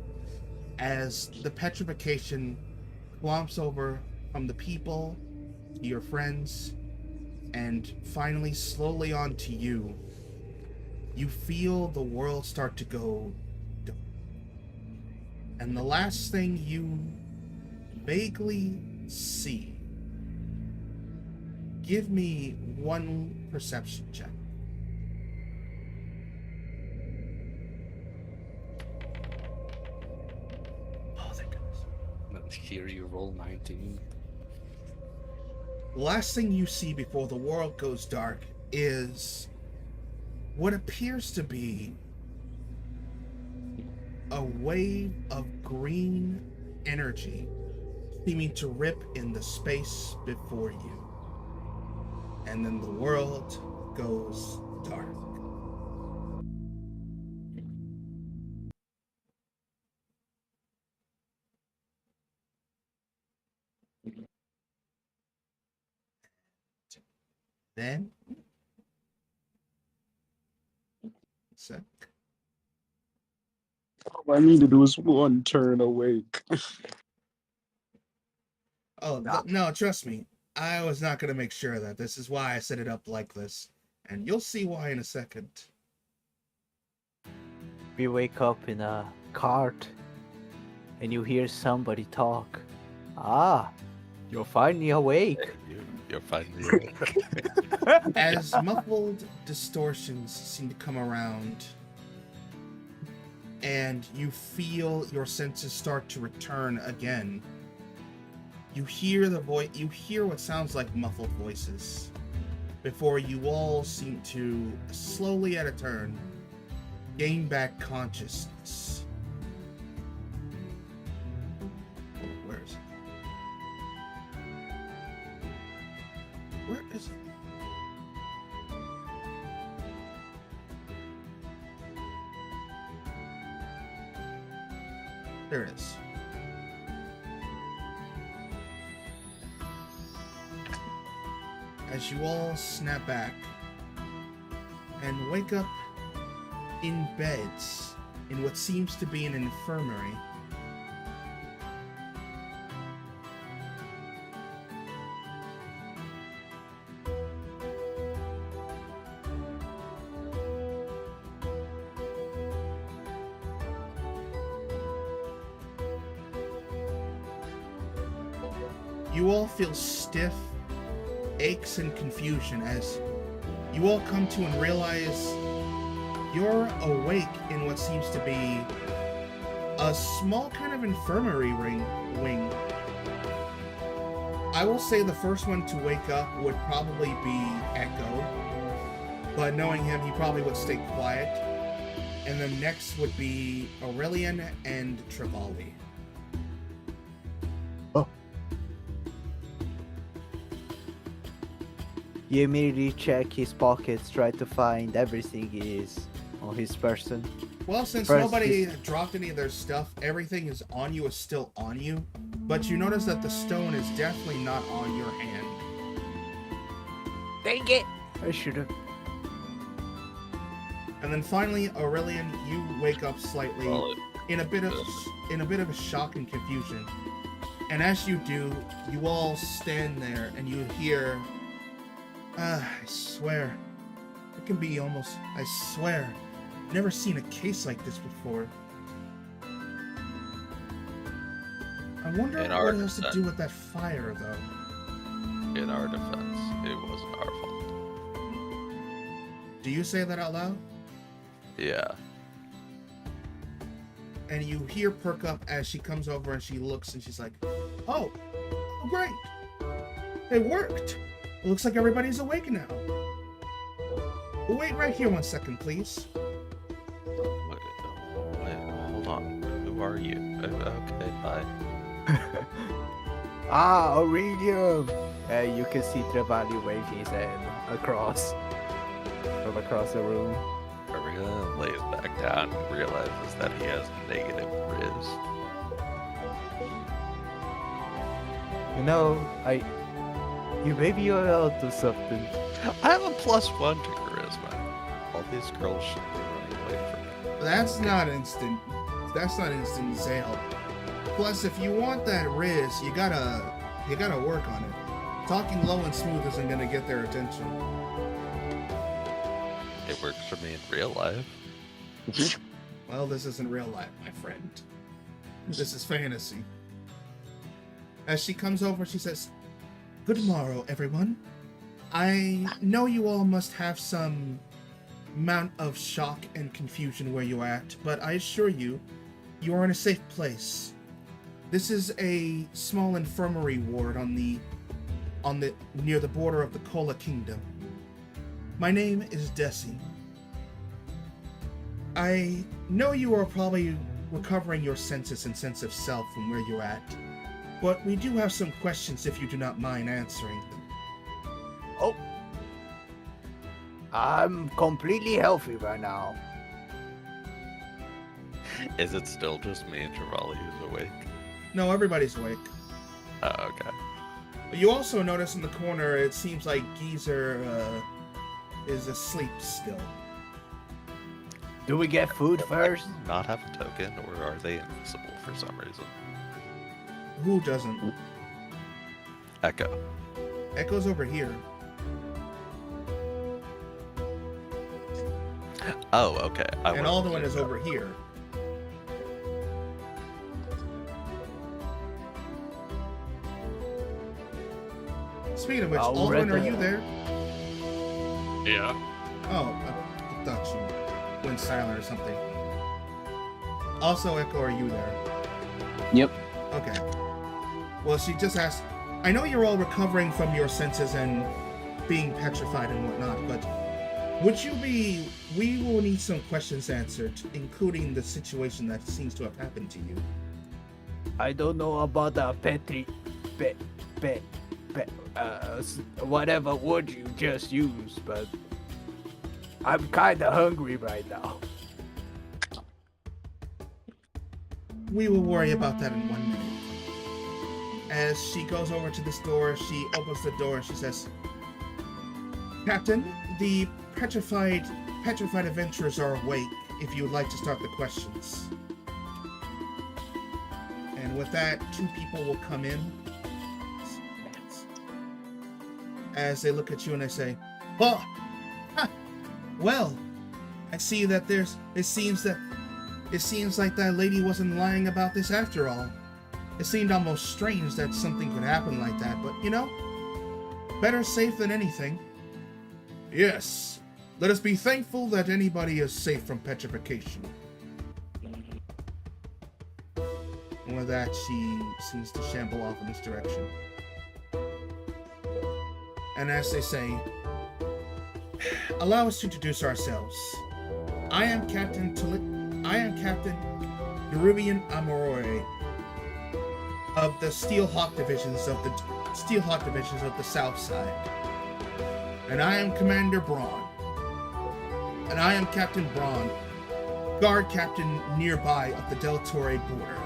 as the petrification clumps over from the people, your friends, and finally slowly onto you, you feel the world start to go dark. And the last thing you vaguely see, give me one perception check. Oh, thank goodness. But here you roll 19. The last thing you see before the world goes dark is what appears to be a wave of green energy seeming to rip in the space before you. And then the world goes dark. Then, sec. All I needed was one turn awake. Oh, no, trust me. I was not going to make sure of that. This is why I set it up like this. And you'll see why in a second. We wake up in a cart and you hear somebody talk. Ah, you're finally awake. You're finally. As muffled distortions seem to come around, and you feel your senses start to return again, you hear you hear what sounds like muffled voices, before you all seem to, slowly at a turn, gain back consciousness. Where is it? Where is it? There it is. As you all snap back and wake up in beds in what seems to be an infirmary. You all feel stiff, aches, and confusion as you all come to and realize you're awake in what seems to be a small kind of infirmary wing. I will say the first one to wake up would probably be Echo, but knowing him, he probably would stay quiet. And then next would be Aurelian and Trevally. You immediately check his pockets, try to find everything is on his person. Well, since First, nobody dropped any of their stuff, everything is on you, is still on you. But you notice that the stone is definitely not on your hand. Dang it! I should have. And then finally, Aurelian, you wake up slightly in a bit of a shock and confusion. And as you do, you all stand there and you hear, I swear, it can be almost, I swear, never seen a case like this before. I wonder what it has to do with that fire, though. In our defense, it wasn't our fault. Do you say that out loud? Yeah. And you hear perk up as she comes over and she looks and she's like, oh great, it worked. It looks like everybody's awake now. Wait right here 1 second, please. Wait, hold on. Who are you? Okay, bye. Aurelium! You can see Trevally wave his hand across from across the room. Aurelia lays back down and realizes that he has negative riz. You know, you maybe you're onto something. I have a +1 to charisma. All these girls should be running away from me. That's not instant sale. Plus, if you want that riz, you gotta work on it. Talking low and smooth isn't gonna get their attention. It works for me in real life. Well, this isn't real life, my friend. This is fantasy. As she comes over, she says, "Good morrow, everyone. I know you all must have some amount of shock and confusion where you're at, but I assure you, you are in a safe place. This is a small infirmary ward on the near the border of the Kola Kingdom. My name is Desi. I know you are probably recovering your senses and sense of self from where you're at, but we do have some questions if you do not mind answering them." Oh, I'm completely healthy right now. Is it still just me and Trevally who's awake? No, everybody's awake. Oh, okay. You also notice in the corner, it seems like Geezer is asleep still. Do we get food first? Not have a token, or are they invisible for some reason? Who doesn't? Echo. Echo's over here. Oh, okay. And Alduin is over here. Speaking of which, Alduin, are you there? Yeah. Oh, I thought you went silent or something. Also, Echo, are you there? Yep. Okay. Well, she just asked, I know you're all recovering from your senses and being petrified and whatnot, but we will need some questions answered, including the situation that seems to have happened to you. I don't know about the whatever word you just used, but I'm kinda hungry right now. We will worry about that in 1 minute. As she goes over to this door, she opens the door and she says, "Captain, the petrified adventurers are awake if you would like to start the questions." And with that, 2 people will come in. As they look at you and they say, "Oh, well, I see that it seems like that lady wasn't lying about this after all. It seemed almost strange that something could happen like that, but you know, better safe than anything." "Yes, let us be thankful that anybody is safe from petrification." And with that, she seems to shamble off in this direction. And as they say, allow us to introduce ourselves. I am Captain Nerubian Amorore of the Steelhawk divisions of the South Side. And I am Commander Braun. And I am Captain Braun, guard captain nearby of the Del Torre border.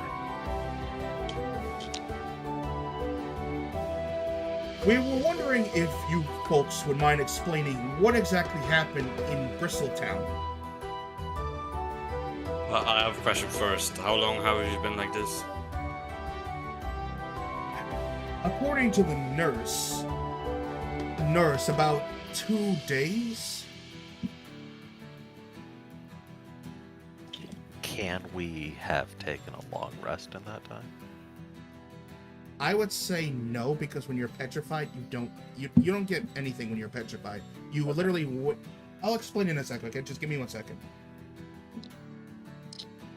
We were wondering if you folks would mind explaining what exactly happened in Bristletown. I have a question first. How long have you been like this? According to the nurse, about 2 days? Can we have taken a long rest in that time? I would say no, because when you're petrified, you don't get anything when you're petrified. You literally I'll explain in a second, okay? Just give me 1 second.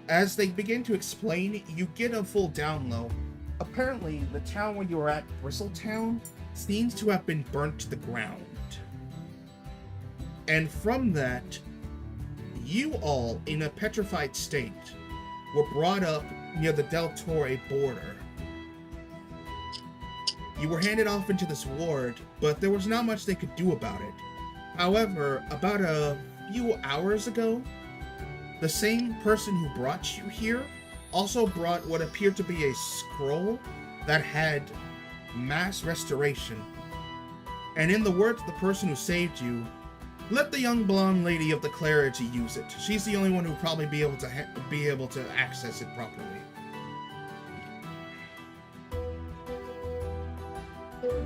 As they begin to explain, you get a full down low. Apparently, the town where you were at, Bristletown, seems to have been burnt to the ground. And from that, you all, in a petrified state, were brought up near the Del Torre border. You were handed off into this ward, but there was not much they could do about it. However, about a few hours ago, the same person who brought you here also brought what appeared to be a scroll that had mass restoration. And in the words of the person who saved you, let the young blonde lady of the clergy use it. She's the only one who will probably be able to access it properly.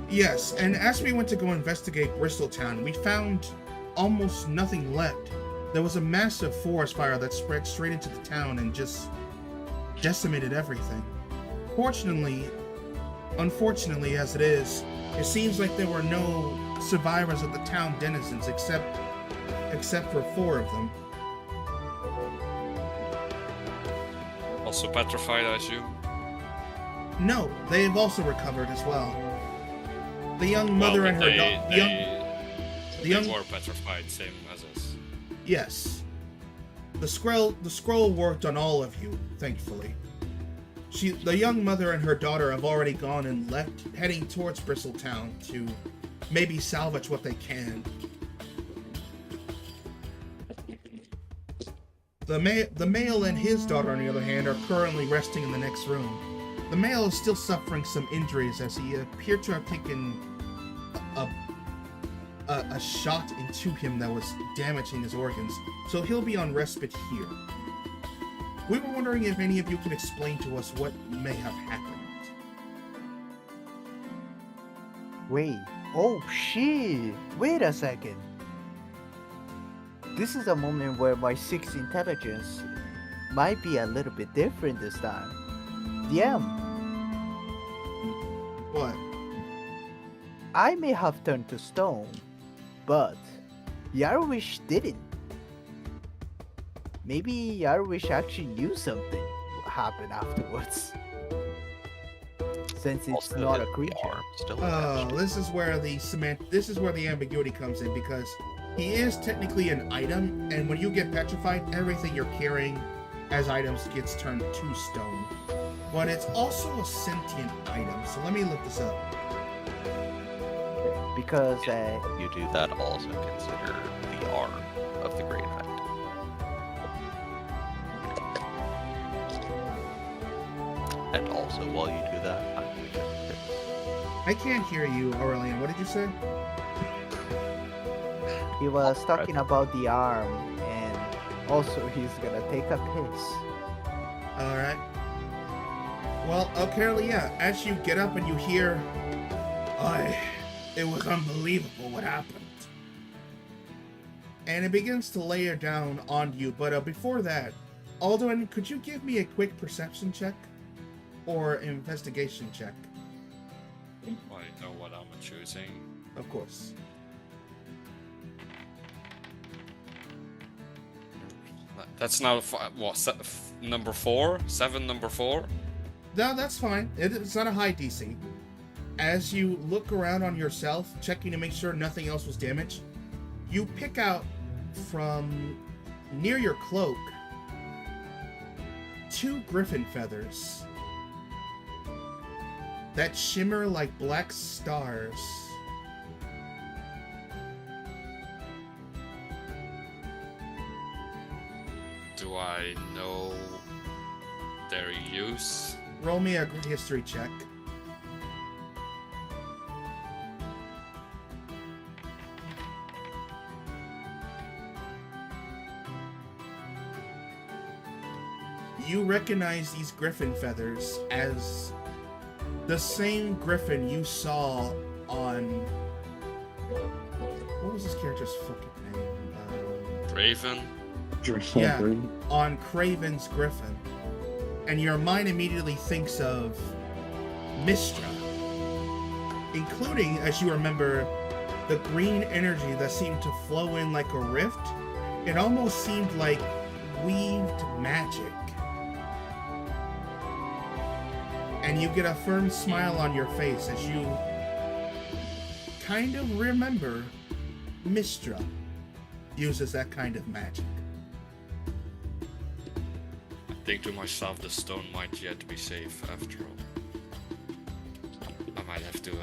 Yes, and as we went to go investigate Bristletown, we found almost nothing left. There was a massive forest fire that spread straight into the town and just decimated everything. Unfortunately as it is, it seems like there were no survivors of the town denizens except for 4 of them. Also petrified, I assume? No, they have also recovered as well. The young mother and her daughter. They were petrified, same as us. Yes. The scroll worked on all of you, thankfully. The young mother and her daughter have already gone and left, heading towards Bristletown to maybe salvage what they can. The male and his daughter, on the other hand, are currently resting in the next room. The male is still suffering some injuries as he appeared to have taken a shot into him that was damaging his organs, so he'll be on respite here. We were wondering if any of you can explain to us what may have happened. Wait. Oh shit! Wait a second. This is a moment where my 6 intelligence might be a little bit different this time. DM. What? I may have turned to stone, but Yarwish didn't. Maybe Yarwish actually knew something happened afterwards. Since it's Also, not a his creature. arm still Oh, attached. this is where the ambiguity comes in, because he is technically an item, and when you get petrified, everything you're carrying as items gets turned to stone. But it's also a sentient item, so let me look this up. Because You do that, also consider the arm of the Great Effect. And also, while you do that, I'm going to fix. I can't hear you, Aurelian. What did you say? he was talking about the arm, and also he's gonna take a piss. Alright. Well, apparently, yeah. As you get up and you hear, it was unbelievable what happened. And it begins to layer down on you, but before that, Alduin, could you give me a quick perception check? Or investigation check? I know what I'm choosing. Of course. That's now number 4? 7, number 4? No, that's fine. It's not a high DC. As you look around on yourself, checking to make sure nothing else was damaged, You pick out from near your cloak 2 griffin feathers that shimmer like black stars. Do I know their use? Roll me a history check. You recognize these griffin feathers as the same griffin you saw on... What was this character's fucking name? Raven? Yeah, on Craven's griffin. And your mind immediately thinks of Mistra. Including, as you remember, the green energy that seemed to flow in like a rift. It almost seemed like weaved magic. And you get a firm smile on your face as you kind of remember Mistra uses that kind of magic. I think to myself, the stone might yet be safe after all. I might have to.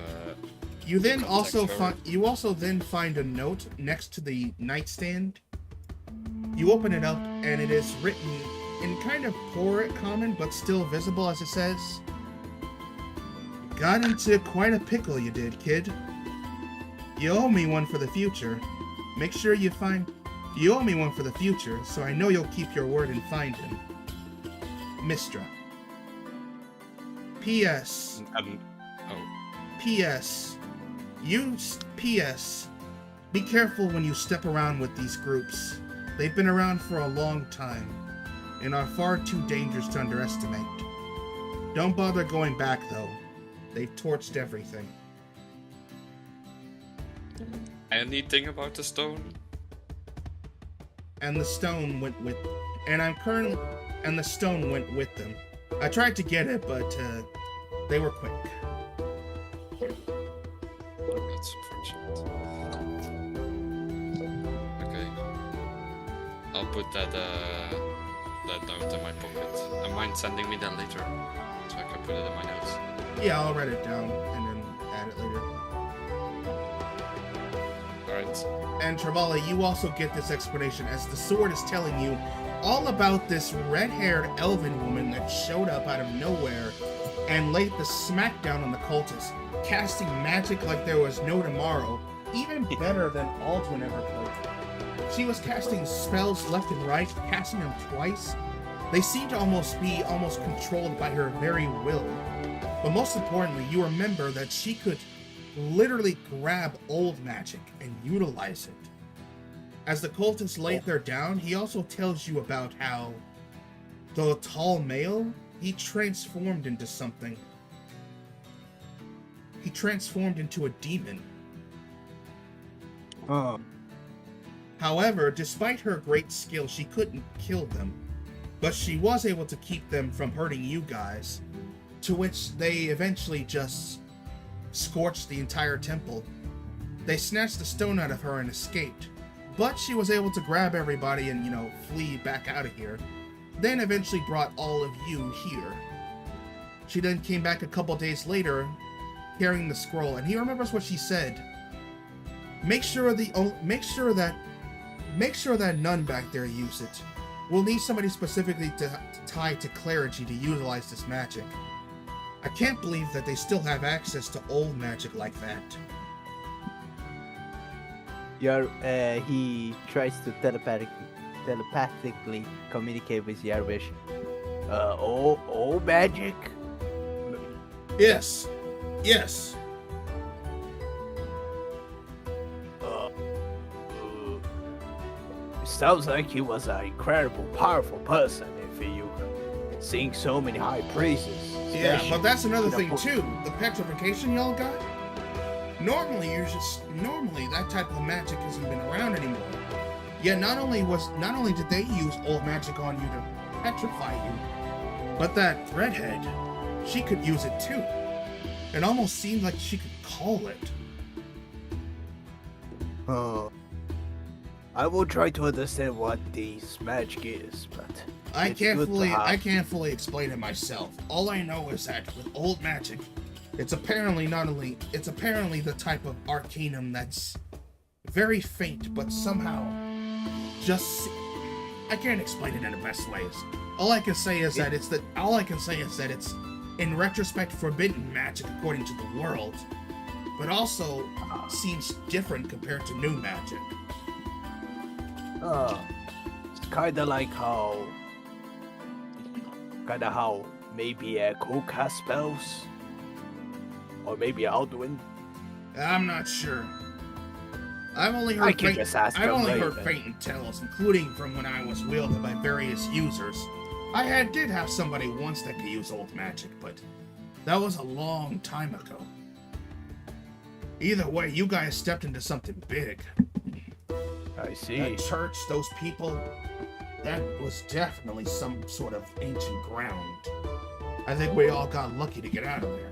You then contact also her. find find a note next to the nightstand. You open it up and it is written in kind of poor common, but still visible as it says, "Got into quite a pickle you did, kid. You owe me one for the future. Make sure you owe me one for the future, so I know you'll keep your word and find him. Mistra. P.S. P.S. P.S. Be careful when you step around with these groups. They've been around for a long time and are far too dangerous to underestimate. Don't bother going back, though. They've torched everything." Anything about the stone? And the stone went with... And the stone went with them. I tried to get it, but they were quick. That's unfortunate. Okay. I'll put that note in my pocket. And mind sending me that later? So I can put it in my notes. Yeah, I'll write it down and then add it later. Alright. And Travala, you also get this explanation as the sword is telling you all about this red-haired elven woman that showed up out of nowhere and laid the smackdown on the cultists, casting magic like there was no tomorrow, even better than Aldwin ever could. She was casting spells left and right, casting them twice. They seemed to almost be controlled by her very will. But most importantly, you remember that she could literally grab old magic and utilize it. As the cultists laid there down, he also tells you about how the tall male, he transformed into something. He transformed into a demon. However, despite her great skill, she couldn't kill them. But she was able to keep them from hurting you guys, to which they eventually just scorched the entire temple. They snatched the stone out of her and escaped. But she was able to grab everybody and, flee back out of here. Then eventually brought all of you here. She then came back a couple days later carrying the scroll, and he remembers what she said. Make sure that none back there use it. We'll need somebody specifically tied to clergy to utilize this magic. I can't believe that they still have access to old magic like that. He tries to telepathically communicate with Yarvish. Old magic? Yes. Sounds like he was an incredible, powerful person if you sing so many high praises. Yeah, especially but that's another in a thing book. too. The petrification y'all got? Normally that type of magic hasn't been around anymore. Yeah, not only did they use old magic on you to petrify you, but that redhead, she could use it too. It almost seemed like she could call it. I will try to understand what this magic is, but I it's can't good to fully have. I can't fully explain it myself. All I know is that with old magic, it's apparently the type of arcanum that's very faint, but somehow just I can't explain it in the best ways. All I can say is that it's in retrospect forbidden magic according to the world, but also seems different compared to new magic. It's kinda how maybe a cool cast spells, or maybe Alduin. I'm not sure. I've only I heard can just ask I've them only heard later. faint tales, including from when I was wielded by various users. I did have somebody once that could use old magic, but that was a long time ago. Either way, you guys stepped into something big. I see. That church, those people, that was definitely some sort of ancient ground. I think we all got lucky to get out of there.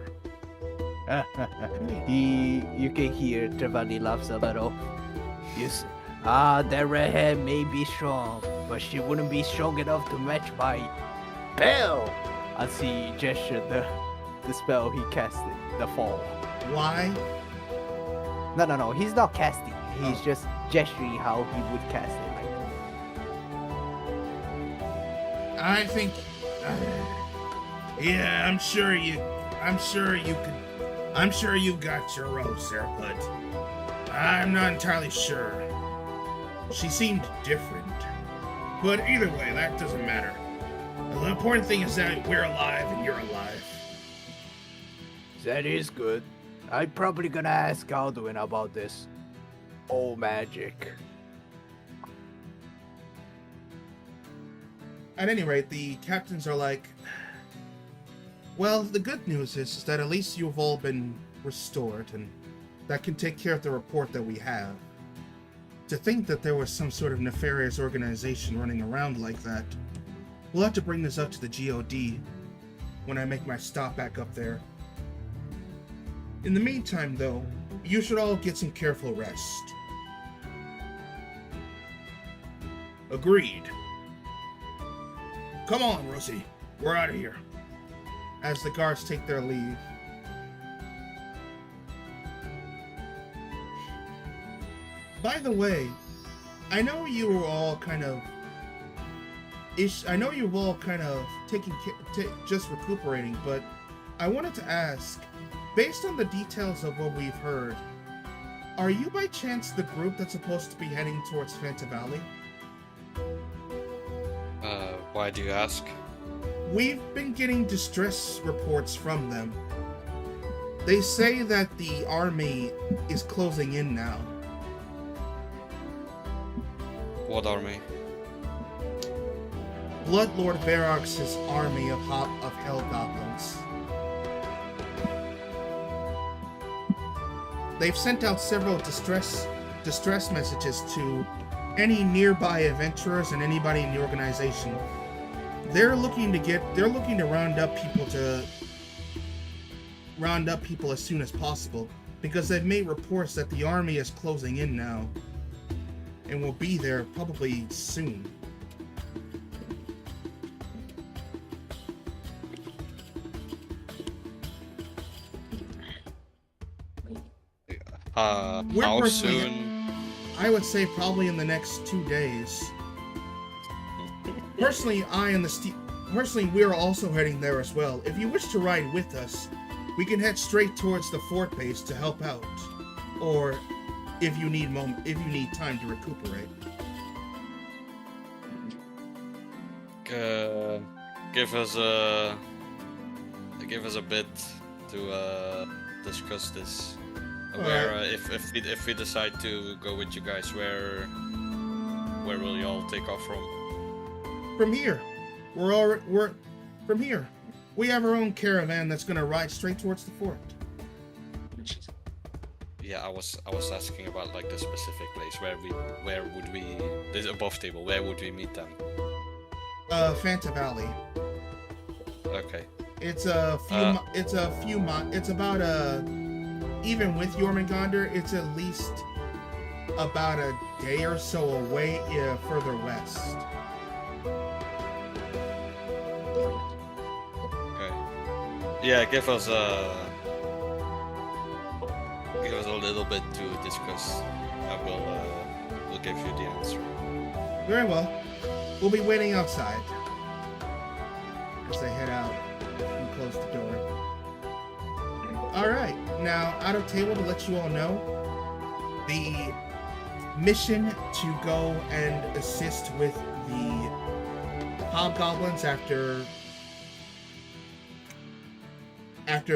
You can hear Travani laughs a little. Yes. That redhead may be strong, but she wouldn't be strong enough to match my spell. As he gestured the spell he casted, the fall. Why? No, he's not casting. He's Oh. just gesturing how he would cast it. I think. Yeah, I'm sure you got your ropes there, but I'm not entirely sure. She seemed different. But either way, that doesn't matter. The important thing is that we're alive and you're alive. That is good. I'm probably gonna ask Alduin about this old magic. At any rate, the captains are like, well, the good news is that at least you've all been restored, and that can take care of the report that we have. To think that there was some sort of nefarious organization running around like that, we'll have to bring this up to the GOD when I make my stop back up there. In the meantime, though, you should all get some careful rest. Agreed. Come on, Rosie. We're out of here. As the guards take their leave. By the way, I know you were all kind of just recuperating, but I wanted to ask, based on the details of what we've heard, are you by chance the group that's supposed to be heading towards Fanta Valley? Why do you ask? We've been getting distress reports from them. They say that the army is closing in now. What army? Blood Lord Varrox's army of hell goblins. They've sent out several distress messages to any nearby adventurers and anybody in the organization. They're looking to round up people as soon as possible, because they've made reports that the army is closing in now and will be there probably soon. We're How personally- soon? I would say probably in the next 2 days. Personally, we're also heading there as well. If you wish to ride with us, we can head straight towards the fort base to help out, or if you need time to recuperate. Give us a bit to discuss this. Where if we decide to go with you guys, where will you all take off from? From here, we're from here. We have our own caravan that's gonna ride straight towards the fort. Yeah, I was asking about like the specific place where would we this above table, where would we meet them? Fanta Valley. Okay. It's about even with Jormungandr, it's at least about a day or so away further west. Okay. Yeah, give us a little bit to discuss. We'll give you the answer. Very well. We'll be waiting outside as they head out and close the door. Alright, now out of table to let you all know, the mission to go and assist with the hobgoblins after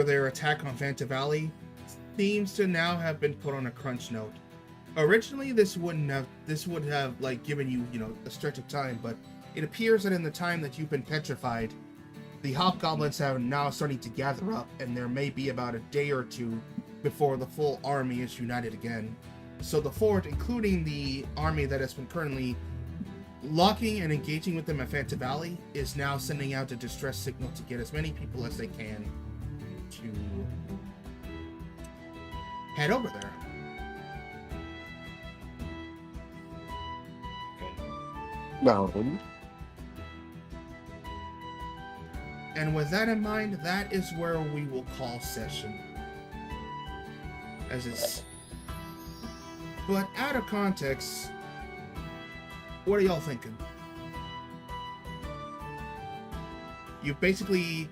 their attack on Fanta Valley seems to now have been put on a crunch note. Originally, this would have like given you, a stretch of time, but it appears that in the time that you've been petrified, the hobgoblins have now starting to gather up, and there may be about a day or two before the full army is united again. So the fort, including the army that has been currently locking and engaging with them at Fanta Valley, is now sending out a distress signal to get as many people as they can to head over there. No. And with that in mind, that is where we will call session. But out of context, what are y'all thinking? You basically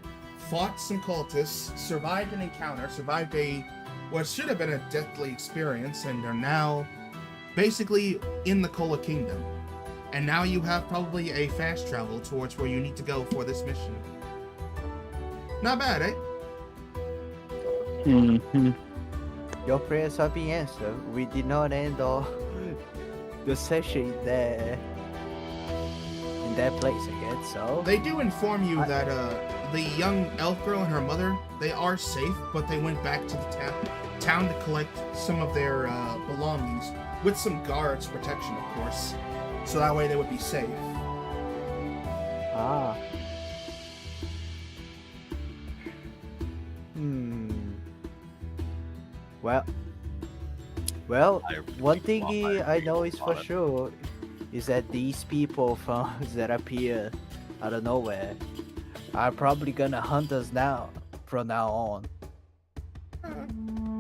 fought some cultists, survived an encounter, survived what should have been a deathly experience, and are now basically in the Kola Kingdom. And now you have probably a fast travel towards where you need to go for this mission. Not bad, eh? Mm-hmm. Your prayers are being answered. We did not end all the session there in that place again, so They do inform you that the young elf girl and her mother, they are safe, but they went back to the town to collect some of their belongings, with some guards protection, of course, so that way they would be safe. ah. Well, I really one thing want my I know is reading for on it. sure is that these people from that appear out of nowhere are probably gonna hunt us now from now on.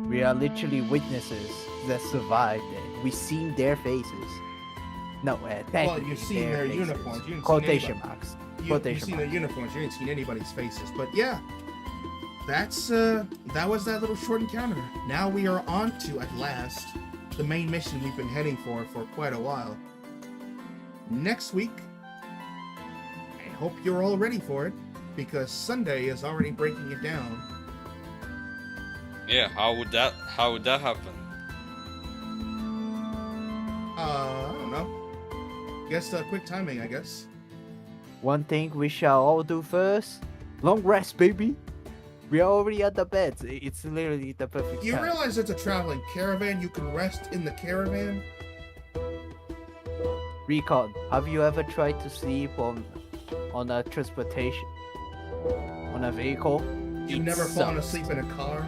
We are literally witnesses that survived it. We've seen their faces. No, technically you've seen their faces. uniforms. You didn't see Quotation anybody. marks. You've Quotation seen their marks. uniforms, you ain't seen anybody's faces. But yeah, that was that little short encounter. Now we are on to, at last, the main mission we've been heading for quite a while. Next week, I hope you're all ready for it, because Sunday is already breaking it down. Yeah, how would that happen? I don't know. Guess quick timing, I guess. One thing we shall all do first: long rest, baby. We are already at the beds. It's literally the perfect You time. realize it's a traveling caravan? You can rest in the caravan? Recon, have you ever tried to sleep on a transportation? On a vehicle? You've It never fallen sucks. asleep in a car?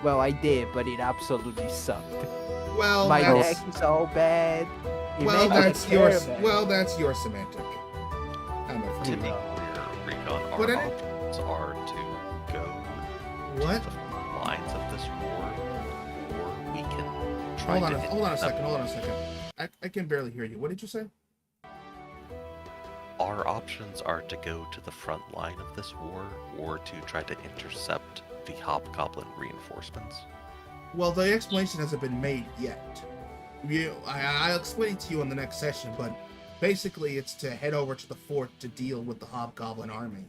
Well, I did, but it absolutely sucked. Well, My that's, neck is all bad. well, Imagine a that's your caravan. well, that's your semantic. I'm To afraid. be clear, Recon, our But options are to go What? to the front lines of this war, or we can try Hold to on a second. intercept. Hold on a second. I can barely hear you. What did you say? Our options are to go to the front line of this war, or to try to intercept the hobgoblin reinforcements. Well, the explanation hasn't been made yet. I'll explain it to you in the next session, but basically it's to head over to the fort to deal with the hobgoblin army.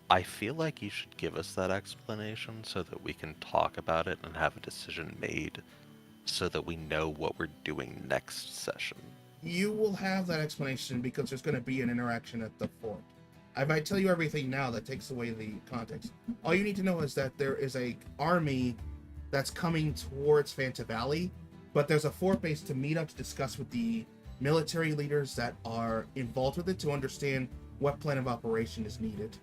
I feel like you should give us that explanation so that we can talk about it and have a decision made so that we know what we're doing next session. You will have that explanation because there's going to be an interaction at the fort. If I tell you everything now, that takes away the context. All you need to know is that there is a army that's coming towards Fanta Valley, but there's a fort base to meet up to discuss with the military leaders that are involved with it to understand what plan of operation is needed.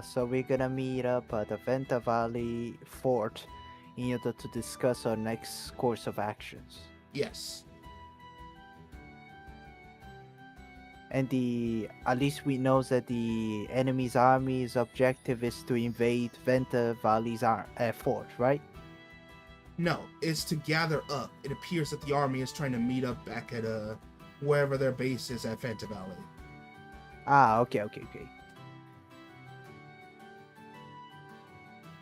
So we're gonna meet up at the Venta Valley Fort in order to discuss our next course of actions. Yes. And at least we know that the enemy's army's objective is to invade Venta Valley's fort, right? No, it's to gather up. It appears that the army is trying to meet up back at wherever their base is at Fanta Valley. Ah, okay.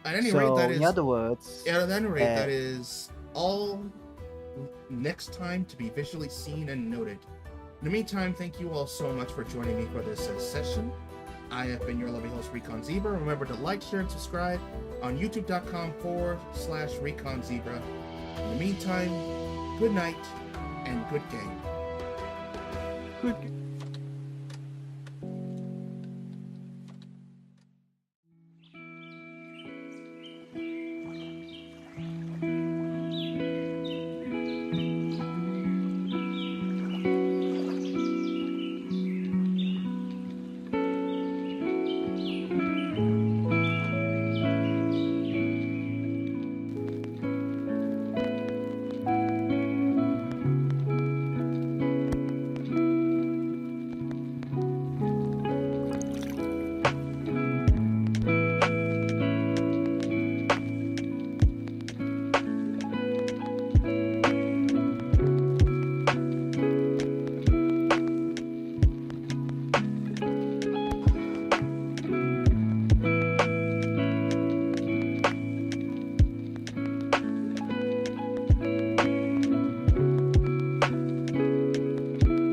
At any So, rate, that is. in other words, At any rate, that is all next time to be visually seen and noted. In the meantime, thank you all so much for joining me for this session. I have been your lovely host, Recon Zebra. Remember to like, share, and subscribe on youtube.com/Recon Zebra. In the meantime, good night and good game. good.